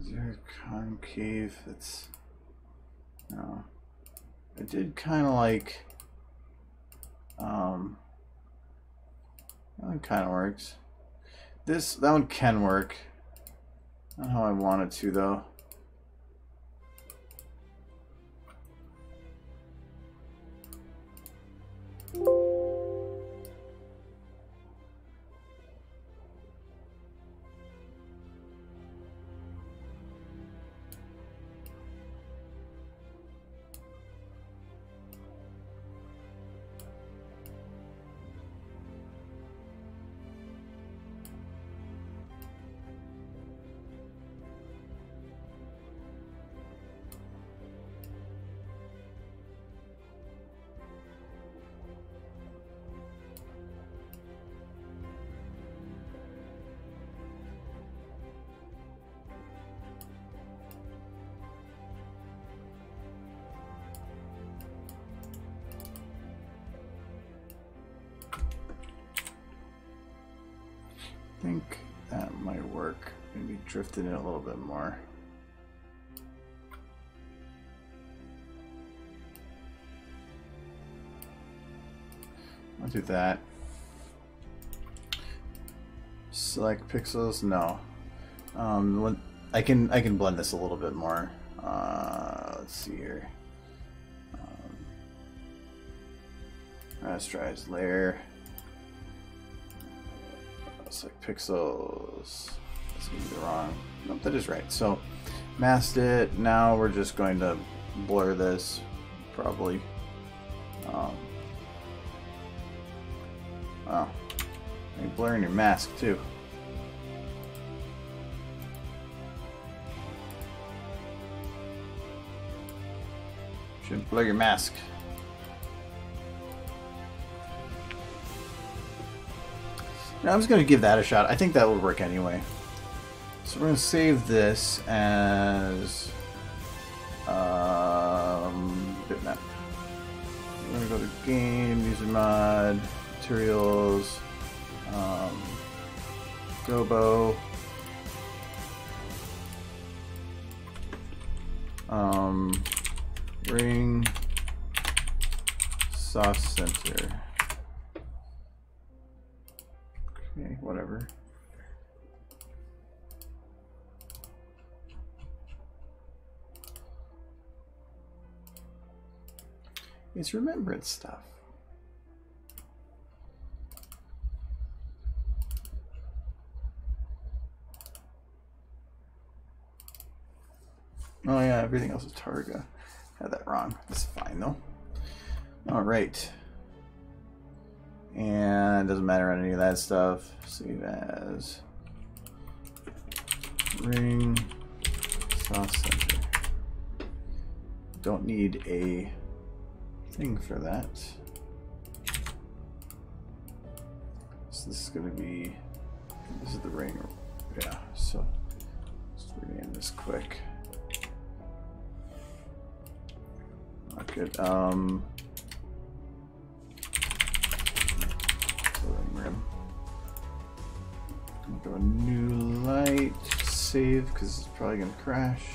Is there a concave that's... No. I did kind of like... that one kind of works. That one can work. Not how I want it to, though. I think that might work. Maybe drift it in a little bit more. I'll do that. Select pixels. No. I can blend this a little bit more. Let's see here. Rasterize layer. Select pixels. That's gonna be wrong. Nope, that is right. So masked it. Now we're just going to blur this probably. Oh, you're blurring your mask too. Should blur your mask. Now I'm just going to give that a shot. I think that will work anyway. So we're going to save this as bitmap. We're going to go to game, user mod, materials, Gobo, ring, soft center. Okay, whatever. It's remembrance stuff. Oh yeah, everything else is Targa. Had that wrong. That's fine though. All right. And doesn't matter on any of that stuff. Save as ring soft center. Don't need a thing for that. So this is going to be, this is the ring. Yeah, so let's rename this quick. Not good. Go new light, save, because it's probably going to crash.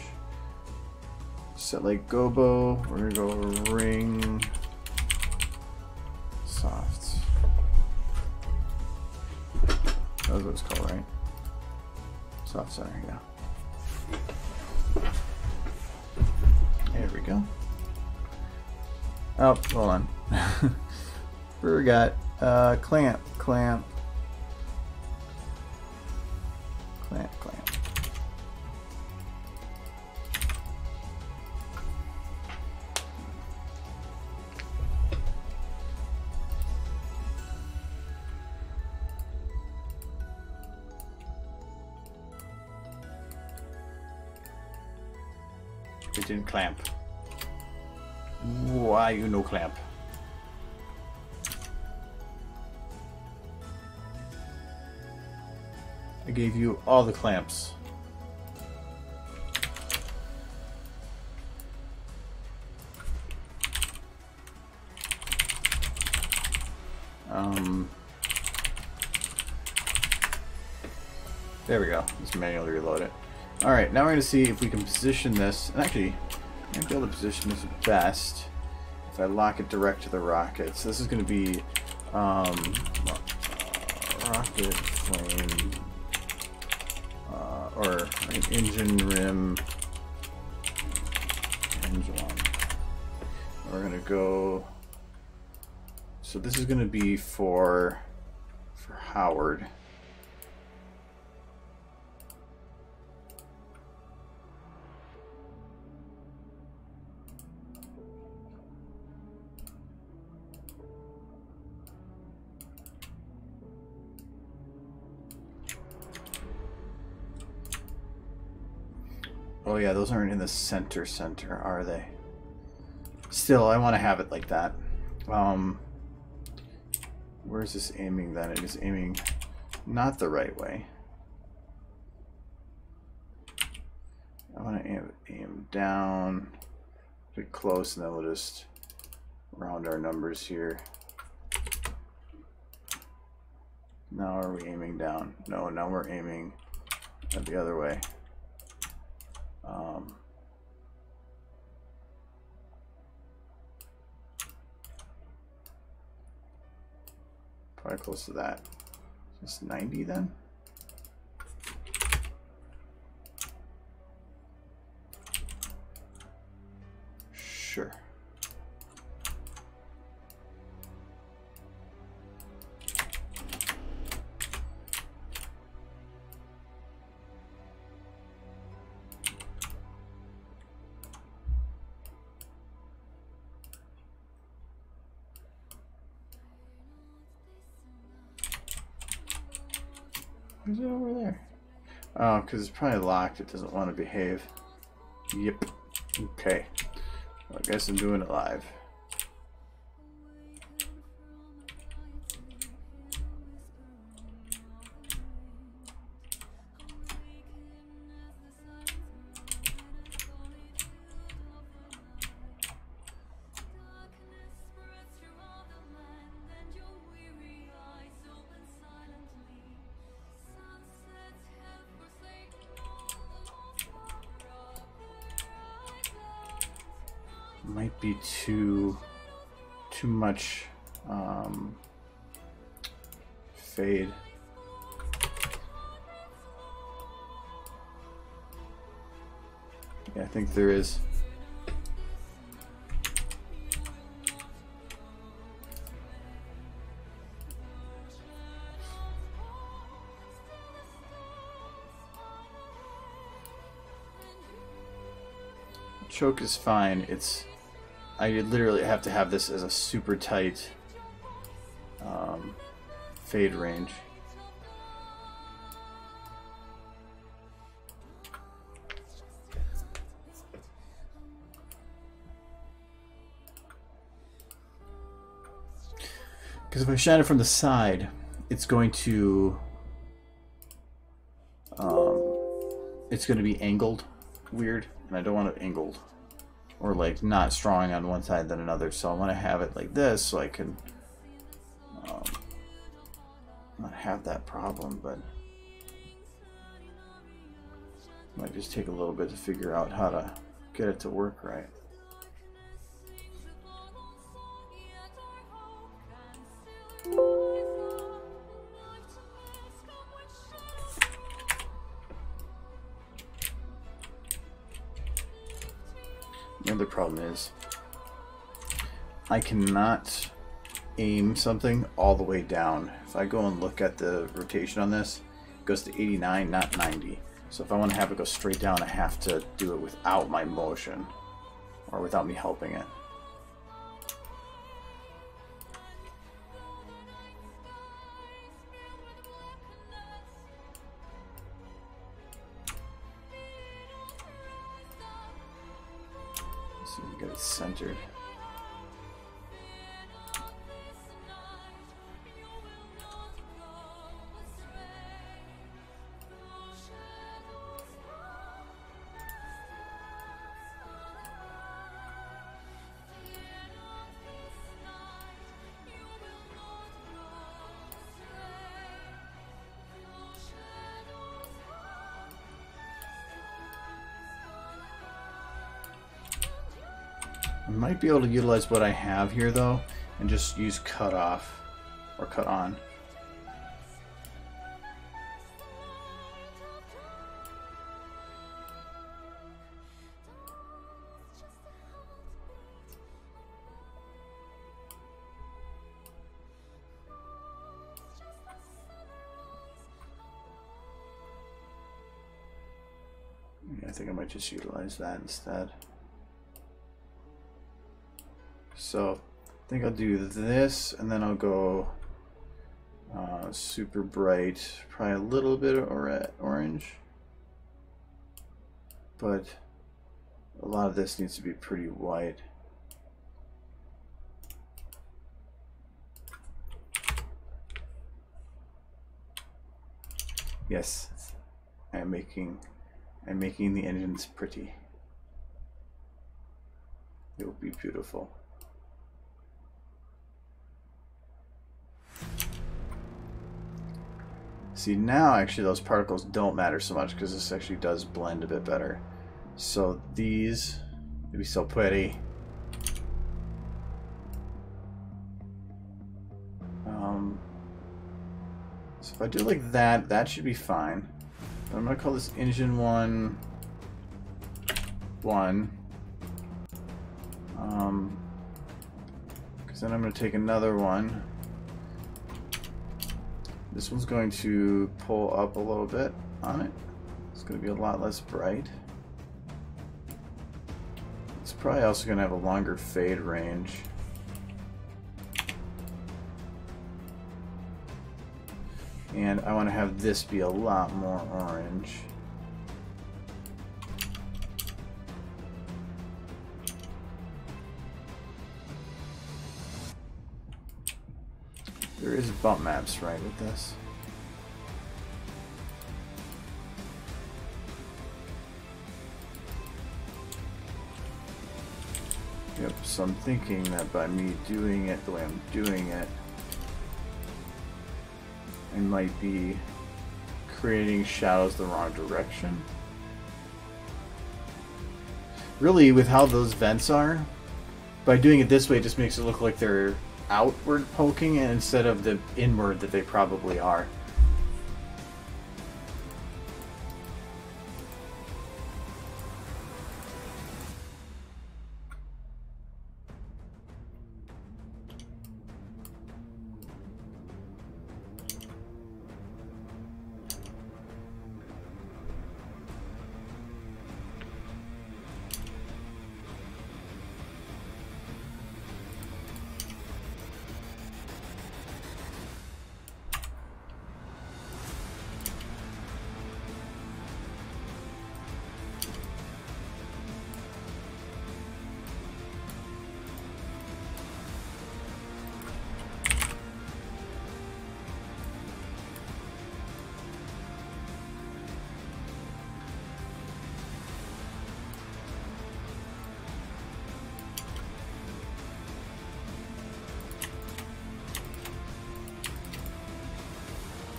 Set light gobo, we're going to go ring soft. That was what it's called, right? Soft center, yeah. There we go. Oh, hold on. Forgot. Clamp. Clamp. It didn't clamp. Why you no clamp? I gave you all the clamps. There we go. Let's manually reload it. Alright, now we're going to see if we can position this. And actually, I might be able to position this best if I lock it direct to the rocket. So this is going to be rocket flame or an engine rim pendulum. We're going to go. So this is going to be for Howard. Oh yeah, those aren't in the center, are they? Still, I want to have it like that. Where's this aiming then? It is aiming not the right way. I want to aim down, a bit close, and then we'll just round our numbers here. Now are we aiming down? No, now we're aiming the other way. Probably close to that. Just 90 then? Sure. Who's it over there? Oh, because it's probably locked. It doesn't want to behave. Yep. Okay. Well, I guess I'm doing it live. Might be too much fade. Yeah, I think there is. Choke is fine. I literally have to have this as a super tight fade range. Because if I shine it from the side, it's going to be angled weird, and I don't want it angled. Or like not strong on one side than another, so I want to have it like this so I can not have that problem. But Might just take a little bit to figure out how to get it to work right. The other problem is I cannot aim something all the way down. If I go and look at the rotation on this, it goes to 89, not 90. So if I want to have it go straight down, I have to do it without my motion or without me helping it. So we get it centered. I might be able to utilize what I have here though and just use cut off or cut on. Yeah, I think I might just utilize that instead. So I think I'll do this, and then I'll go super bright, probably a little bit of orange, but a lot of this needs to be pretty white. Yes, I'm making the engines pretty. It will be beautiful. See, now actually those particles don't matter so much because this actually does blend a bit better. So these, maybe so pretty. So if I do it like that, that should be fine. But I'm gonna call this engine 1. Because then I'm gonna take another one. This one's going to pull up a little bit on it. It's going to be a lot less bright. It's probably also going to have a longer fade range. And I want to have this be a lot more orange. There is bump maps, right, with this? Yep, so I'm thinking that by me doing it the way I'm doing it, I might be creating shadows the wrong direction. Really, with how those vents are, by doing it this way, it just makes it look like they're outward poking instead of the inward that they probably are.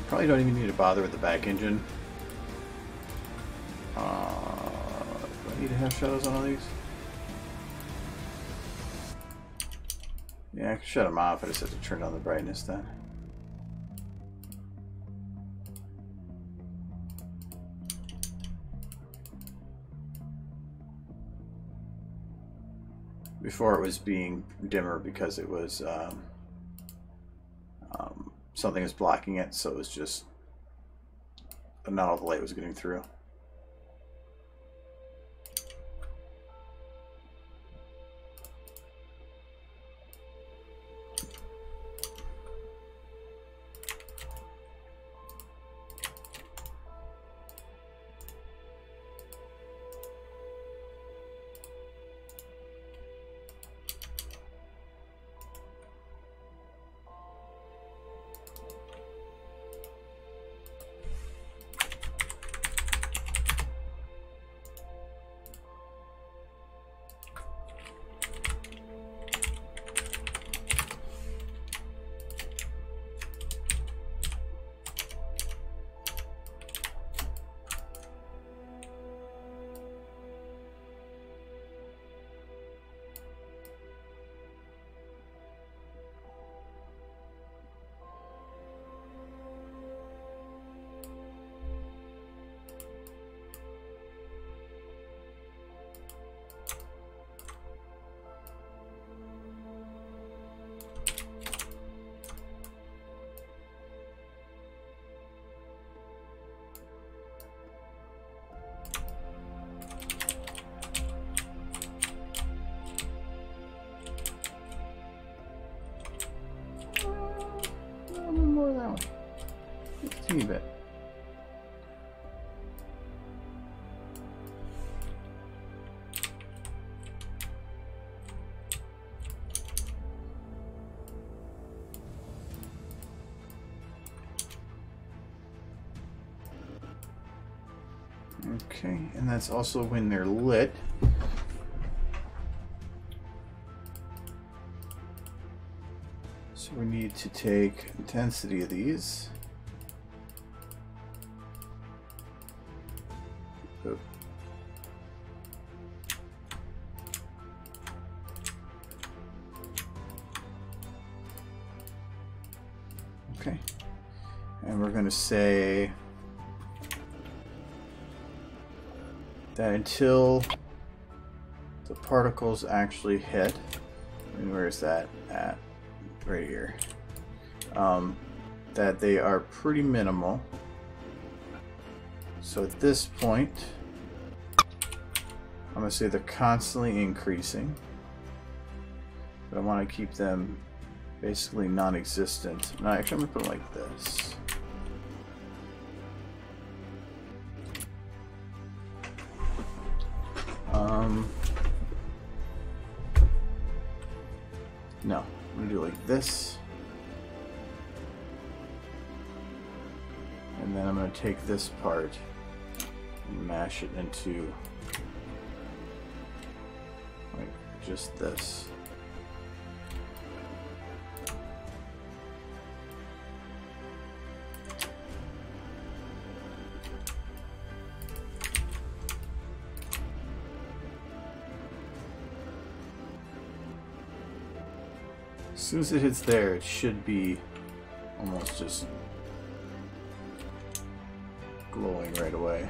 Probably don't even need to bother with the back engine. have shadows on all these? Yeah, I can shut them off. I just have to turn down the brightness then. Before it was being dimmer because it was something was blocking it, so it was just not all the light was getting through. More that one. Just a teeny bit. Okay, and that's also when they're lit. So we need to take intensity of these. Oop. Okay, and we're going to say that until the particles actually hit, and where is that at? Right here, that they are pretty minimal. So at this point, I'm going to say they're constantly increasing, but I want to keep them basically non-existent. No, actually, I'm going to put it like this. No. I'm going to do it like this, and then I'm going to take this part and mash it into like just this. As soon as it hits there, it should be almost just glowing right away.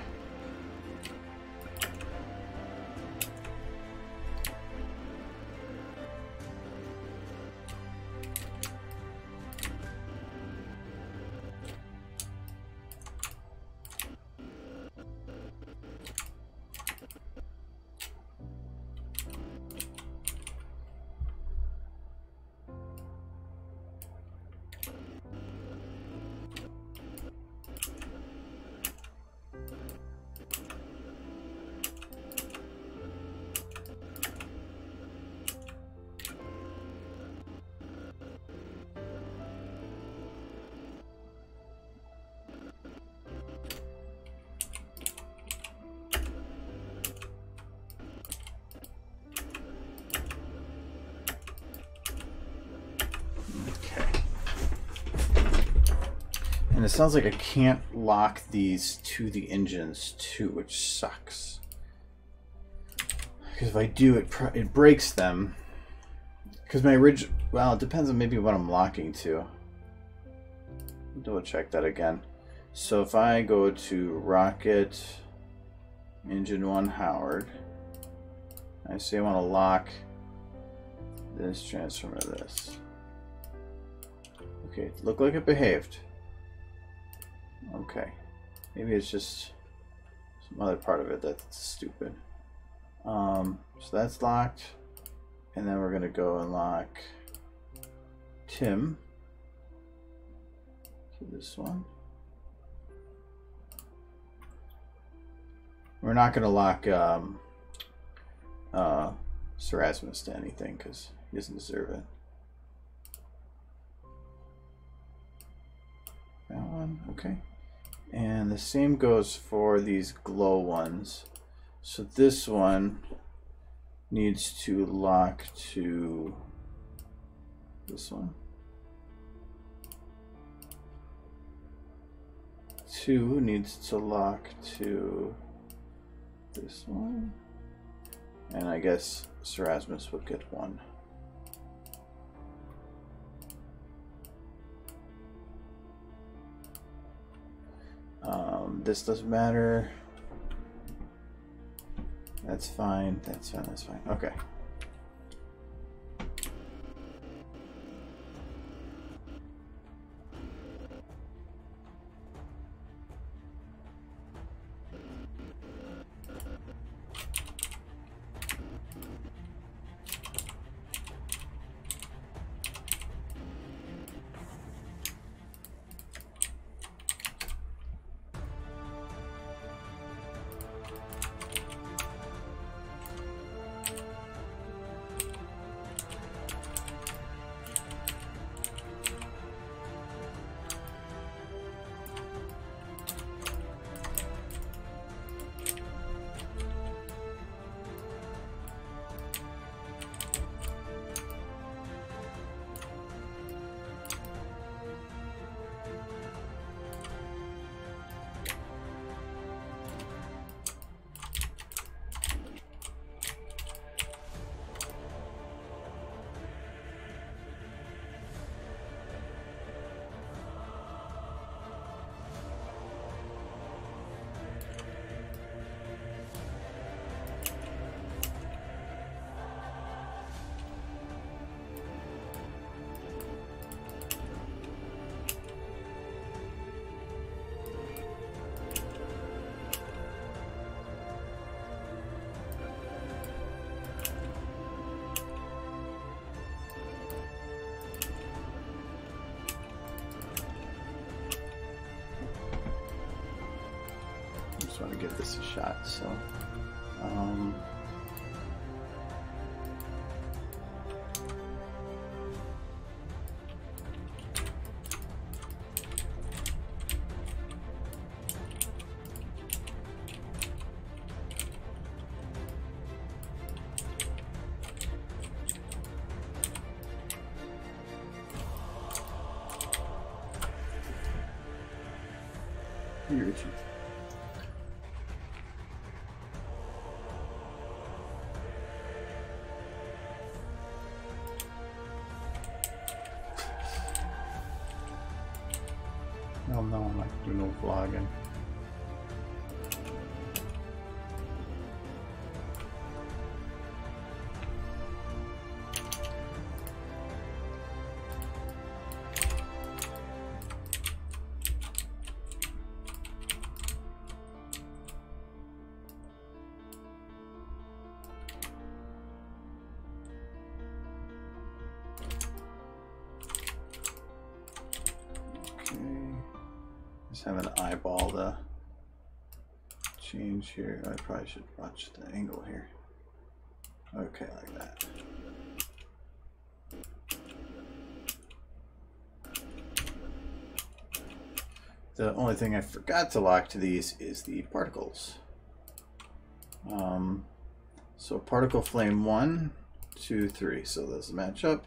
And it sounds like I can't lock these to the engines too, which sucks. Because if I do, it breaks them. Because my original... Well, it depends on maybe what I'm locking to. Double check that again. So if I go to Rocket Engine 1 Howard, I say I want to lock this transformer to this. Okay, it looked like it behaved. Okay. Maybe it's just some other part of it that's stupid. So that's locked. And then we're going to go and lock Tim to this one. We're not going to lock Sir Rasmus to anything because he doesn't deserve it. That one, okay. And the same goes for these glow ones. So this one needs to lock to this one. 2 needs to lock to this one. And I guess Sir Rasmus would get 1. This doesn't matter. That's fine. That's fine. That's fine. Okay. Want to give this a shot, so you're Richie. Oh no, I'm not doing no vlogging. Have an eyeball to change here. I probably should watch the angle here. Okay, like that. The only thing I forgot to lock to these is the particles. So particle flame 1, 2, 3. So those match up.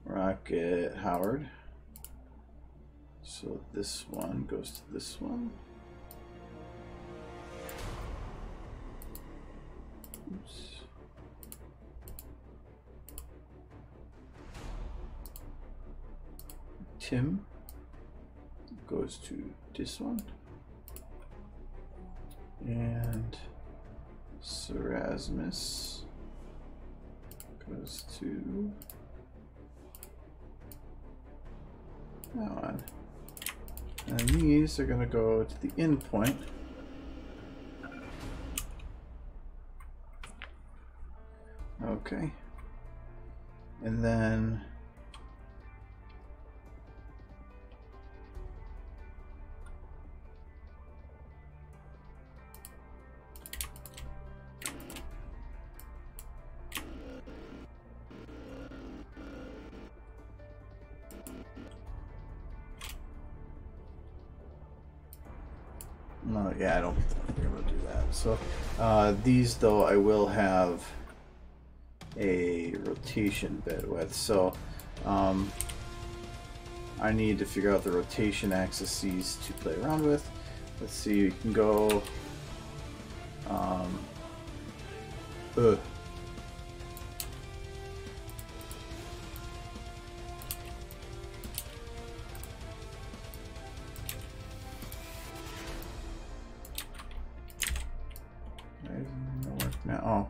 Rocket Howard. So this one goes to this one. Oops. Tim goes to this one, and Serasmus goes to that one. And these are going to go to the endpoint. Okay. And then no, yeah, I don't think I'll be able to do that. So these though I will have a rotation bit with, so I need to figure out the rotation axes to play around with. Let's see, you can go now. Oh,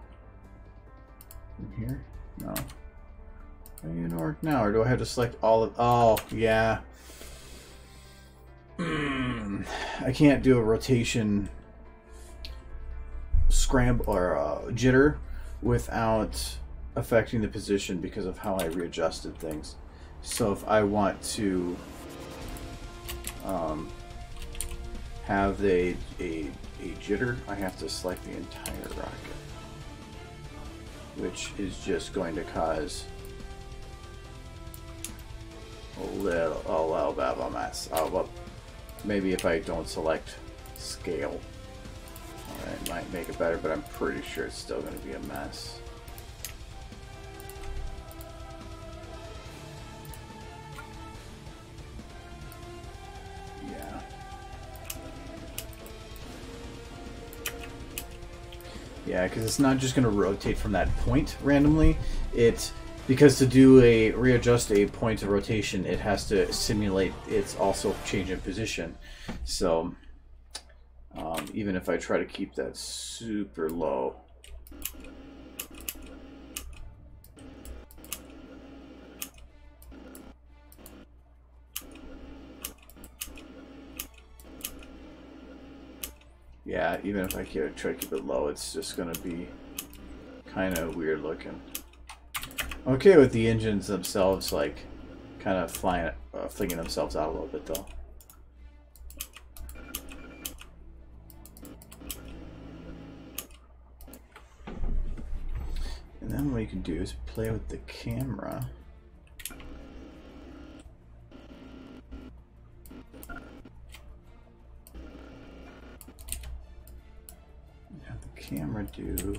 from here? No. Are you gonna work now, or do I have to select all of? Oh, yeah. I can't do a rotation scramble or jitter without affecting the position because of how I readjusted things. So if I want to have a jitter, I have to select the entire rocket, which is just going to cause a little bit of a mess. Oh, well, maybe if I don't select scale, it might make it better, but I'm pretty sure it's still going to be a mess. Yeah, because it's not just going to rotate from that point randomly. It's because to do readjust a point of rotation, it has to simulate it's also change in position. So even if I try to keep that super low, yeah, even if I try to keep it low, it's just going to be kind of weird looking. I'm okay with the engines themselves, like, kind of flinging themselves out a little bit, though. And then what you can do is play with the camera. Camera do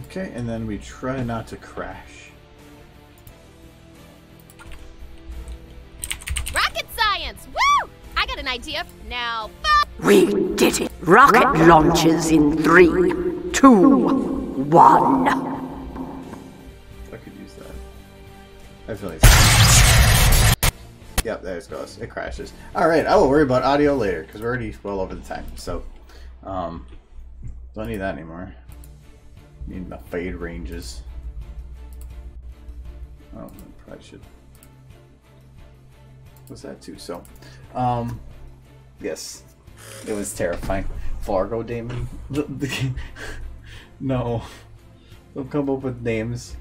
okay, and then we try not to crash. Rocket science! Woo! I got an idea. Now, We did it! Rocket launches in 3, 2, 1. I could use that. I feel like. Yep, there it goes. It crashes. Alright, I will worry about audio later, because we're already well over the time. So, don't need that anymore. Need my fade ranges. Oh, I probably should. Was that too? So, yes, it was terrifying. Fargo Damon. No, don't come up with names.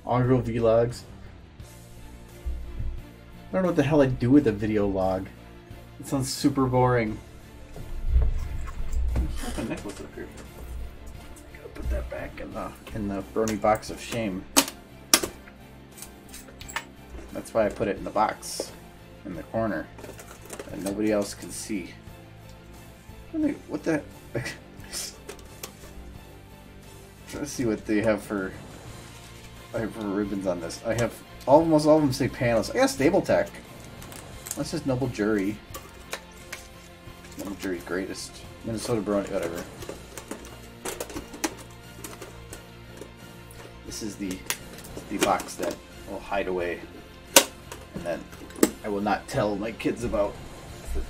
Argo vlogs. I don't know what the hell I do with a video log. It sounds super boring. What's my necklace up here? I gotta put that back in the brony box of shame. That's why I put it in the box in the corner, and nobody else can see. What the? Trying to see what they have for. I have for ribbons on this. I have almost all of them say panels. I got Stable Tech. That's just Noble Jury. Noble Jury's greatest. Minnesota Brony, whatever. This is the box that will hide away, and then I will not tell my kids about for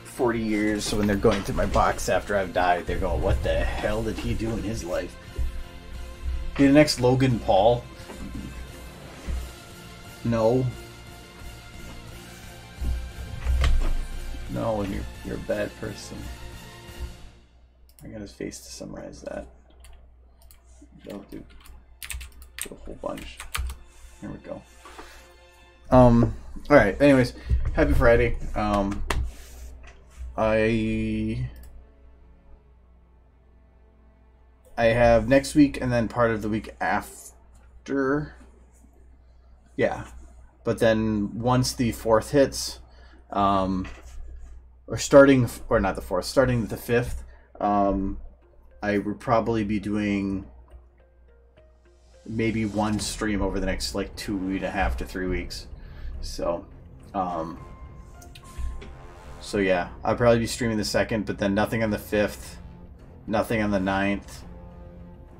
40 years. So when they're going through my box after I've died, they're going, "What the hell did he do in his life?" Be the next Logan Paul? No. No, and you're a bad person. I got his face to summarize that. Don't do a whole bunch. Here we go. Alright, anyways, happy Friday. I have next week and then part of the week after. Yeah. But then once the 4th hits, starting the 5th, I would probably be doing maybe one stream over the next like 2.5 to 3 weeks. So yeah, I'll probably be streaming the 2nd, but then nothing on the 5th, nothing on the 9th,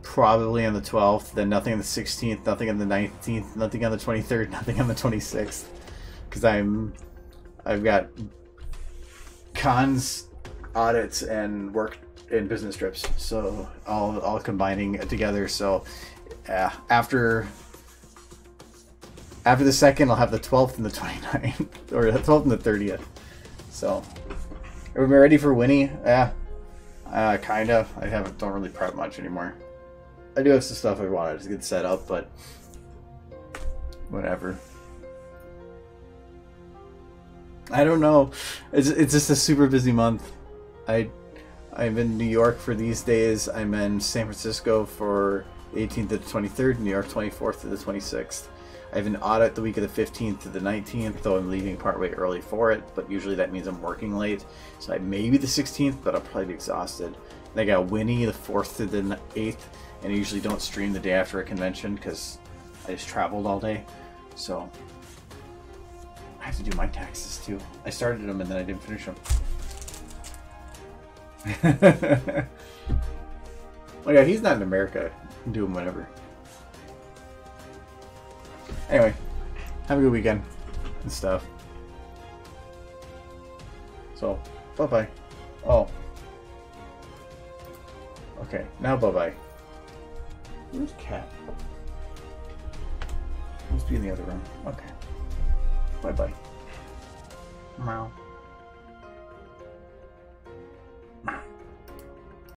probably on the 12th, then nothing on the 16th, nothing on the 19th, nothing on the 23rd, nothing on the 26th, because I've got cons, audits, and work and business trips, so all combining together. So after the 2nd, I'll have the 12th and the 29th, or the 12th and the 30th. So are we ready for Winnie? Yeah, kind of. Don't really prep much anymore. I do have some stuff I wanted to get set up, but whatever. I don't know. It's just a super busy month. I'm in New York for these days. I'm in San Francisco for the 18th to the 23rd, New York 24th to the 26th. I have an audit the week of the 15th to the 19th, though I'm leaving partway early for it, but usually that means I'm working late. So I may be the 16th, but I'll probably be exhausted. And I got Winnie the 4th to the 8th, and I usually don't stream the day after a convention because I just traveled all day. So I have to do my taxes too. I started them and then I didn't finish them. Oh yeah, he's not in America. I can do him whenever. Anyway, have a good weekend and stuff. So, bye-bye. Oh. Okay, now bye-bye. Where's Cat? Must be in the other room. Okay. Bye-bye. Meow.